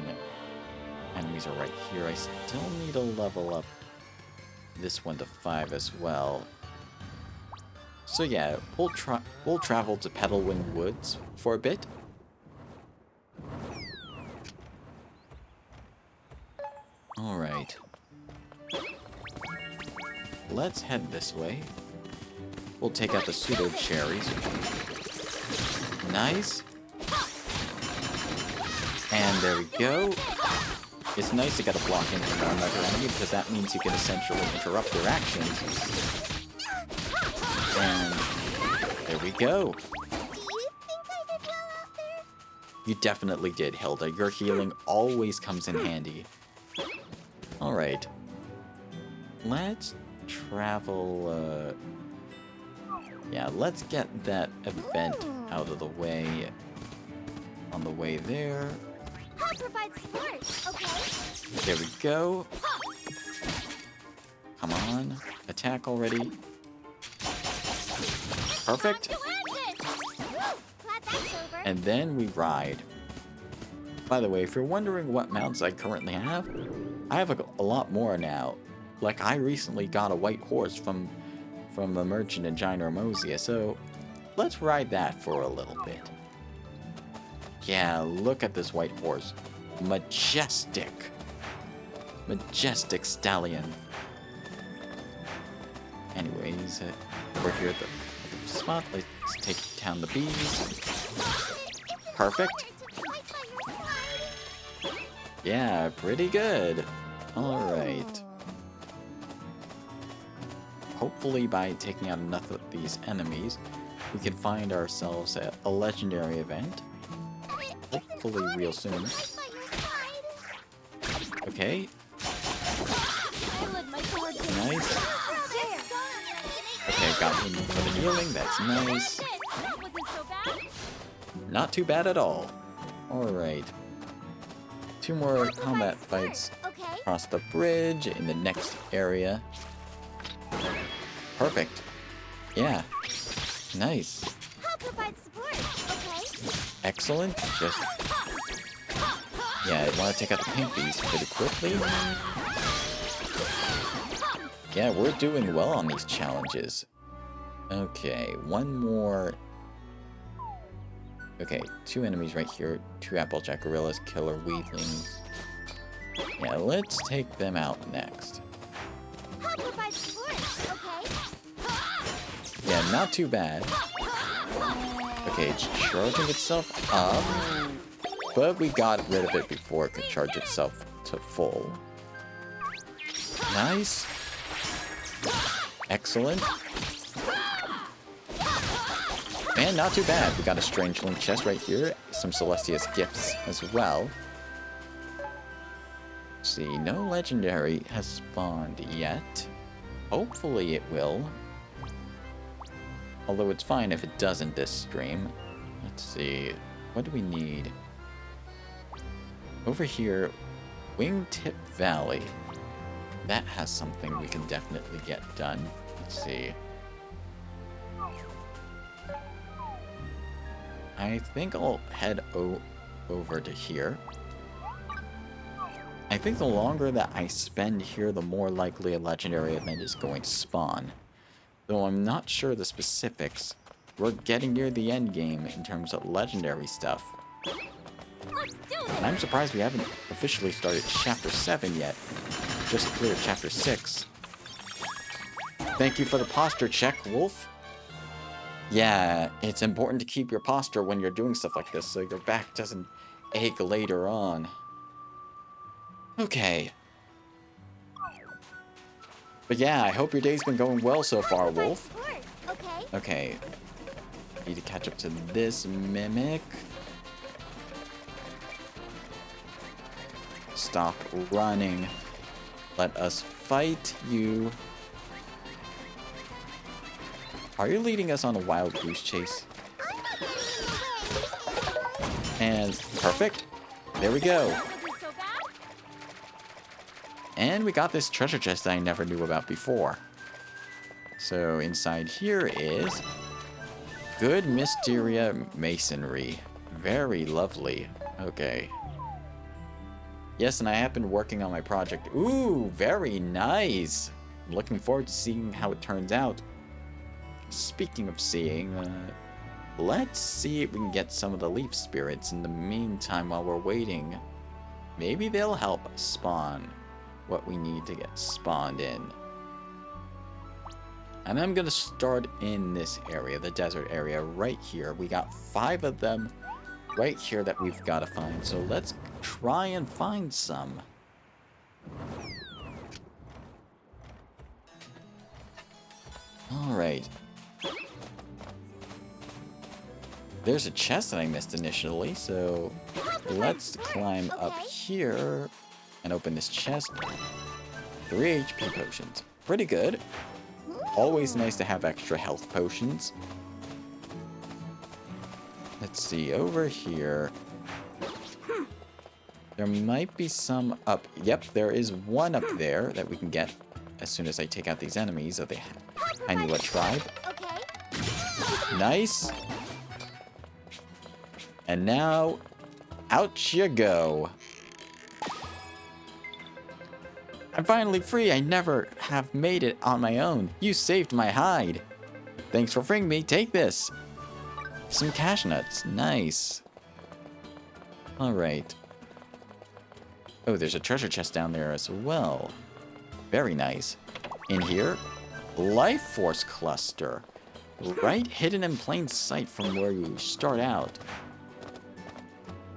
enemies are right here. I still need to level up this one to 5 as well. So yeah, we'll travel to Petalwing Woods for a bit. Alright. Let's head this way. We'll take out the pseudo cherries. Nice. And there we go. It's nice to get a block in from another enemy because that means you can essentially interrupt their actions. And there we go. Do you think I did well out there? You definitely did, Hilda. Your healing always comes in handy. Alright. Let's travel, yeah, let's get that event out of the way. On the way there. I'll provide support, okay? There we go. Come on. Attack already. Perfect. Time to end this! Woo! Glad that's over. And then we ride. By the way, if you're wondering what mounts I currently have, I have a lot more now. Like, I recently got a white horse from a merchant in Ginormous, so let's ride that for a little bit. Yeah, look at this white horse. Majestic. Majestic stallion. Anyways, we're here at the spot. Let's take down the bees. Perfect. Yeah, pretty good. Alright. Hopefully by taking out enough of these enemies, we can find ourselves at a legendary event. Hopefully real soon. Okay. Nice. Okay, got him for the healing. That's nice. That wasn't so bad. Not too bad at all. Alright. 2 more combat fights Okay. across the bridge in the next area. Perfect. Yeah. Nice. I'll provide support, okay? Excellent. Just... yeah, I want to take out the pink bees pretty quickly. Yeah, we're doing well on these challenges. Okay, one more. Okay, 2 enemies right here. 2 Applejack Gorillas, Killer Weedlings. Yeah, let's take them out next. I'll provide support, okay? Yeah, not too bad. Okay, it's charging itself up. But we got rid of it before it could charge itself to full. Nice. Excellent. And not too bad. We got a Strangeling chest right here. Some Celestia's gifts as well. Let's see, no legendary has spawned yet. Hopefully it will. Although it's fine if it doesn't this stream. Let's see. What do we need? Over here, Wingtip Valley. that has something we can definitely get done. Let's see. I think I'll head over to here. I think the longer that I spend here, the more likely a legendary event is going to spawn. Though I'm not sure the specifics. We're getting near the end game in terms of legendary stuff. Let's do this. And I'm surprised we haven't officially started Chapter 7 yet. Just cleared Chapter 6. Thank you for the posture check, Wolf. Yeah, it's important to keep your posture when you're doing stuff like this so your back doesn't ache later on. Okay. But yeah, I hope your day's been going well so far, Wolf. Okay. Okay. Need to catch up to this mimic. Stop running. Let us fight you. Are you leading us on a wild goose chase? And perfect. There we go. Wasn't so bad. And we got this treasure chest that I never knew about before. So inside here is good Mysteria masonry. Very lovely. Okay. Yes, and I have been working on my project. Ooh, very nice. I'm looking forward to seeing how it turns out. Speaking of seeing, let's see if we can get some of the leaf spirits in the meantime while we're waiting. Maybe they'll help spawn what we need to get spawned in. And I'm gonna start in this area, the desert area right here. We got 5 of them right here that we've got to find. So let's try and find some. Alright. There's a chest that I missed initially, so let's climb up here and open this chest. 3 HP potions. Pretty good. Always nice to have extra health potions. Let's see, over here. There might be some up. Yep, there is one up there that we can get as soon as I take out these enemies of the Hainua tribe. Okay. Nice. And now, out you go. I'm finally free. I never have made it on my own. You saved my hide. Thanks for freeing me. Take this. Some cashew nuts. Nice. Alright. Oh, there's a treasure chest down there as well. Very nice. In here, Life Force Cluster. Right hidden in plain sight from where you start out.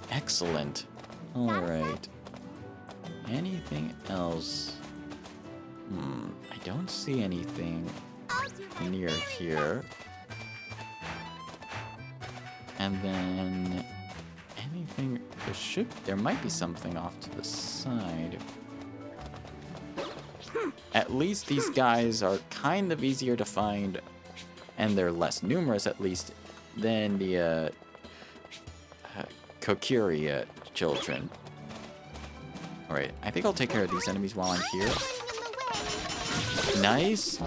Excellent. Alright. Anything else? I don't see anything near here. And then anything, there might be something off to the side. At least these guys are kind of easier to find, and they're less numerous at least than the Kokiri children. Alright, I think I'll take care of these enemies while I'm here. Nice.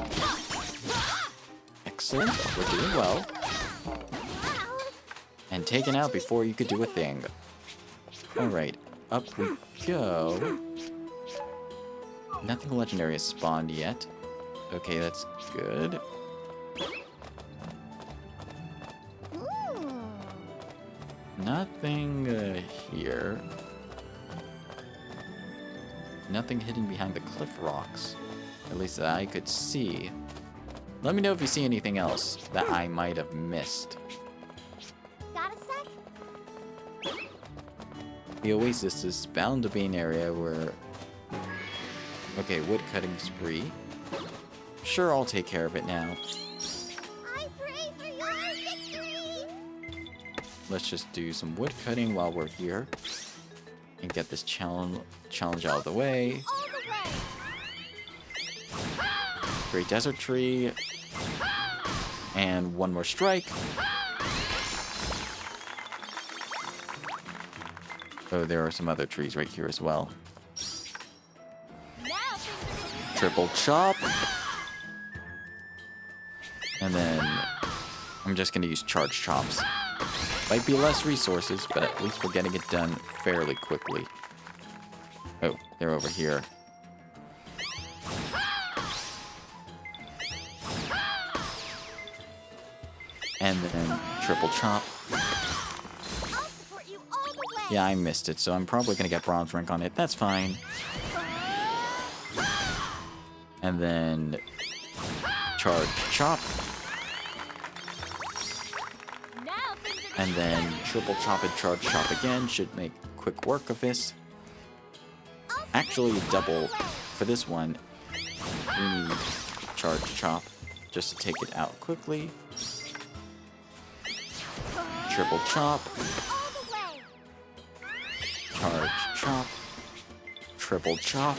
Excellent, we're doing well. And taken out before you could do a thing. Alright, up we go. Nothing legendary has spawned yet. Okay, that's good. Nothing here. Nothing hidden behind the cliff rocks. At least that I could see. Let me know if you see anything else that I might have missed. Got a sec? The oasis is bound to be an area where... Okay, wood cutting spree. Sure, I'll take care of it now. I pray for your victory. Let's just do some wood cutting while we're here. And get this challenge out of the way. All the way. Great desert tree. And one more strike. Oh, there are some other trees right here as well. Now things are triple chop. And then I'm just gonna use charge chops. Might be less resources, but at least we're getting it done fairly quickly. Oh, they're over here. And then triple chop. I'll support you all the way. Yeah, I missed it, so I'm probably gonna get bronze rank on it. That's fine. And then charge chop. Now things are And then triple chop and charge chop again. Should make quick work of this. Actually, double for this one. We need charge chop just to take it out quickly. Triple chop, all the way. charge chop, triple chop.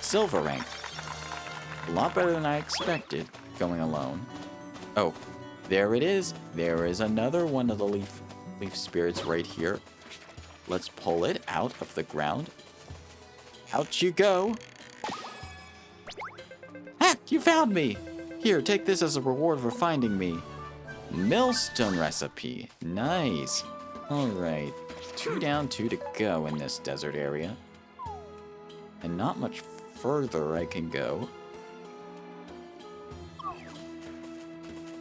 Silver rank. A lot better than I expected going alone. Oh, there it is. There is another one of the leaf spirits right here. Let's pull it out of the ground. Out you go. Ah, you found me. Here, take this as a reward for finding me. Millstone recipe. Nice. Alright. 2 down, 2 to go in this desert area. And not much further I can go.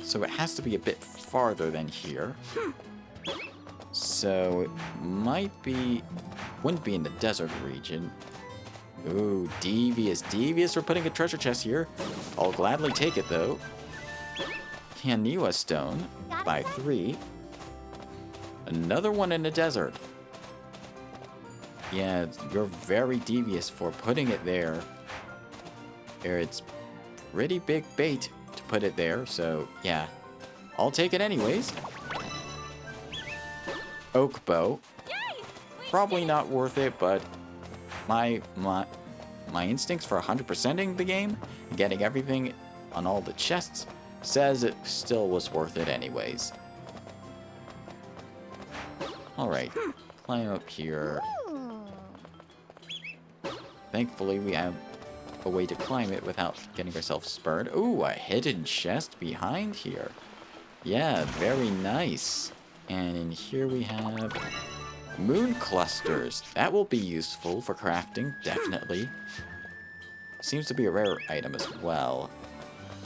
So it has to be a bit farther than here. So it might be... wouldn't be in the desert region. Ooh, devious. Devious for putting a treasure chest here. I'll gladly take it though. Haniwa stone by 3. Another one in the desert. Yeah, you're very devious for putting it there. It's pretty big bait to put it there, so yeah. I'll take it anyways. Oak bow. Probably not worth it, but my instincts for 100%ing the game, getting everything on all the chests, says it still was worth it anyways. Alright, climb up here. Thankfully, we have a way to climb it without getting ourselves spurned. Ooh, a hidden chest behind here. Yeah, very nice. And in here we have moon clusters. That will be useful for crafting, definitely. Seems to be a rare item as well.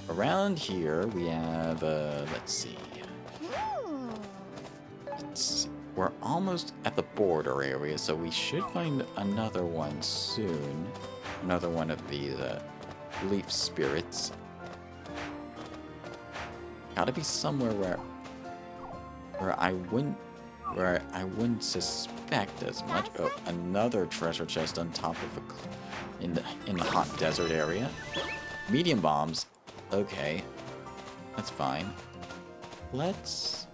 Around here we have, let's see. We're almost at the border area, so we should find another one soon. Another one of these leaf spirits. Gotta be somewhere where I wouldn't suspect as much. Oh, another treasure chest on top of in the hot desert area. Medium bombs. Okay, that's fine. Let's.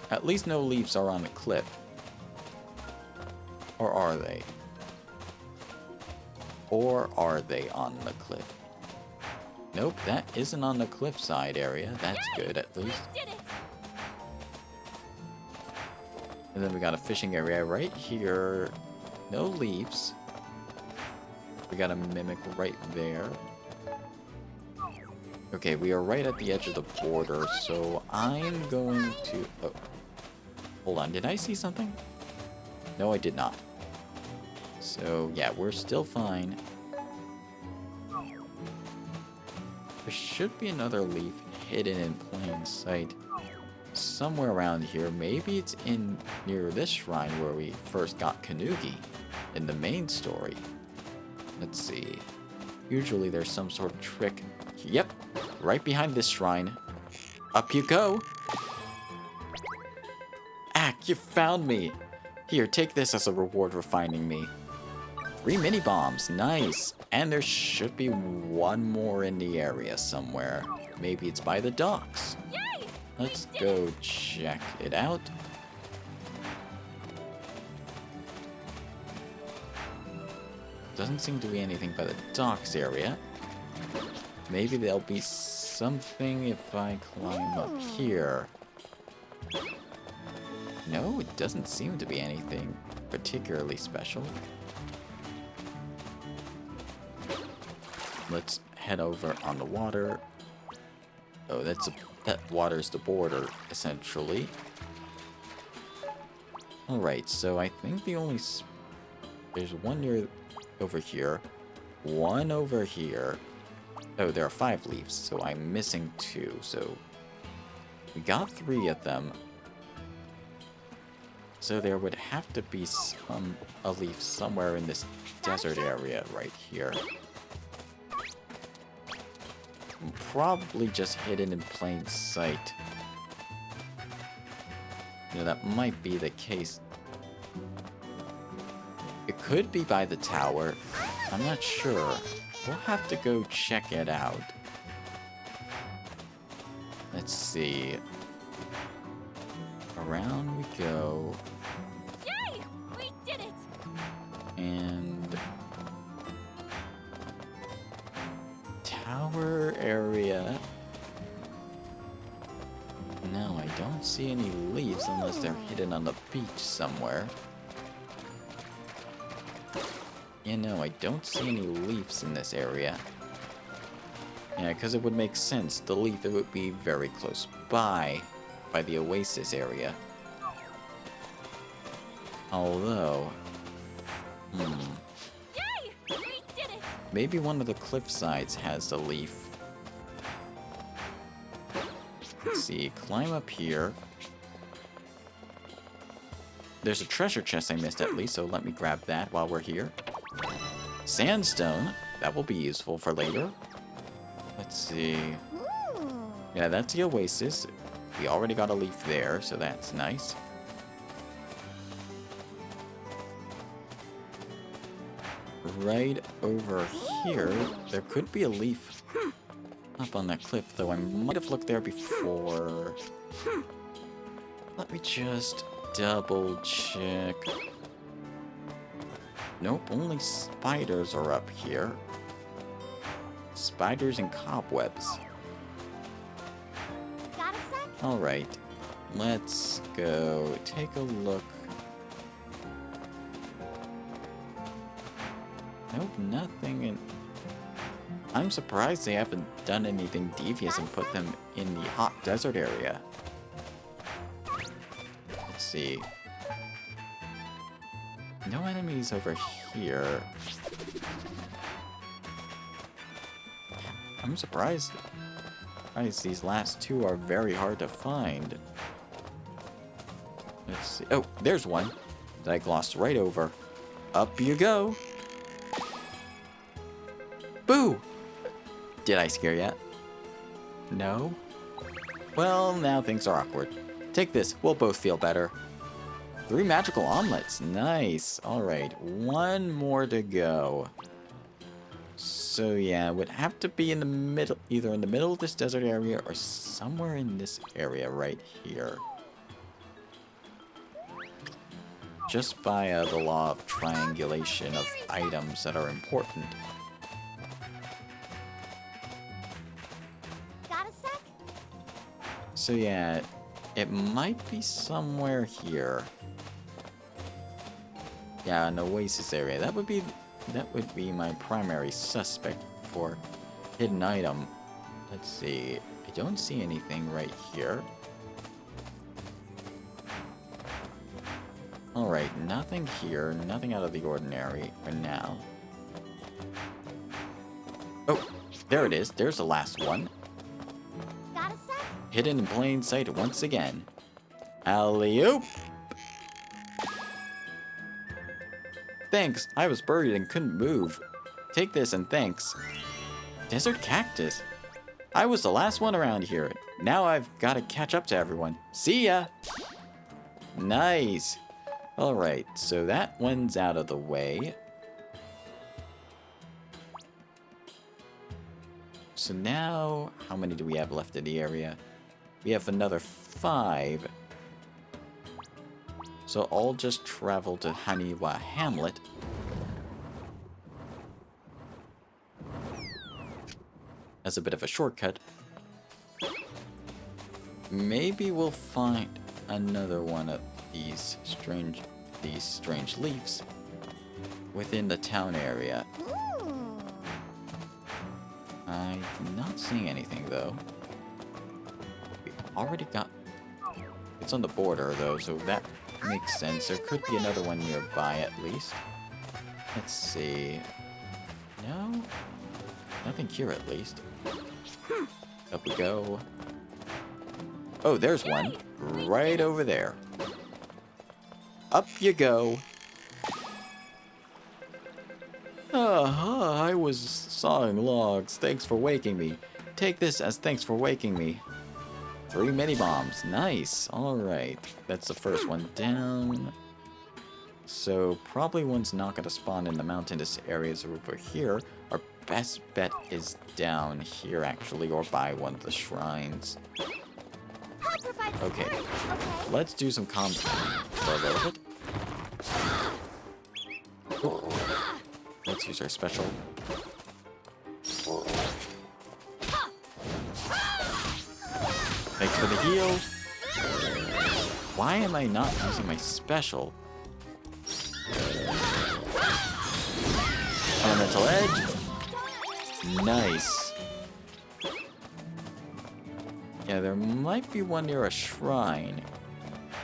At least no leaves are on the cliff. Or are they? Or are they on the cliff? Nope, that isn't on the cliffside area. That's good, at least. And then we got a fishing area right here. No leaves. We got a mimic right there. Okay, we are right at the edge of the border, so I'm going to... Oh. Hold on, did I see something? No, I did not. So, yeah, we're still fine. There should be another leaf hidden in plain sight. Somewhere around here. Maybe it's in near this shrine where we first got Kanugi in the main story. Let's see. Usually there's some sort of trick. Yep, right behind this shrine. Up you go. You found me. Here, take this as a reward for finding me. 3 mini bombs, nice. And there should be one more in the area somewhere. Maybe it's by the docks. Let's go check it out. Doesn't seem to be anything by the docks area. Maybe there'll be something if I climb up here. No, it doesn't seem to be anything particularly special. Let's head over on the water. Oh, that water's the border, essentially. Alright, so I think the only... There's one near over here. One over here. Oh, there are 5 leaves, so I'm missing 2. So we got 3 of them. So there would have to be a leaf somewhere in this desert area right here. Probably just hidden in plain sight. You know, that might be the case. It could be by the tower. I'm not sure. We'll have to go check it out. Let's see. Around we go. Yay! We did it! And... tower area. No, I don't see any leaves unless they're hidden on the beach somewhere. Yeah, no, I don't see any leaves in this area. Yeah, because it would make sense. The leaf, it would be very close by the oasis area. Although... Yay! We did it! maybe one of the cliff sides has the leaf. Let's see, climb up here. There's a treasure chest I missed at least, so let me grab that while we're here. Sandstone, that will be useful for later. Let's see. Ooh. Yeah, that's the oasis. We already got a leaf there, so that's nice. Right over here, there could be a leaf up on that cliff, though I might have looked there before. Let me just double check. Nope, only spiders are up here. Spiders and cobwebs. Got a sec? Alright, let's go take a look. Nope, nothing in... I'm surprised they haven't done anything devious and put them in the hot desert area. Let's see. No enemies over here. I'm surprised. These last 2 are very hard to find. Let's see. Oh, there's one that I glossed right over. Up you go. Boo! Did I scare you? No? Well, now things are awkward. Take this. We'll both feel better. 3 magical omelets. Nice. Alright, 1 more to go. So yeah, it would have to be in the middle, either in the middle of this desert area or somewhere in this area right here. Just by the law of triangulation of items that are important. Got a sec? So yeah, it might be somewhere here. Yeah, an oasis area. That would be my primary suspect for hidden item. Let's see. I don't see anything right here. Alright, nothing here. Nothing out of the ordinary for now. Oh, there it is. There's the last one. Got a sec? Hidden in plain sight once again. Alley-oop! Thanks, I was buried and couldn't move. Take this and thanks. Desert cactus. I was the last one around here. Now I've got to catch up to everyone. See ya! Nice. Alright, so that one's out of the way. So now, how many do we have left in the area? We have another 5. So I'll just travel to Haniwa Hamlet. As a bit of a shortcut. Maybe we'll find another one of these strange leaves within the town area. Ooh. I'm not seeing anything though. We already got... It's on the border though, so that makes sense. There could be another one nearby at least. Let's see. No? Nothing here at least. Up we go. Oh, there's one. Right over there. Up you go. I was sawing logs. Thanks for waking me. Take this as thanks for waking me. 3 mini bombs. Nice. Alright. That's the first one down. So, probably one's not going to spawn in the mountainous areas over here. Our best bet is down here, actually, or by one of the shrines. Okay. Let's do some combat for a little bit. Ooh. Let's use our special. Thanks for the heal. Why am I not using my special? Elemental Edge. Nice. Yeah, there might be one near a shrine.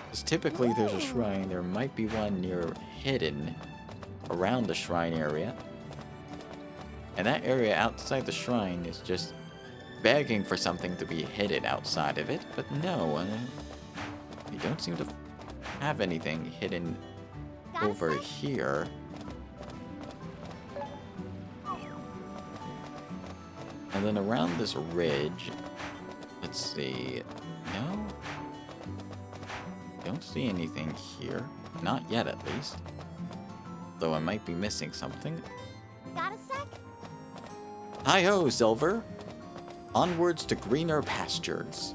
Because typically there's a shrine. There might be one near hidden around the shrine area. And that area outside the shrine is just begging for something to be hidden outside of it. But no, we don't seem to have anything hidden over here. And then around this ridge, let's see. No? Don't see anything here. Not yet, at least. Though I might be missing something. Got a sec? Hi-ho, Silver! Onwards to greener pastures.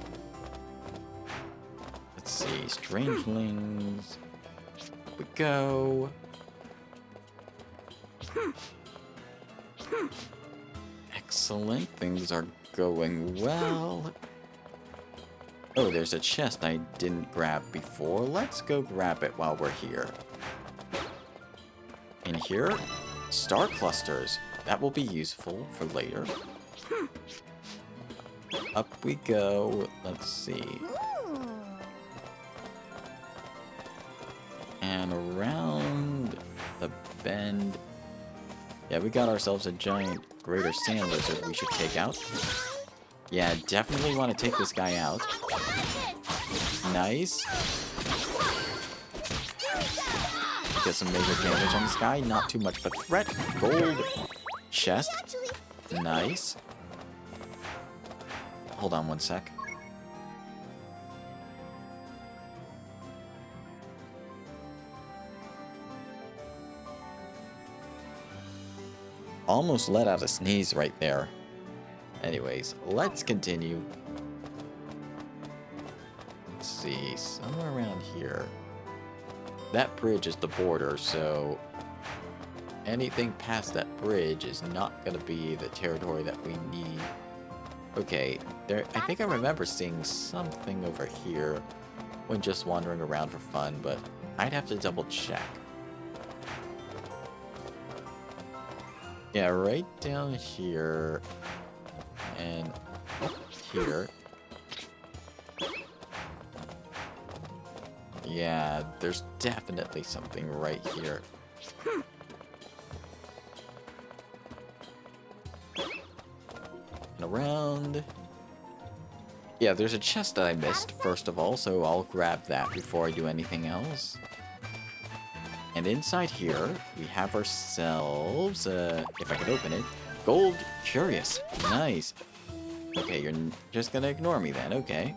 Let's see. Strangelings. Here we go. Excellent. Things are going well. Oh, there's a chest I didn't grab before. Let's go grab it while we're here. In here, star clusters. That will be useful for later. Up we go. Let's see. Ooh. And around the bend. Yeah, we got ourselves a giant greater sand lizard we should take out. Yeah, definitely want to take this guy out. Nice. Get some major damage on this guy. Not too much of a threat. Gold chest. Nice. Hold on one sec. Almost let out a sneeze right there. Anyways, let's continue. Let's see, somewhere around here. That bridge is the border, so anything past that bridge is not going to be the territory that we need. Okay, there. I think I remember seeing something over here when just wandering around for fun, but I'd have to double check. Yeah, right down here and up here. Yeah, there's definitely something right here. And around. Yeah, there's a chest that I missed, first of all, so I'll grab that before I do anything else. And inside here, we have ourselves, if I can open it, Gold Curious. Nice. Okay, you're just gonna ignore me then, okay.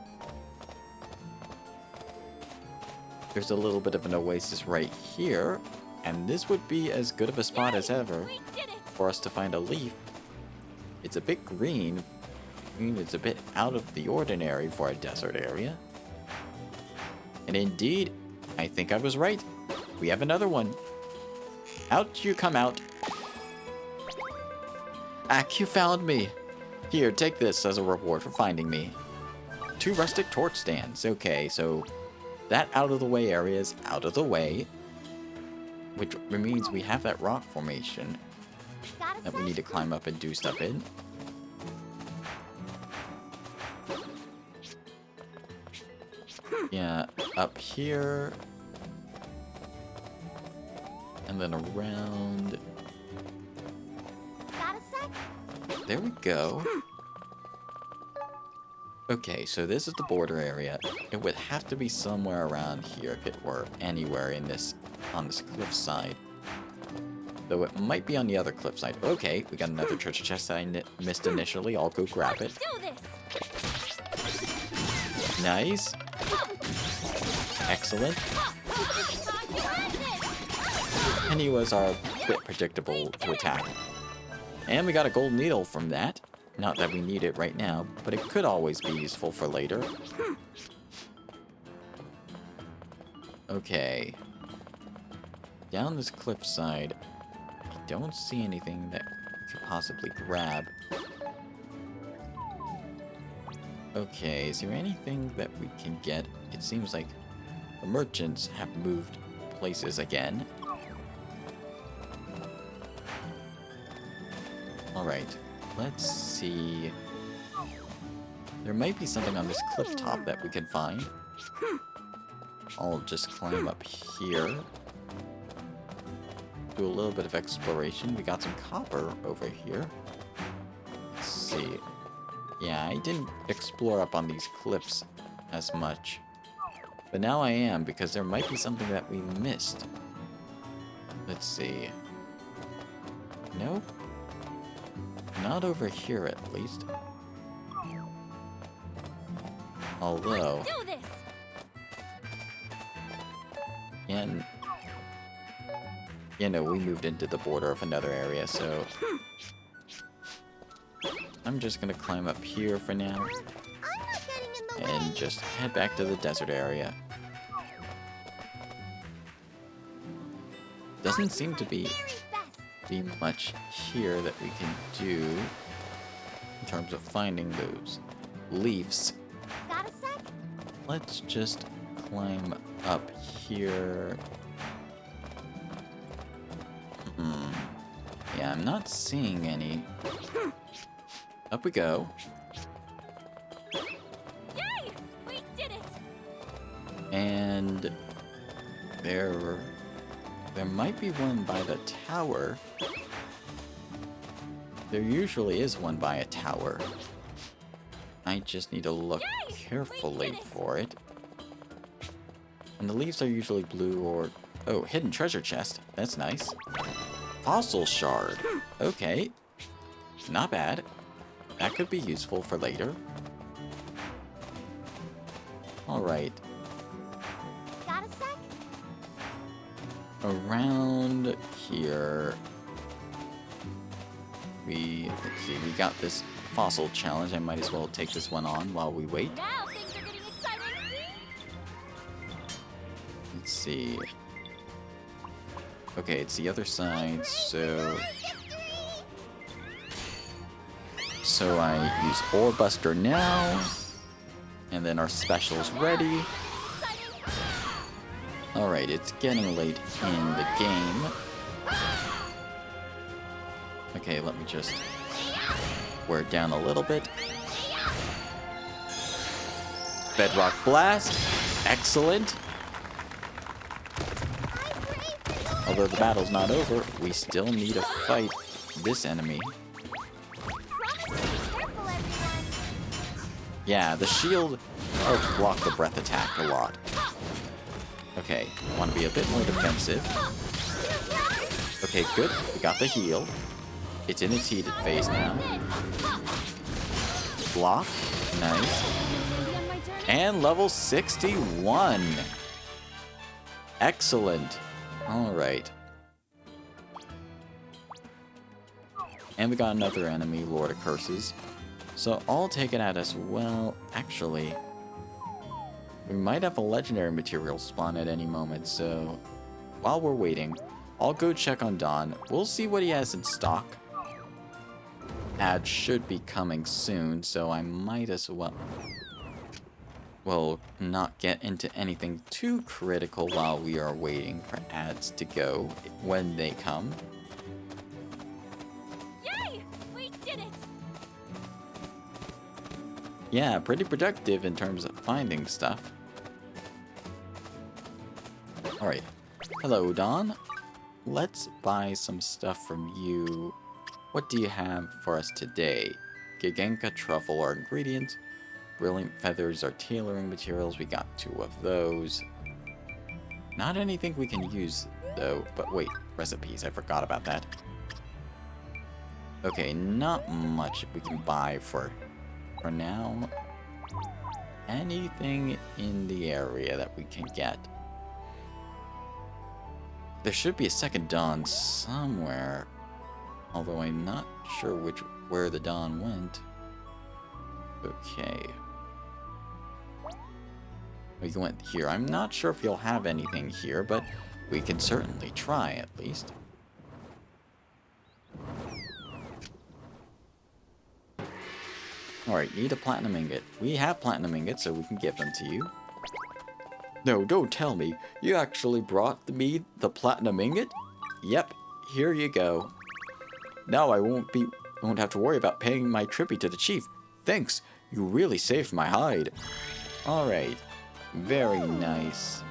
There's a little bit of an oasis right here, and this would be as good of a spot as ever for us to find a leaf. It's a bit green. I mean, it's a bit out of the ordinary for a desert area. And indeed, I think I was right. We have another one. Out you come out. Ack, you found me. Here, take this as a reward for finding me. 2 rustic torch stands. Okay, so that out of the way area is out of the way. Which means we have that rock formation Got a that we sec? need to climb up and do stuff in. Yeah, up here. And then around. Got a sec? There we go. Okay, so this is the border area. It would have to be somewhere around here if it were anywhere in this, on this cliffside. Though it might be on the other cliffside. Okay, we got another treasure chest that I missed initially. I'll go grab it. Let's do this. Nice. Excellent. And he was a bit predictable to attack. And we got a gold needle from that. Not that we need it right now, but it could always be useful for later. Okay. Down this cliffside, I don't see anything that we could possibly grab. Okay, is there anything that we can get? It seems like the merchants have moved places again. Alright, let's see. There might be something on this cliff top that we can find. I'll just climb up here. Do a little bit of exploration. We got some copper over here. Let's see. Yeah, I didn't explore up on these cliffs as much. But now I am, because there might be something that we missed. Let's see. Nope. Not over here, at least. Although... Let's do this. And... you know, we moved into the border of another area, so... I'm just gonna climb up here for now. I'm not getting in the And way. just head back to the desert area. Doesn't seem to be... Very best. be much here that we can do in terms of finding those leaves. Got a sec? Let's just climb up here. Yeah, I'm not seeing any. Up we go. Yay! We did it. And there might be one by the tower. There usually is one by a tower. I just need to look Yay! carefully We did it! for it. And the leaves are usually blue or... oh, hidden treasure chest. That's nice. Fossil shard. Okay. Not bad. That could be useful for later. Alright. Got a sec? Around here... let's see, we got this fossil challenge. I might as well take this one on while we wait. Now things are getting exciting. Let's see. Okay, it's the other side, so... so I use Ore Buster now. And then our special's ready. Alright, it's getting late in the game. Okay, let me just wear it down a little bit. Bedrock Blast. Excellent. Although the battle's not over, we still need to fight this enemy. Promise to be careful, everyone. Yeah, the shield helps block the breath attack a lot. Okay, want to be a bit more defensive. Okay, good. We got the heal. It's in its heated phase now. Block. Nice. And level 61. Excellent. Alright. And we got another enemy, Lord of Curses. So I'll take it out as well. Actually, we might have a legendary material spawn at any moment, so while we're waiting, I'll go check on Don. We'll see what he has in stock. Ad should be coming soon, so I might as well... we'll not get into anything too critical while we are waiting for ads to go when they come. Yay! We did it! Yeah, pretty productive in terms of finding stuff. Alright. Hello, Dawn. Let's buy some stuff from you. What do you have for us today? Giganka truffle are ingredients. Brilliant feathers are tailoring materials. We got 2 of those. Not anything we can use, though. But wait, recipes. I forgot about that. Okay, not much we can buy for now. Anything in the area that we can get. There should be a second Dawn somewhere. Although I'm not sure where the Dawn went. Okay. We went here. I'm not sure if you'll have anything here, but we can certainly try at least. Alright, need a platinum ingot. We have platinum ingots, so we can give them to you. No, don't tell me. You actually brought me the platinum ingot? Yep, here you go. Now I won't have to worry about paying my tribute to the chief. Thanks, you really saved my hide. Alright, very nice.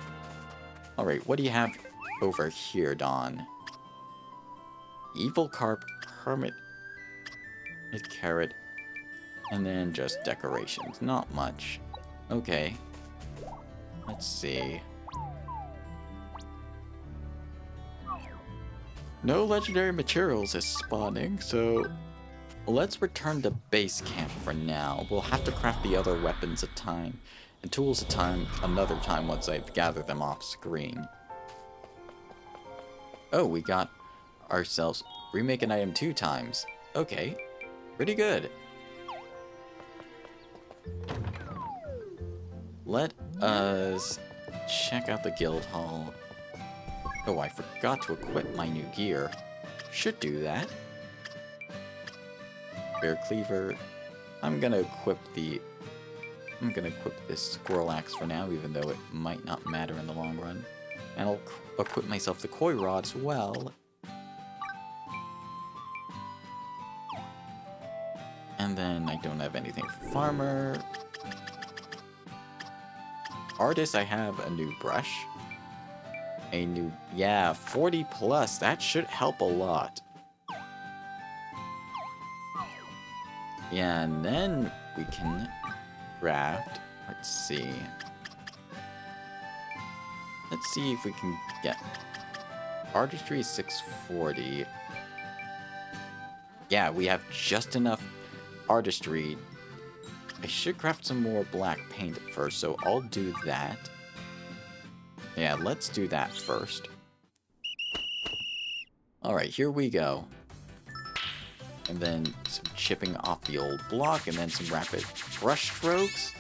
Alright, what do you have over here, Dawn? Evil carp, hermit, carrot, and then just decorations. Not much. Okay. Let's see. No legendary materials is spawning, so let's return to base camp for now. We'll have to craft the other weapons a time and tools a time another time once I've gathered them off screen. Oh, we got ourselves remake an item 2 times. Okay, pretty good. Let us check out the guild hall. Oh, I forgot to equip my new gear. Should do that. Bear cleaver. I'm gonna equip this squirrel axe for now, even though it might not matter in the long run. And I'll equip myself the koi rod as well. And then I don't have anything for farmer. Artist, I have a new brush. Yeah, 40 plus. That should help a lot. Yeah, and then we can craft. Let's see. Let's see if we can get artistry 640. Yeah, we have just enough artistry. I should craft some more black paint first, so I'll do that. Yeah, let's do that first. Alright, here we go. And then some chipping off the old block, and then some rapid brush strokes.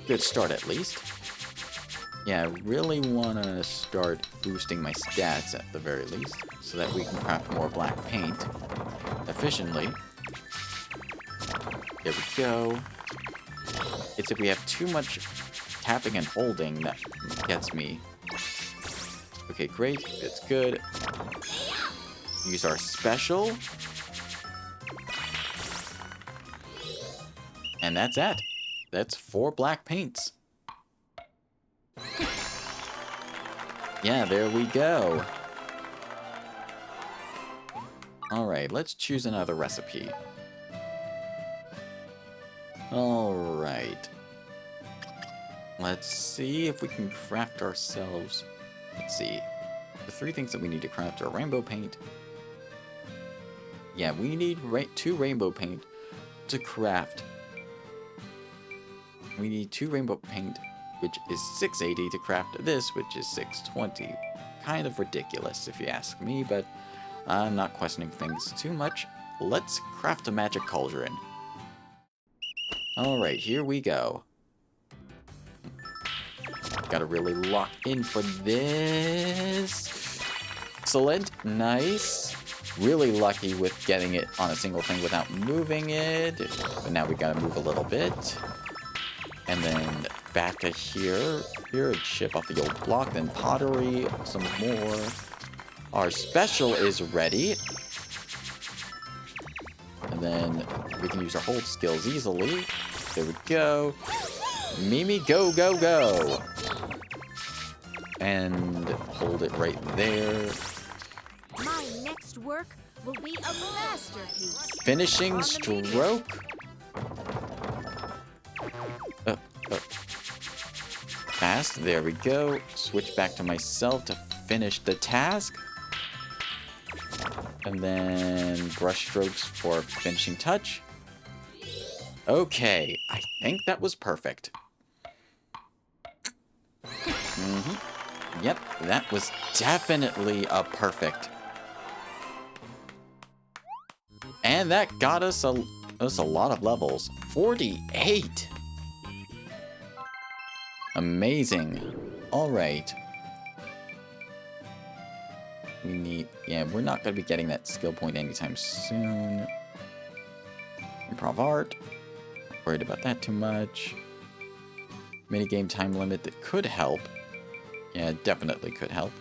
Good start, at least. Yeah, I really want to start boosting my stats at the very least, so that we can craft more black paint efficiently. There we go. It's if we have too much tapping and holding that gets me. Okay, great. It's good. Use our special. And that's it. That's 4 black paints. Yeah, there we go. Alright, let's choose another recipe. Alright. Let's see if we can craft ourselves. Let's see. The 3 things that we need to craft are rainbow paint. Yeah, we need 2 rainbow paint to craft. We need 2 rainbow paint, which is 680 to craft this, which is 620. Kind of ridiculous if you ask me, but I'm not questioning things too much. Let's craft a magic cauldron. Alright, here we go. Gotta really lock in for this. Excellent. Nice. Really lucky with getting it on a single thing without moving it. But now we gotta move a little bit. And then back to here. Here, chip off the old block, then pottery, some more. Our special is ready. And then we can use our hold skills easily. There we go. Mimi, go, go, go. And hold it right there. My next work will be a masterpiece. Finishing stroke. Fast, there we go. Switch back to myself to finish the task. And then brush strokes for finishing touch. Okay, I think that was perfect. Yep, that was definitely a perfect. And that got us a lot of levels. 48! Amazing. Alright. We need... Yeah, we're not going to be getting that skill point anytime soon. Improv art. Not worried about that too much. Minigame time limit that could help. Yeah, definitely could help.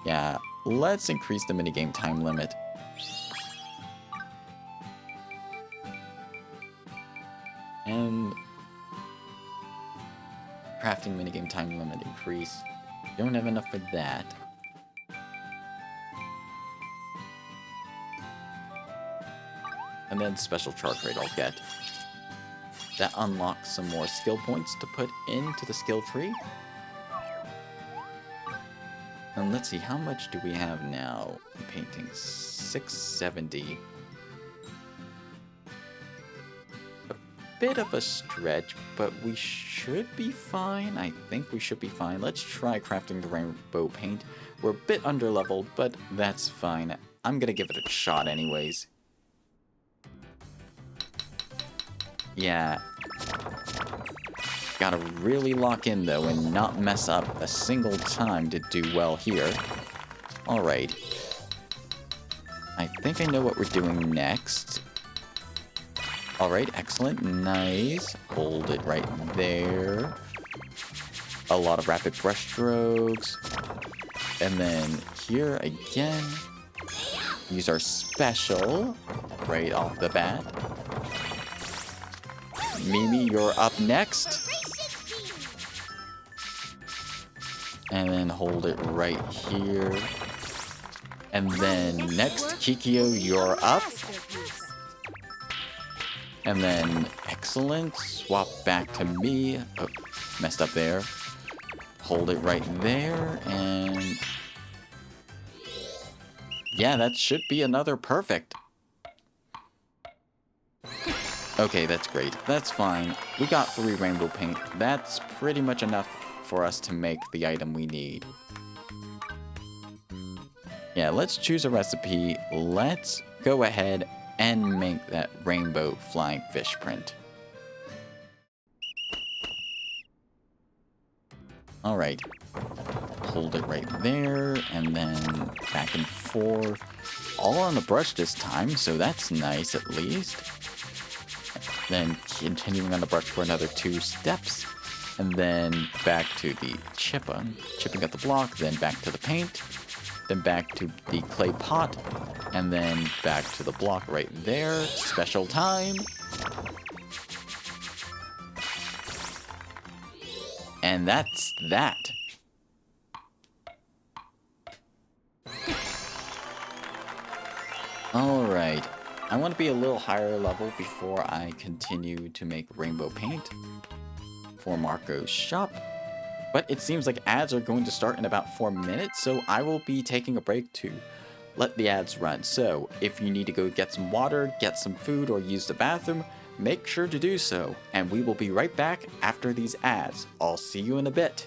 Yeah, let's increase the minigame time limit. And crafting minigame time limit increase. Don't have enough for that. And then special chart rate I'll get. That unlocks some more skill points to put into the skill tree. And let's see, how much do we have now in painting? 670. A bit of a stretch, but we should be fine. I think we should be fine. Let's try crafting the rainbow paint. We're a bit underleveled, but that's fine. I'm gonna give it a shot anyways. Yeah. Gotta really lock in though and not mess up a single time to do well here. Alright. I think I know what we're doing next. Alright, excellent. Nice. Hold it right there. A lot of rapid brush strokes. And then here again. Use our special right off the bat. Mimi, you're up next. And then hold it right here. And then next, Kikyo, you're up. And then, excellent. Swap back to me. Oh, messed up there. Hold it right there. And yeah, that should be another perfect. Okay, that's great. That's fine. We got 3 rainbow paint. That's pretty much enough for us to make the item we need. Yeah, let's choose a recipe. Let's go ahead and make that rainbow flying fish print. Alright. Hold it right there, and then back and forth. All on the brush this time, so that's nice at least. Then continuing on the brush for another 2 steps. And then back to the chipping at the block, then back to the paint, then back to the clay pot, and then back to the block right there. Special time. And that's that. Alright. I want to be a little higher level before I continue to make rainbow paint for Marco's shop. But it seems like ads are going to start in about 4 minutes, so I will be taking a break to let the ads run. So if you need to go get some water, get some food, or use the bathroom, make sure to do so. And we will be right back after these ads. I'll see you in a bit.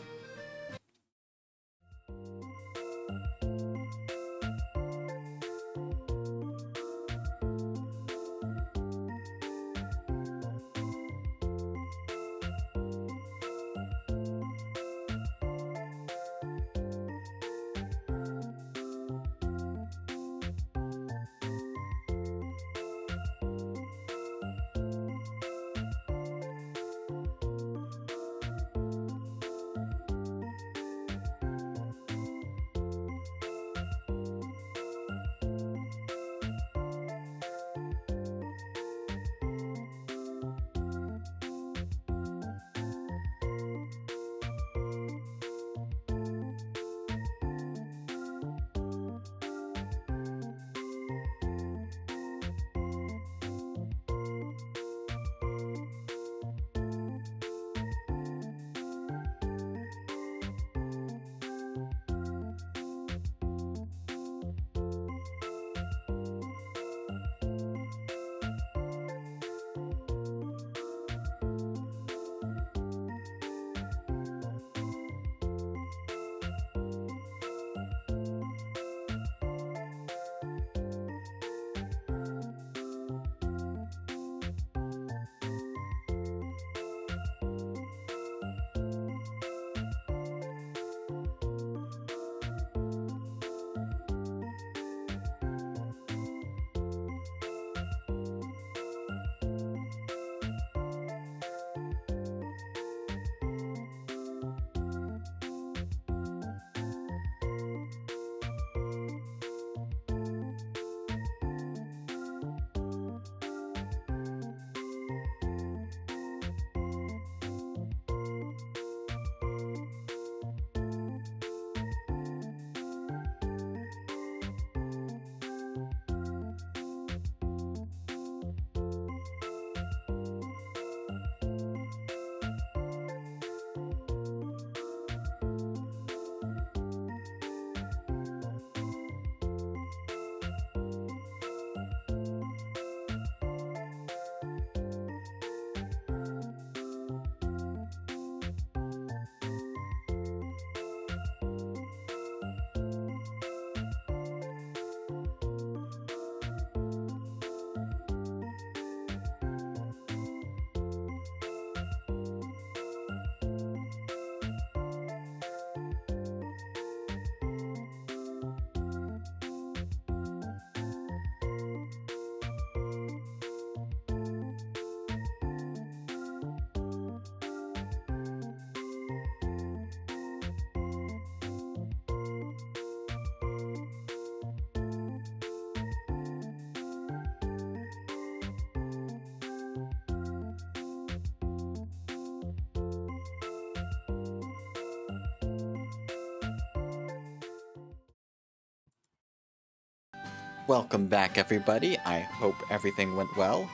Welcome back, everybody. I hope everything went well.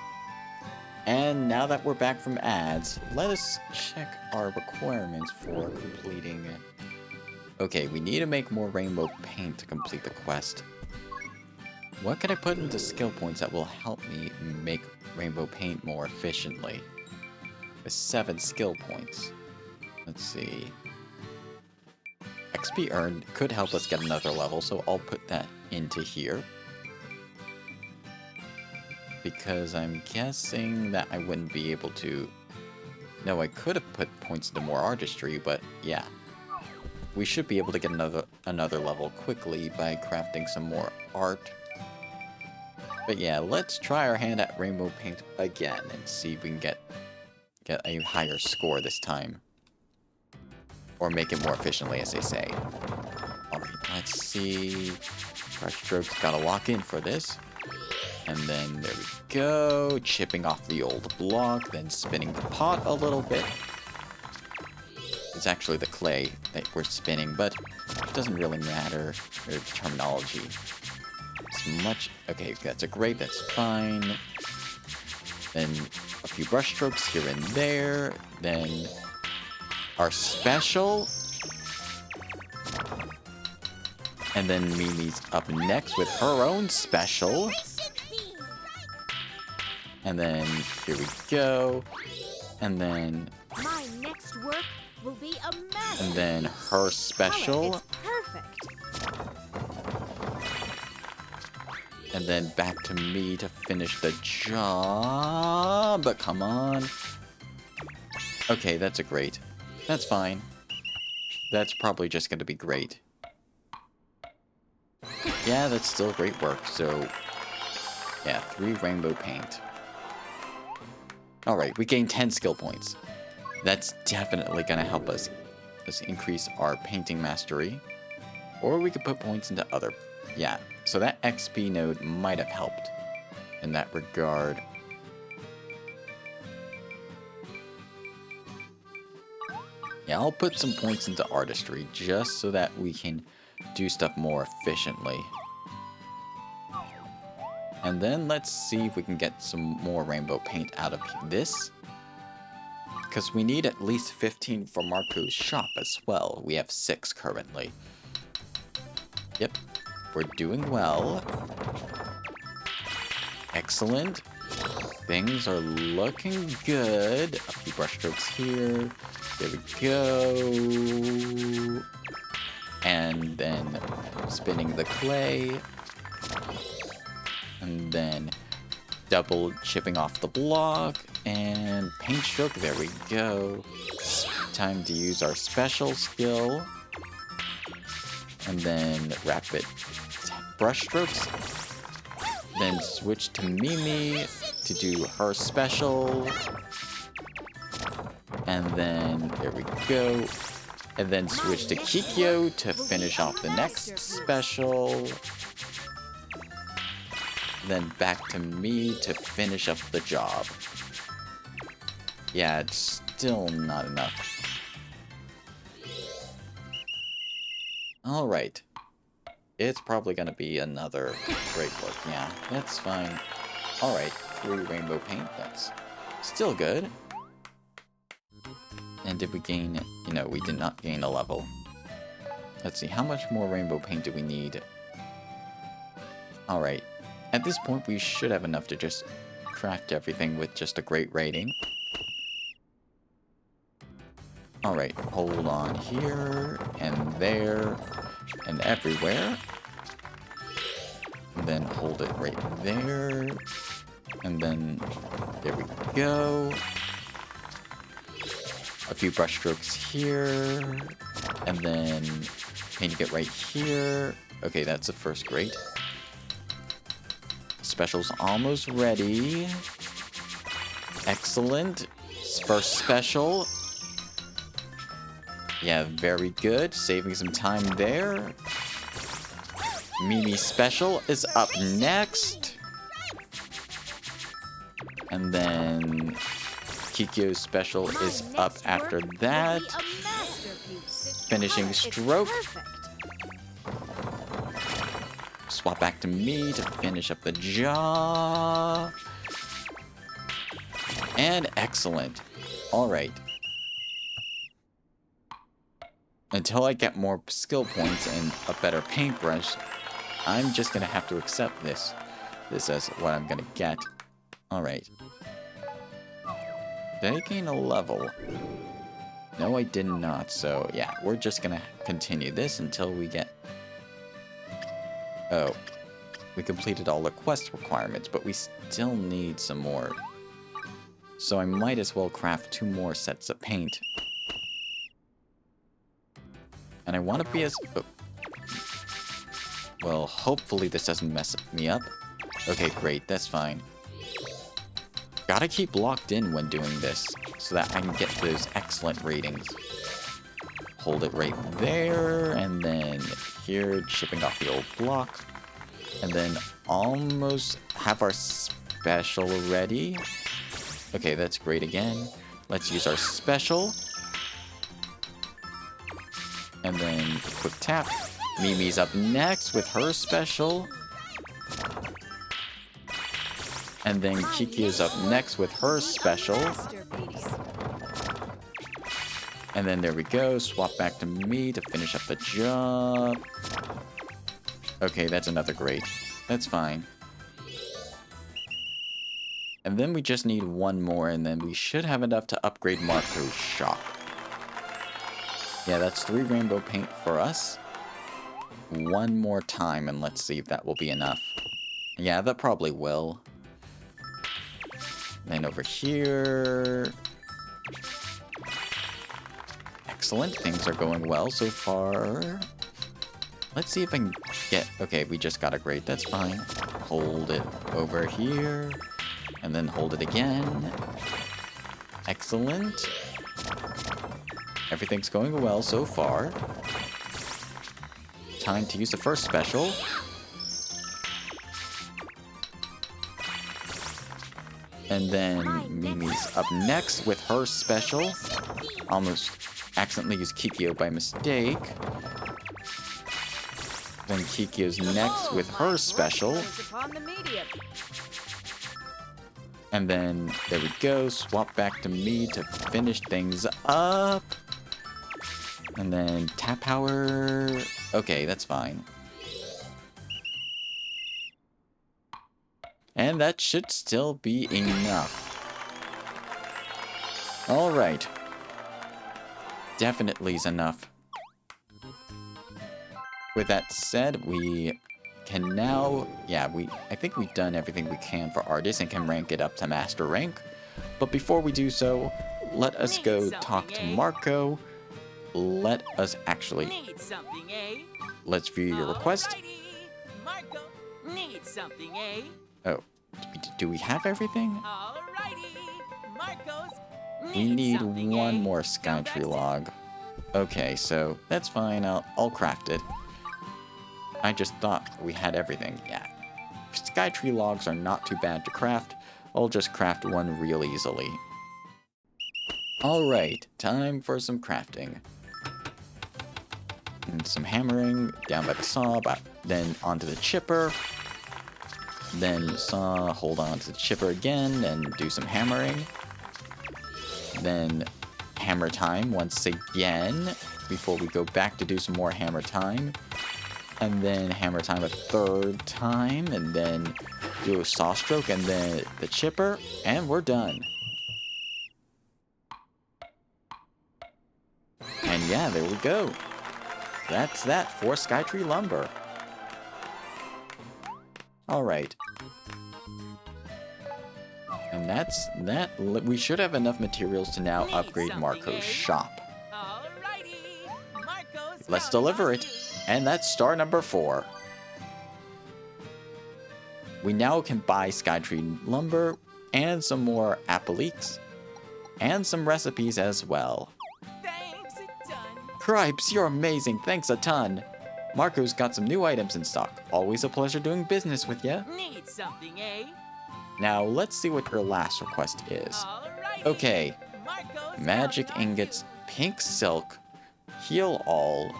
And now that we're back from ads, let us check our requirements for completing. Okay, we need to make more rainbow paint to complete the quest. What can I put into skill points that will help me make rainbow paint more efficiently? With 7 skill points. Let's see. XP earned could help us get another level, so I'll put that into here. Because I'm guessing that I wouldn't be able to... No, I could have put points into more artistry, but yeah. We should be able to get another level quickly by crafting some more art. But yeah, let's try our hand at rainbow paint again and see if we can get a higher score this time. Or make it more efficiently, as they say. Alright, let's see. Brushstrokes gotta lock in for this. And then there we go. Chipping off the old block, then spinning the pot a little bit. It's actually the clay that we're spinning, but it doesn't really matter. The terminology. It's much... Okay, that's a great, that's fine. Then a few brush strokes here and there. Then our special. And then Mimi's up next with her own special. And then here we go. And then... My next work will be a masterpiece. And then her special. It's perfect. And then back to me to finish the job. But come on. Okay, that's a great. That's fine. That's probably just going to be great. Yeah, that's still great work. So, yeah, 3 rainbow paint. Alright, we gained 10 skill points. That's definitely going to help us increase our painting mastery. Or we could put points into other... Yeah, so that XP node might have helped in that regard. Yeah, I'll put some points into artistry just so that we can do stuff more efficiently. And then let's see if we can get some more rainbow paint out of this. Because we need at least 15 for Marco's shop as well. We have 6 currently. Yep, we're doing well. Excellent. Things are looking good. A few brush strokes here. There we go. And then spinning the clay. And then double chipping off the block. And paint stroke. There we go. Time to use our special skill. And then rapid brush strokes. Then switch to Mimi to do her special. And then there we go. And then switch to Kikyo to finish off the next special. Then back to me to finish up the job. Yeah, it's still not enough. Alright. It's probably gonna be another great look. Yeah, that's fine. Alright, 3 rainbow paint. That's still good. And did we gain... You know, we did not gain a level. Let's see, how much more rainbow paint do we need? Alright. At this point, we should have enough to just craft everything with just a great rating. Alright, hold on here, and there, and everywhere. And then hold it right there. And then, there we go. A few brush strokes here. And then painting it right here. Okay, that's the first grate. Special's almost ready. Excellent. First special. Yeah, very good. Saving some time there. Mimi special is up next. And then Kikyo's special is up after that. Finishing stroke. swap back to me to finish up the job. And excellent. Alright. Until I get more skill points and a better paintbrush, I'm just gonna have to accept this. This is what I'm gonna get. Alright. Did I gain a level? No, I did not. So, yeah, we're just gonna continue this until we get... Oh. We completed all the quest requirements, but we still need some more. So I might as well craft 2 more sets of paint. And I want to be as... Oh. Well, hopefully this doesn't mess me up. Okay, great, that's fine. Gotta keep locked in when doing this, so that I can get those excellent ratings. Hold it right there, and then here, chipping off the old block. And then almost have our special ready. Okay, that's great again. Let's use our special. And then quick tap. Mimi's up next with her special. And then Kiki is up next with her special. And then there we go. Swap back to me to finish up the job. Okay, that's another great. That's fine. And then we just need 1 more, and then we should have enough to upgrade Marco's shop. Yeah, that's 3 rainbow paint for us. 1 more time, and let's see if that will be enough. Yeah, that probably will. Then over here... Excellent, things are going well so far. Let's see if I can get... Okay, we just got a grade, that's fine. Hold it over here. And then hold it again. Excellent. Everything's going well so far. Time to use the first special. And then Mimi's up next with her special. Almost accidentally used Kikyo by mistake. Then Kikyo's next with her special. And then, there we go, swap back to me to finish things up. And then, tap power... Okay, that's fine. And that should still be enough. Alright. Definitely is enough. With that said, we... can now, yeah, I think we've done everything we can for artists and can rank it up to master rank. But before we do so, let us go talk to Marco. Let us actually, let's view your request. Marco, need something, eh? Oh, do we have everything? Alrighty, Marco's We need something, 1 eh? more Skytree log. Okay, so that's fine, I'll craft it. I just thought we had everything. Yeah. Skytree logs are not too bad to craft. I'll just craft 1 real easily. Alright, time for some crafting. And some hammering down by the saw, then onto the chipper. Then saw, hold on to the chipper again, and do some hammering. Then hammer time once again, before we go back to do some more hammer time. And then hammer time a 3rd time, and then do a saw stroke, and then the chipper, and we're done. And yeah, there we go. That's that for Skytree Lumber. Alright. And that's that. We should have enough materials to now upgrade Marco's shop. Alrighty, Marco's Let's deliver it. And that's star number 4. We now can buy Skytree lumber and some more appliques and some recipes as well. Thanks a ton. Cripes, you're amazing. Thanks a ton. Marco's got some new items in stock. Always a pleasure doing business with ya. Need something, eh? Now let's see what your last request is. Alrighty. Okay. Marco's Magic got ingots, pink silk, heal all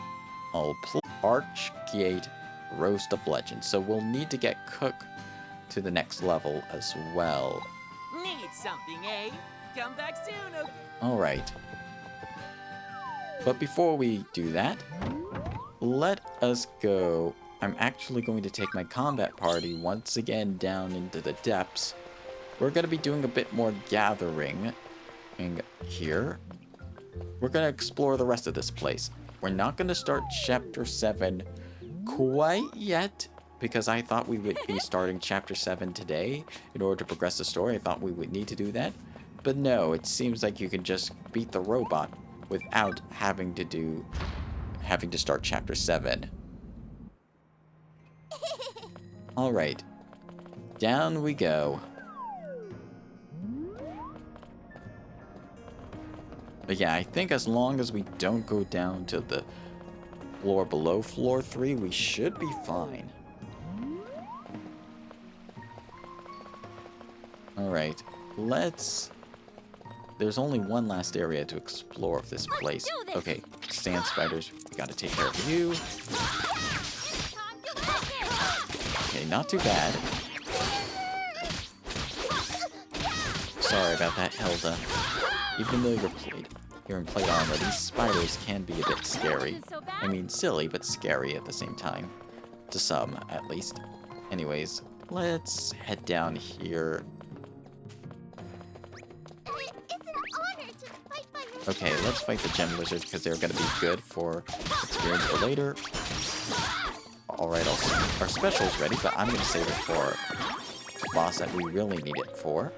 arch gate, Roast of Legends. So we'll need to get Cook to the next level as well. Need something, eh? Come back soon, okay? Alright. But before we do that, let us go. I'm actually going to take my combat party once again down into the depths. We're going to be doing a bit more gathering here. We're going to explore the rest of this place. We're not going to start Chapter 7 quite yet, because I thought we would be starting Chapter 7 today in order to progress the story. I thought we would need to do that. But no, it seems like you can just beat the robot without having to start Chapter 7. Alright. Down we go. But yeah, I think as long as we don't go down to the floor below floor 3, we should be fine. Alright, there's only one last area to explore of this place. Okay, sand spiders, we gotta take care of you. Okay, not too bad. Sorry about that, Hilda. Even though you're in plate armor, these spiders can be a bit scary. I mean, silly, but scary at the same time. To some, at least. Anyways, let's head down here. Okay, let's fight the gem lizards because they're going to be good for experience for later. Alright, our special's ready, but I'm going to save it for the boss that we really need it for.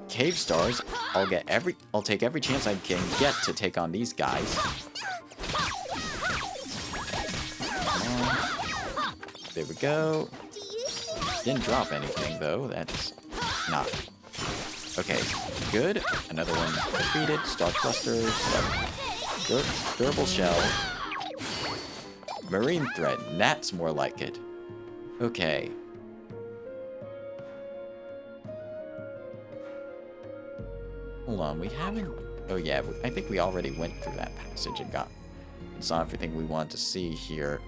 Cave stars. I'll take every chance I can get to take on these guys. Come on. There we go. Didn't drop anything though. That's not okay. Good. Another one defeated. Star cluster. Durable shell. Marine thread. That's more like it. Okay. Hold on, we haven't... Oh yeah, I think we already went through that passage and saw everything we wanted to see here.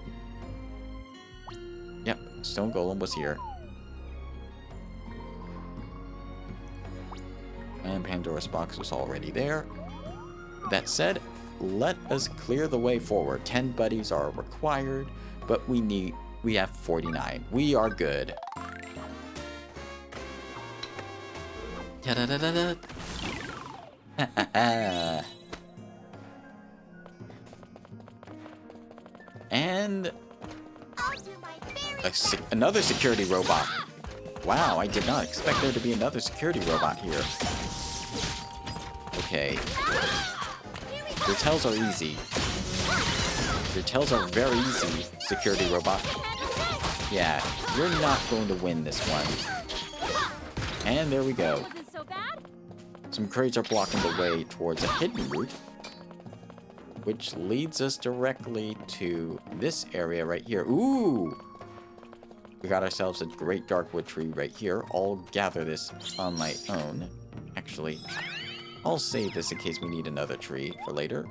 Yep, Stone Golem was here. And Pandora's box was already there. That said, let us clear the way forward. 10 buddies are required, but we have 49. We are good. Da-da-da-da-da. And another security robot. Wow, I did not expect there to be another security robot here. Okay. Your tells are easy. Your tells are very easy, security robot. Yeah, you're not going to win this one. And there we go. Some crates are blocking the way towards a hidden route, which leads us directly to this area right here. Ooh! We got ourselves a great darkwood tree right here. I'll gather this on my own. Actually, I'll save this in case we need another tree for later.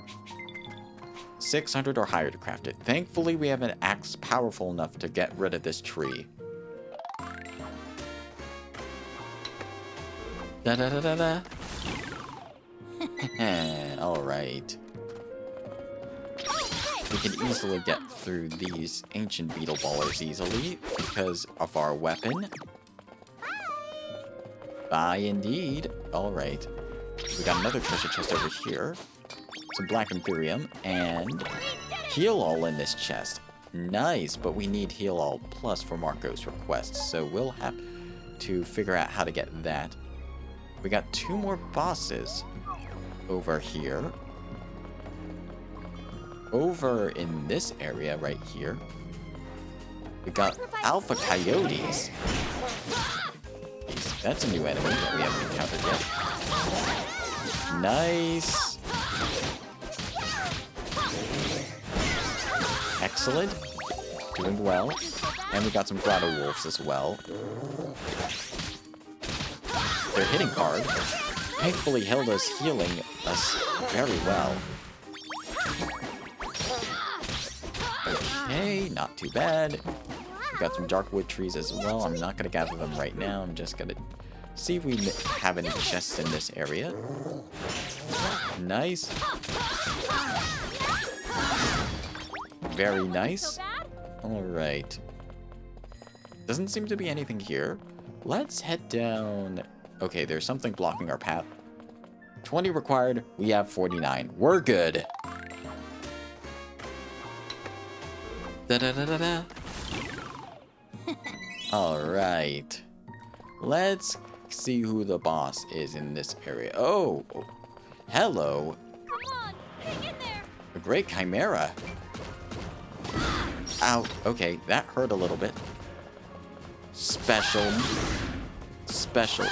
600 or higher to craft it. Thankfully, we have an axe powerful enough to get rid of this tree. Da-da-da-da-da. Alright. We can easily get through these ancient beetle ballers easily because of our weapon. Bye indeed. Alright. We got another treasure chest over here. Some black Imperium and heal all in this chest. Nice, but we need heal all plus for Marco's request, so we'll have to figure out how to get that. We got 2 more bosses over here. Over in this area right here, we got Alpha Coyotes. That's a new enemy that we haven't encountered yet. Nice. Excellent. Doing well. And we got some Grotto Wolves as well. They're hitting hard. Thankfully, Hilda's healing us very well. Okay, not too bad. We've got some dark wood trees as well. I'm not gonna gather them right now. I'm just gonna see if we have any chests in this area. Nice. Very nice. Alright. Doesn't seem to be anything here. Let's head down. Okay, there's something blocking our path. 20 required. We have 49. We're good. Da-da-da-da-da. Alright. Let's see who the boss is in this area. Oh, hello. Come on, hang in there. A great chimera. Ow. Okay, that hurt a little bit. Special. Special.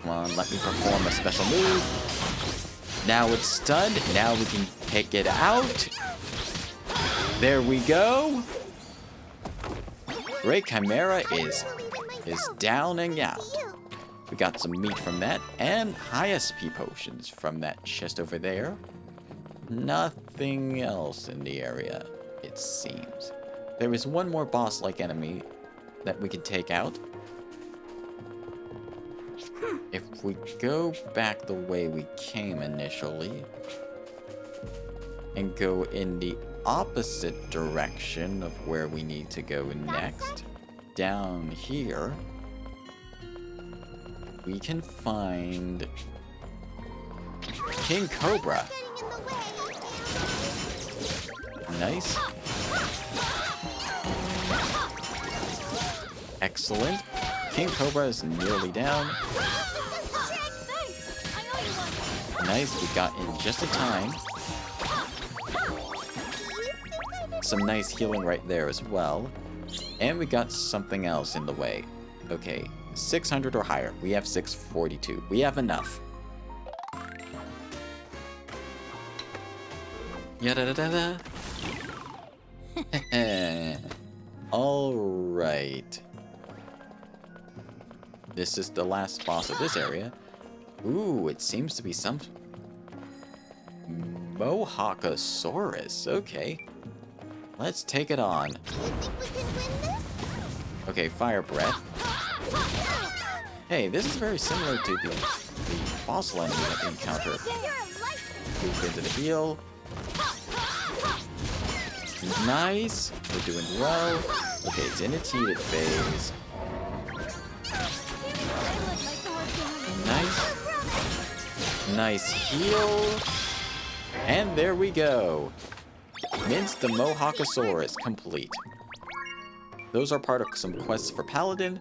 Come on, let me perform a special move. Now it's stunned. Now we can pick it out. There we go. Great Chimera is down and out. We got some meat from that and high SP potions from that chest over there. Nothing else in the area, it seems. There is one more boss-like enemy that we can take out. If we go back the way we came initially and go in the opposite direction of where we need to go next, down here, we can find King Cobra. Nice. Excellent. King Cobra is nearly down. Nice, we got in just in time. Some nice healing right there as well. And we got something else in the way. Okay, 600 or higher. We have 642. We have enough. Yada-da-da-da. Alright. This is the last boss of this area. Ooh, it seems to be some Mohawkosaurus. Okay. Let's take it on. Okay, fire breath. Hey, this is very similar to the fossil enemy that we encountered. Move into the heal. Nice. We're doing well. Okay, it's in its heated phase. Nice. Nice heal. And there we go. Mince the Mohawkosaurus complete. Those are part of some quests for Paladin.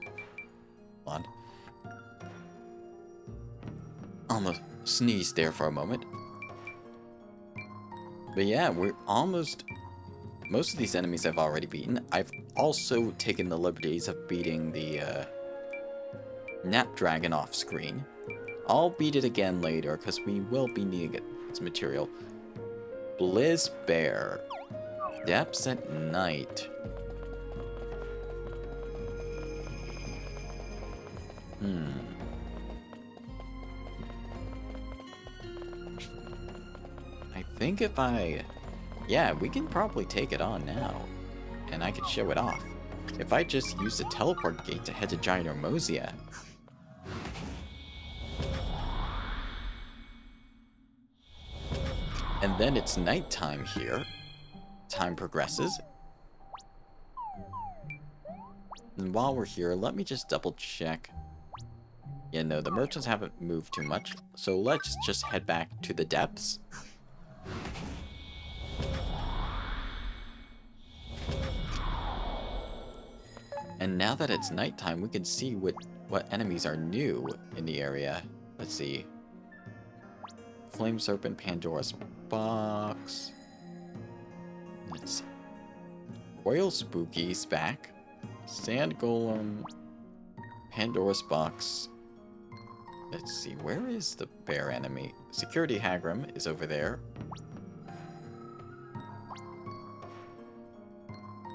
Hold on. Almost sneezed there for a moment. But yeah, we're almost... Most of these enemies I've already beaten. I've also taken the liberties of beating the Nap Dragon off screen. I'll beat it again later because we will be needing its material. Blizz Bear. Depths at night. I think if I... Yeah, we can probably take it on now. And I could show it off. If I just use the teleport gate to head to ginormous. And then it's nighttime here. Time progresses. And while we're here, let me just double check. Yeah, no, the merchants haven't moved too much. So let's just head back to the depths. And now that it's nighttime, we can see what enemies are new in the area. Let's see. Flame Serpent, Pandora's Box. Let's see. Royal Spooky's back. Sand Golem. Pandora's Box. Let's see, where is the bear enemy? Security Hagram is over there.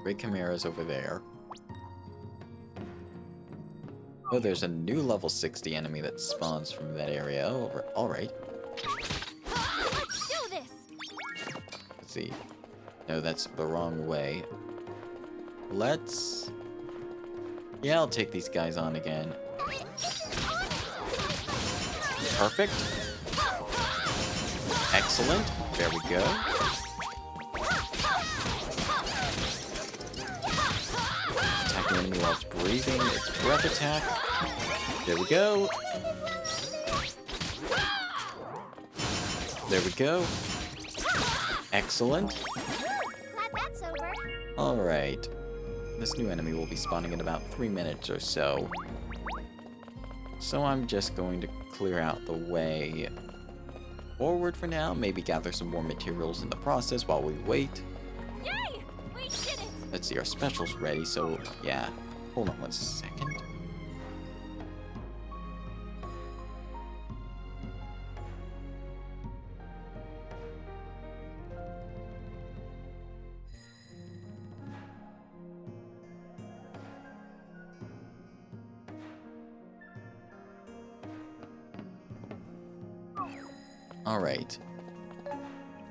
Great Chimera's over there. Oh, there's a new level 60 enemy that spawns from that area. Oh, alright. Let's do this. Let's see. No, that's the wrong way. Let's... Yeah, I'll take these guys on again. Perfect. Excellent. There we go. Attack the enemy while it's breathing. It's breath attack. There we go. There we go. Excellent. Glad that's over. Alright. This new enemy will be spawning in about 3 minutes or so. So I'm just going to clear out the way forward for now. Maybe gather some more materials in the process while we wait. Yay! We did it! Let's see, our special's ready, so yeah. Hold on 1 second. Alright.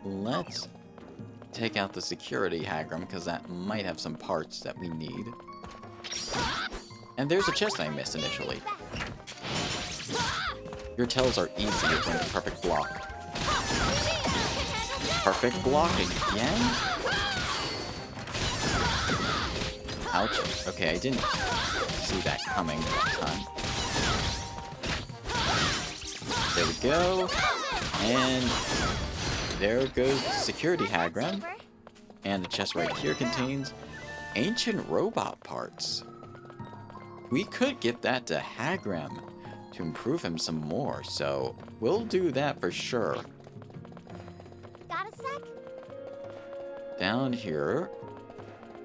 Let's take out the security hagram, because that might have some parts that we need. And there's a chest I missed initially. Your tells are easy when the perfect block. Perfect block again? Ouch. Okay, I didn't see that coming that time. There we go. And there goes the security hagram. And the chest right here contains ancient robot parts. We could give that to Hagram to improve him some more, so we'll do that for sure. Got a sec? Down here,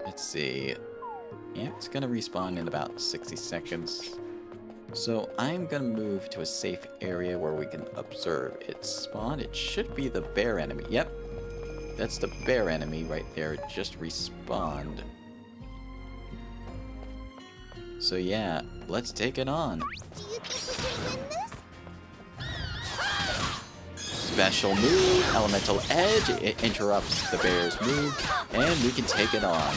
let's see. Yeah, it's gonna respawn in about 60 seconds. So I'm gonna move to a safe area where we can observe its spawn. It should be the bear enemy. Yep, that's the bear enemy right there. It just respawned. So yeah, let's take it on. Do you think we can win this? Special move, elemental edge. It interrupts the bear's move, and we can take it on.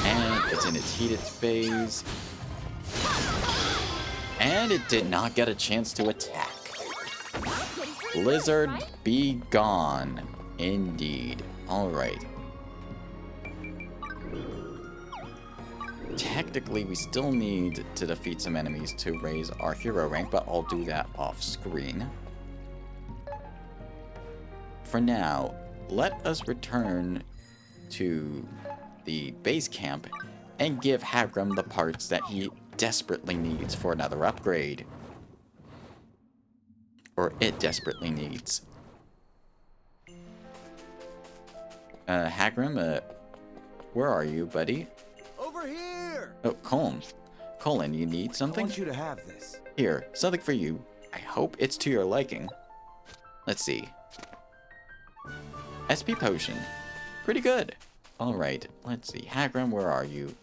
And it's in its heated phase. And it did not get a chance to attack. Blizzard, be gone. Indeed. Alright. Technically, we still need to defeat some enemies to raise our hero rank, but I'll do that off screen. For now, let us return to the base camp and give Hagram the parts that he desperately needs for another upgrade. Or it desperately needs. Hagram, where are you, buddy? Over here! Oh, Colin, you need I something? want you to have this. Here, something for you. I hope it's to your liking. Let's see. SP potion. Pretty good. Alright, let's see. Hagram, where are you?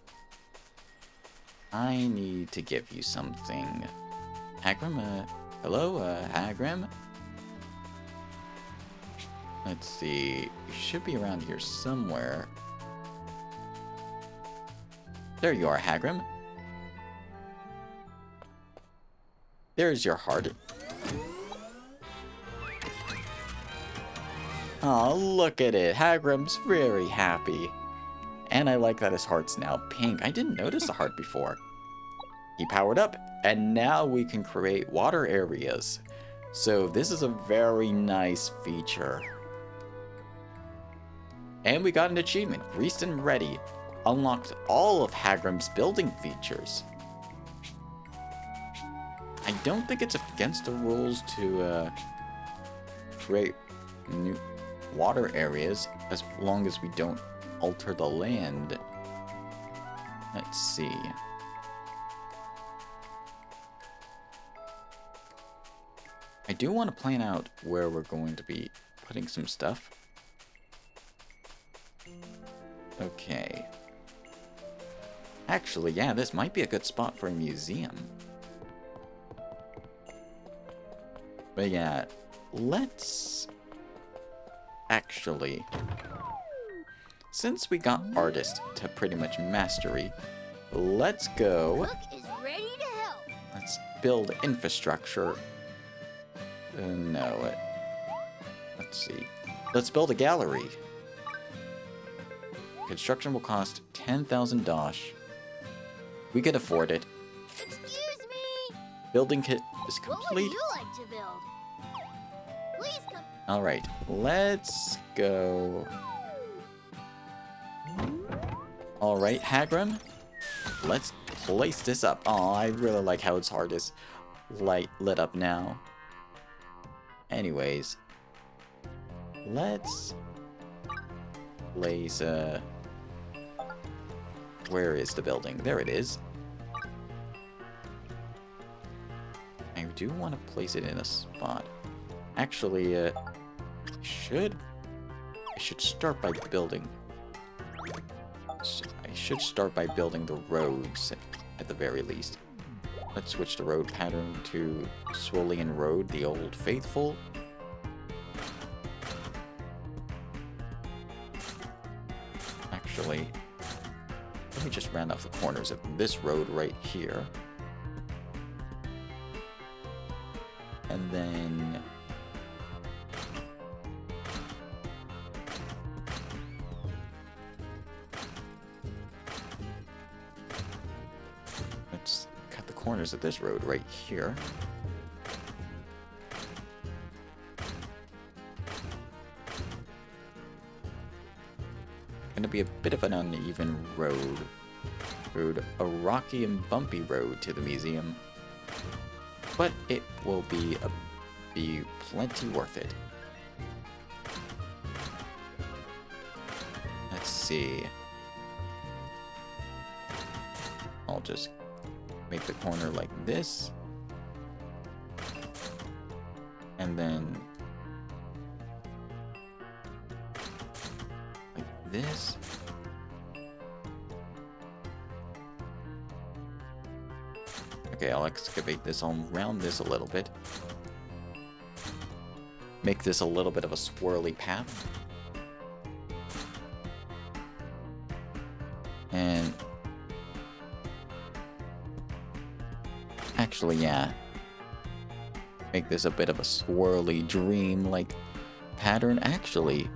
I need to give you something. Hagram, hello, Hagram? Let's see. You should be around here somewhere. There you are, Hagram. There's your heart. Oh, look at it. Hagram's very happy. And I like that his heart's now pink. I didn't notice the heart before. He powered up, and now we can create water areas. So this is a very nice feature. And we got an achievement. Greased and ready. Unlocked all of Hagram's building features. I don't think it's against the rules to create new water areas as long as we don't alter the land. Let's see. I do want to plan out where we're going to be putting some stuff. Okay. Actually, yeah, this might be a good spot for a museum. But yeah, let's Actually, since we got artist to pretty much mastery, let's go. Cook is ready to help. Let's build infrastructure. No, let's see. Let's build a gallery. Construction will cost 10,000 dosh. We can afford it. Excuse me. Building kit is What would complete. you like to build? Please come. Alright, let's go. Alright, Hagrim. Let's place this up. Oh, I really like how its heart is lit up now. Anyways, let's place where is the building? There it is. I do want to place it in a spot. Actually, I should start by building. I should start by building the roads at the very least. Let's switch the road pattern to Swollen Road, the Old Faithful. Actually, let me just round off the corners of this road right here. And then let's cut the corners of this road right here. Gonna be a bit of an uneven road. A rocky and bumpy road to the museum. But it will be plenty worth it. Let's see. I'll just make the corner like this. And then like this. Okay, I'll excavate this all around this a little bit. Make this a little bit of a swirly path. And actually, yeah. Make this a bit of a swirly dream-like pattern. Actually,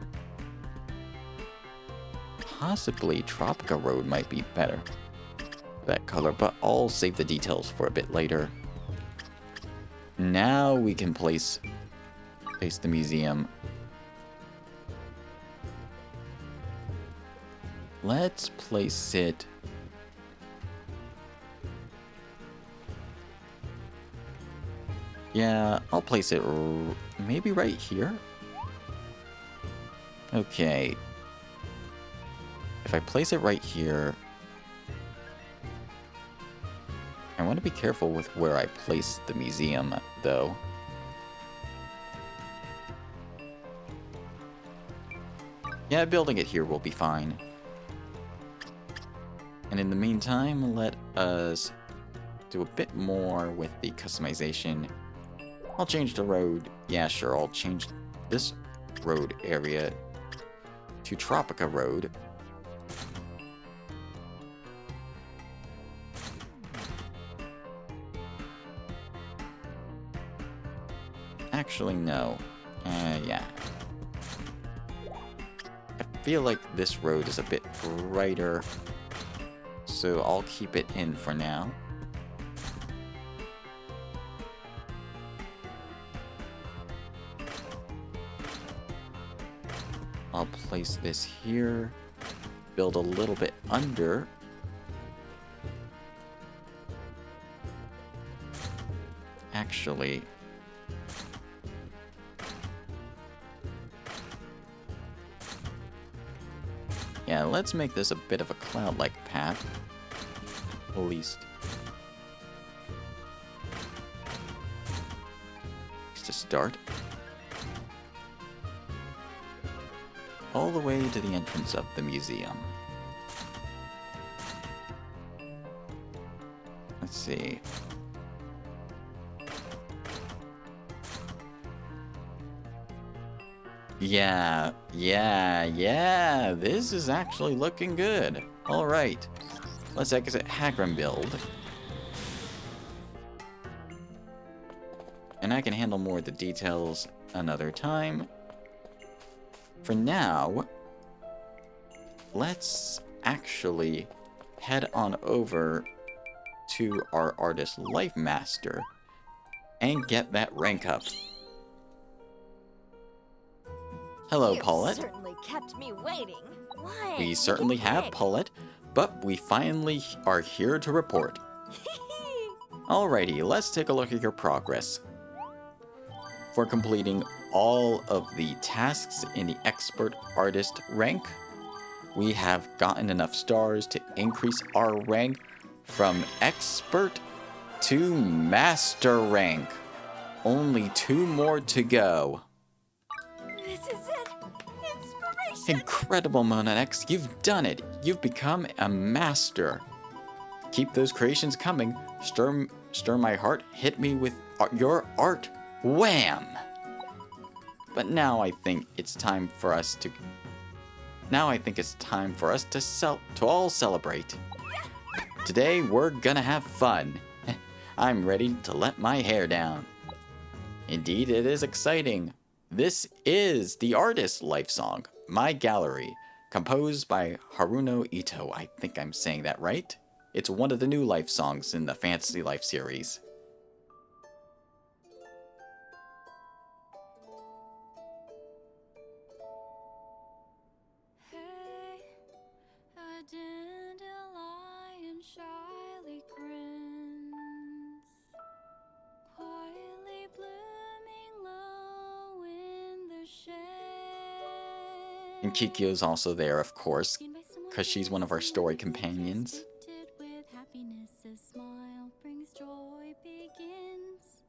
possibly Tropica Road might be better. That color, but I'll save the details for a bit later. Now we can place the museum. Let's place it. Yeah, I'll place it maybe right here. Okay. If I place it right here, I want to be careful with where I place the museum, though. Yeah, building it here will be fine. And in the meantime, let us do a bit more with the customization. I'll change the road. Yeah, sure, I'll change this road area to Tropica Road. Actually, no. Yeah. I feel like this road is a bit brighter, so I'll keep it in for now. I'll place this here, build a little bit under. Actually, yeah, let's make this a bit of a cloud-like path, at least. Just to start. All the way to the entrance of the museum. Let's see. Yeah. This is actually looking good. Alright. Let's exit Hagram build. And I can handle more of the details another time. For now, let's actually head on over to our Artist Life Master and get that rank up. Hello, Paulette. You certainly kept me waiting. Why? We certainly have, Paulette, but we finally are here to report. Alrighty, let's take a look at your progress. For completing all of the tasks in the Expert Artist rank, we have gotten enough stars to increase our rank from Expert to Master rank. Only 2 more to go. This is it. Inspiration. Incredible, Mona X. You've done it. You've become a master. Keep those creations coming. Stir my heart. Hit me with your art. Wham! But now I think it's time for us to all celebrate. Today we're gonna have fun. I'm ready to let my hair down. Indeed, it is exciting. This is the Artist Life Song, My Gallery, composed by Haruno Ito. I think I'm saying that right. It's one of the new life songs in the Fantasy Life series. Dandelion shyly grins, quietly blooming low in the shade. And Kikyo's also there, of course, because she's one of our story companions. With happiness, a smile brings joy, begins.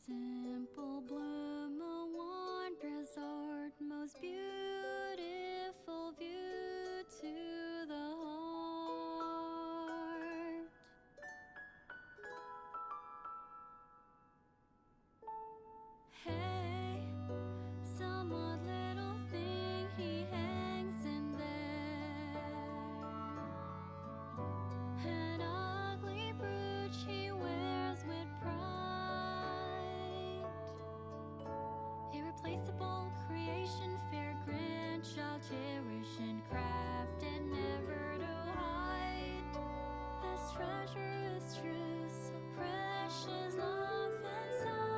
Simple bloom, a wondrous art, most beautiful view to the heart. Hey, some odd little thing he hangs in there. An ugly brooch he wears with pride. Irreplaceable creation, fair grandchild, cherish and craft and never to hide. This treasure is true, so precious, love inside.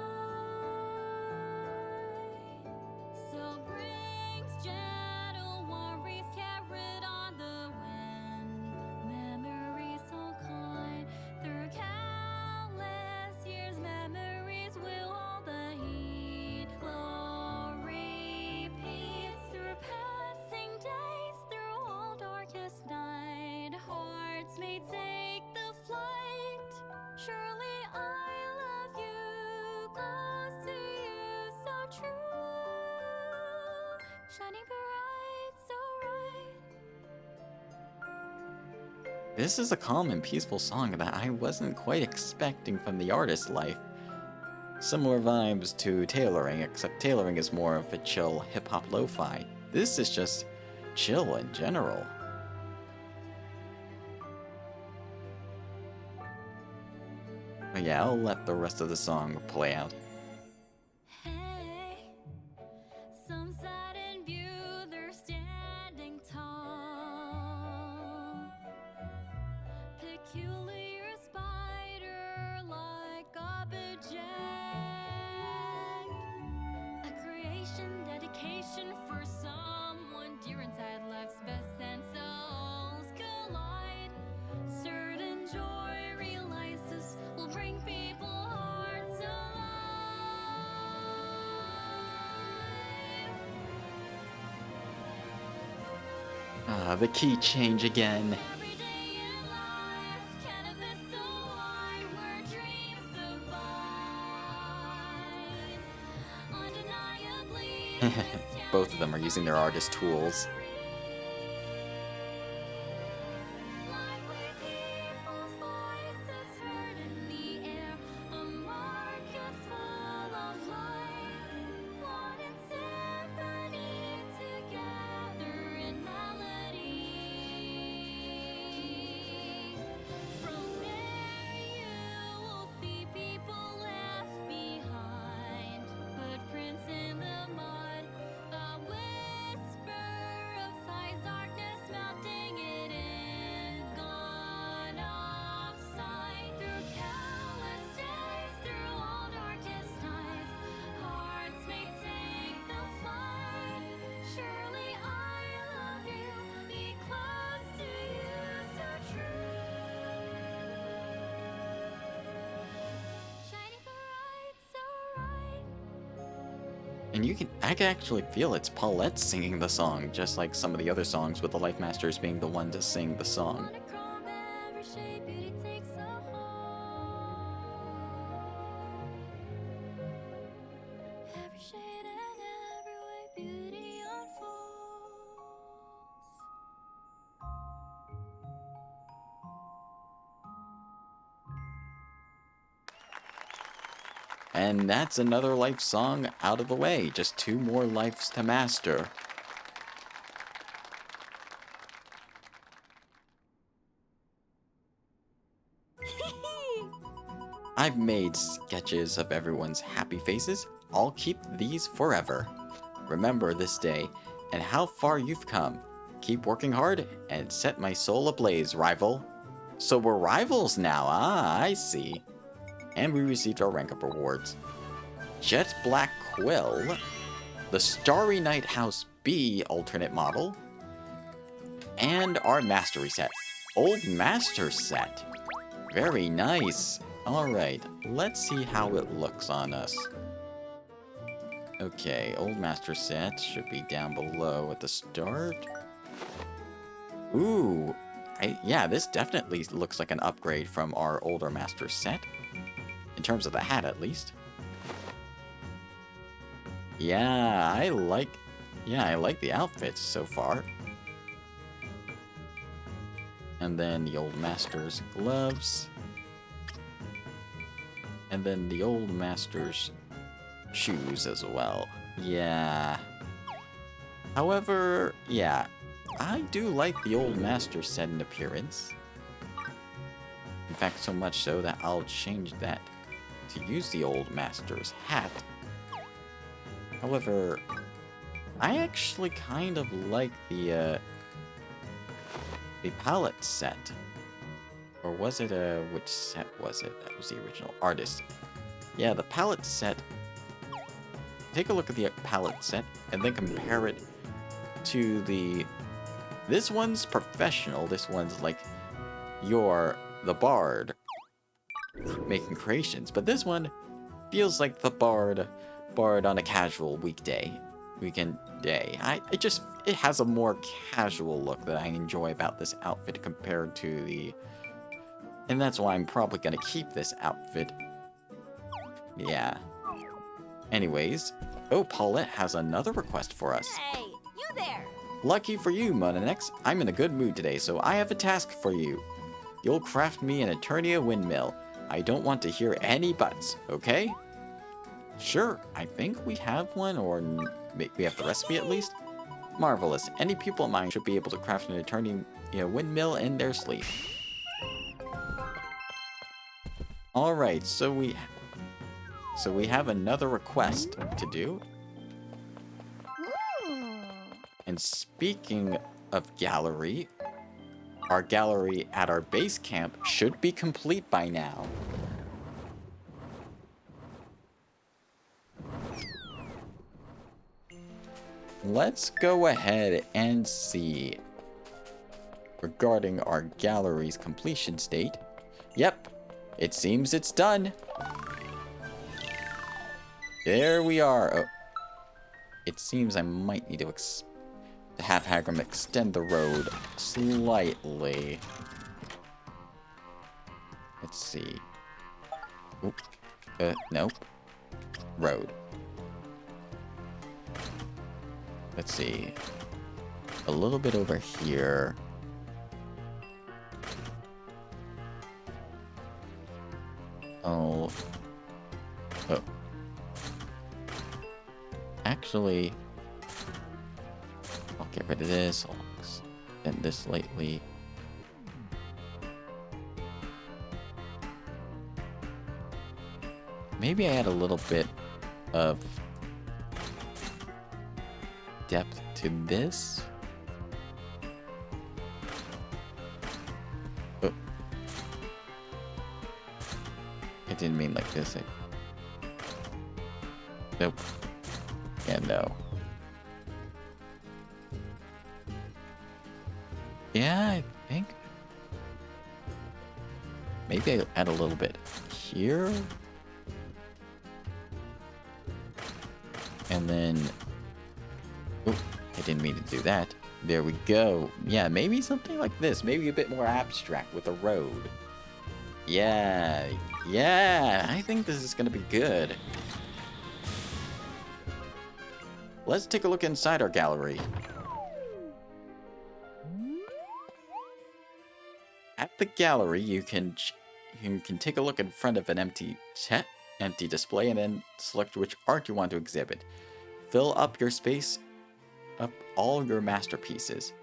So brings gentle worries carried on the wind. Memories so kind, through countless years, memories will hold the heat. Glory repeats through passing days, through all darkest night. Hearts may take the flight. Surely I love you, close to you, so true. Shining bright, so right. This is a calm and peaceful song that I wasn't quite expecting from the Artist Life. Similar vibes to Tailoring, except Tailoring is more of a chill hip-hop lo-fi. This is just chill in general. But yeah, I'll let the rest of the song play out. Hey, some sudden view, they're standing tall. Peculiar spider like a beject. A creation, dedication for someone dear inside life's best, and souls collide. Certain joy realizes will bring people hearts alive. The key change again. Every day in life, canvas so wide where dreams abide. Undeniably, Both of them are using their artist tools. life with people's voices heard in the air, a market full of light. One in symphony. And I can actually feel it's Paulette singing the song, just like some of the other songs with the Life Masters being the one to sing the song. Monochrome, every shade, beauty takes a hold. Every shade and every way, beauty unfolds. And that's another life song out of the way. Just 2 more lives to master. I've made sketches of everyone's happy faces. I'll keep these forever. Remember this day and how far you've come. Keep working hard and set my soul ablaze, rival. So we're rivals now, I see. And we received our rank up rewards. Jet Black Quill, the Starry Night House B alternate model, and our Mastery set. Old Master set. Very nice. Alright, let's see how it looks on us. Okay, Old Master set should be down below at the start. Ooh, yeah, this definitely looks like an upgrade from our older Master set. In terms of the hat, at least. Yeah, I like the outfits so far. And then the Old Master's gloves. And then the Old Master's shoes as well. Yeah. However, yeah, I do like the Old Master set in appearance. In fact, so much so that I'll change that to use the Old Master's hat. However, I actually kind of like the palette set. Or was it which set was it? That was the original artist. Yeah, the palette set. Take a look at the palette set and then compare it to this one's professional. This one's like the bard making creations, but this one feels like the bard on a casual weekend day. It has a more casual look that I enjoy about this outfit compared to and that's why I'm probably gonna keep this outfit. Yeah. Anyways, oh, Paulette has another request for us. Hey, you there! Lucky for you, Monanex, I'm in a good mood today, so I have a task for you. You'll craft me an Eternia windmill. I don't want to hear any buts, okay? Sure, I think we have one, or we have the recipe at least. Marvelous. Any pupil of mine should be able to craft an Eternia windmill in their sleep. Alright, so we have another request to do. And speaking of gallery, our gallery at our base camp should be complete by now. Let's go ahead and see regarding our gallery's completion state. Yep, it seems it's done. There we are. Oh, it seems I might need to have Hagram extend the road slightly. Let's see. Oop. Nope. Road. Let's see. A little bit over here. Oh. Actually, I'll get rid of this. I'll extend this slightly. Maybe I add a little bit of depth to this. Oh. I didn't mean like this. Nope. Yeah, no. Yeah, I think maybe I'll add a little bit here. And then... Oop, I didn't mean to do that. There we go. Yeah, maybe something like this. Maybe a bit more abstract with a road. Yeah, I think this is gonna be good. Let's take a look inside our gallery. At the gallery, you can take a look in front of an empty display and then select which art you want to exhibit. Fill up your space, up all your masterpieces.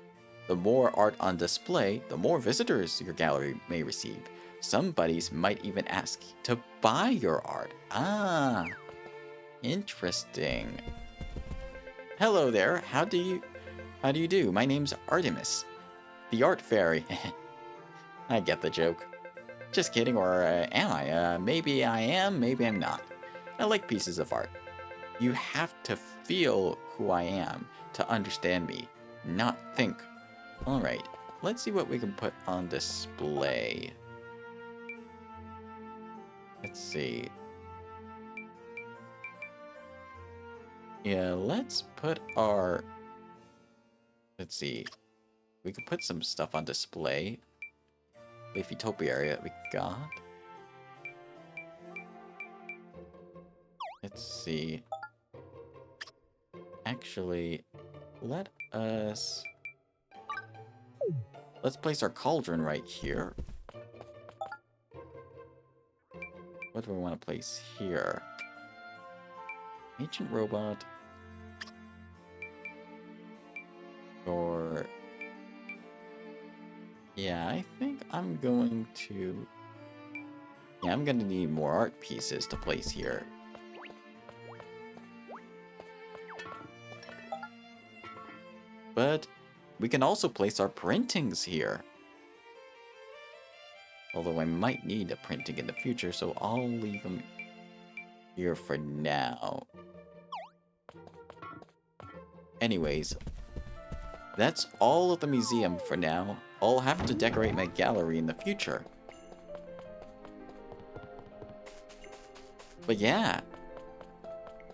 The more art on display, the more visitors your gallery may receive. Some buddies might even ask to buy your art. Ah, interesting. Hello there. How do you do? My name's Artemis, the art fairy. I get the joke. Just kidding, or am I? Maybe I am, maybe I'm not. I like pieces of art. You have to feel who I am to understand me, not think. Alright, let's see what we can put on display. Let's see. Yeah, let's put our... Let's see. We can put some stuff on display. The VTubers area we got. Let's see. Actually, let's place our cauldron right here. What do we want to place here? Ancient robot. Or... Yeah, I think I'm going to... Yeah, I'm going to need more art pieces to place here. But we can also place our printings here. Although I might need a printing in the future, so I'll leave them here for now. Anyways, that's all of the museum for now. I'll have to decorate my gallery in the future. But yeah,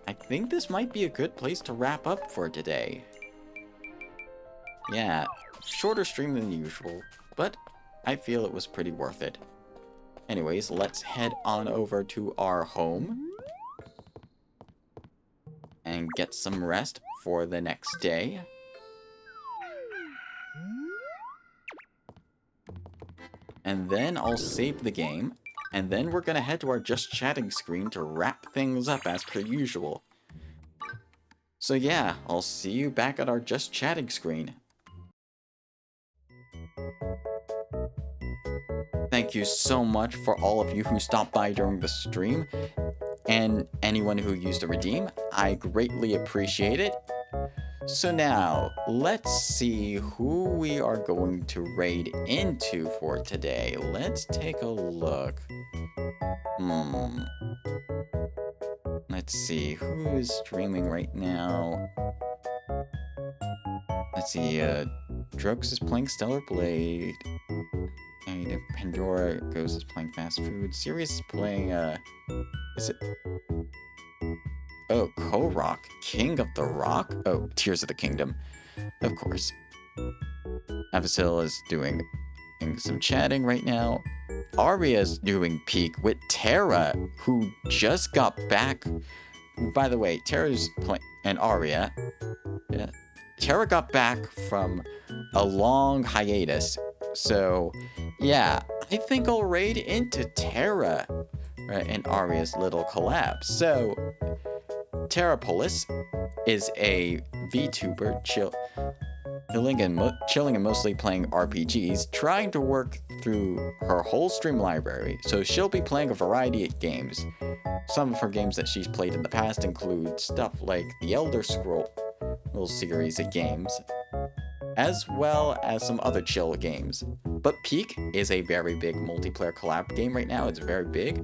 I think this might be a good place to wrap up for today. Yeah, shorter stream than usual, but I feel it was pretty worth it. Anyways, let's head on over to our home and get some rest for the next day. And then I'll save the game, and then we're gonna head to our just chatting screen to wrap things up as per usual. So yeah, I'll see you back at our just chatting screen. Thank you so much for all of you who stopped by during the stream, and anyone who used a redeem. I greatly appreciate it. So now, let's see who we are going to raid into for today. Let's take a look. Let's see, who is streaming right now? Let's see, Drux is playing Stellar Blade. And Pandora Ghost is playing Fast Food. Sirius is playing, is it... Oh, Korok, King of the Rock? Oh, Tears of the Kingdom. Of course. Avasil is doing some chatting right now. Aria's doing Peak with Terra, who just got back. By the way, Terra's playing... And Aria. Yeah. Terra got back from a long hiatus. So, yeah, I think I'll raid into Terra in Aria's little collab. So... Terrapolis is a VTuber chilling and mostly playing RPGs, trying to work through her whole stream library. So she'll be playing a variety of games. Some of her games that she's played in the past include stuff like the Elder Scrolls series of games, as well as some other chill games. But Peak is a very big multiplayer collab game right now. It's very big.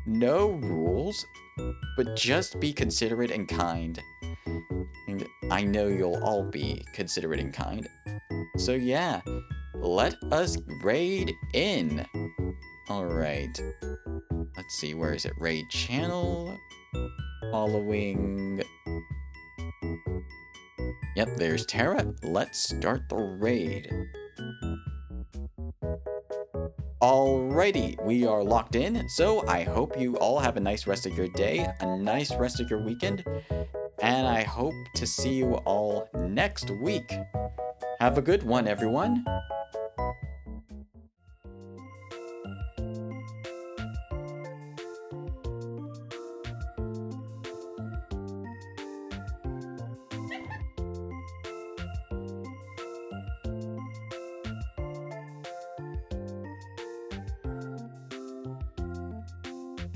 No rules, but just be considerate and kind. And I know you'll all be considerate and kind. So yeah, let us raid in. Alright. Let's see, where is it? Raid channel. Following Yep, there's Tara. Let's start the raid. Alrighty, we are locked in, so I hope you all have a nice rest of your day, a nice rest of your weekend, and I hope to see you all next week. Have a good one, everyone.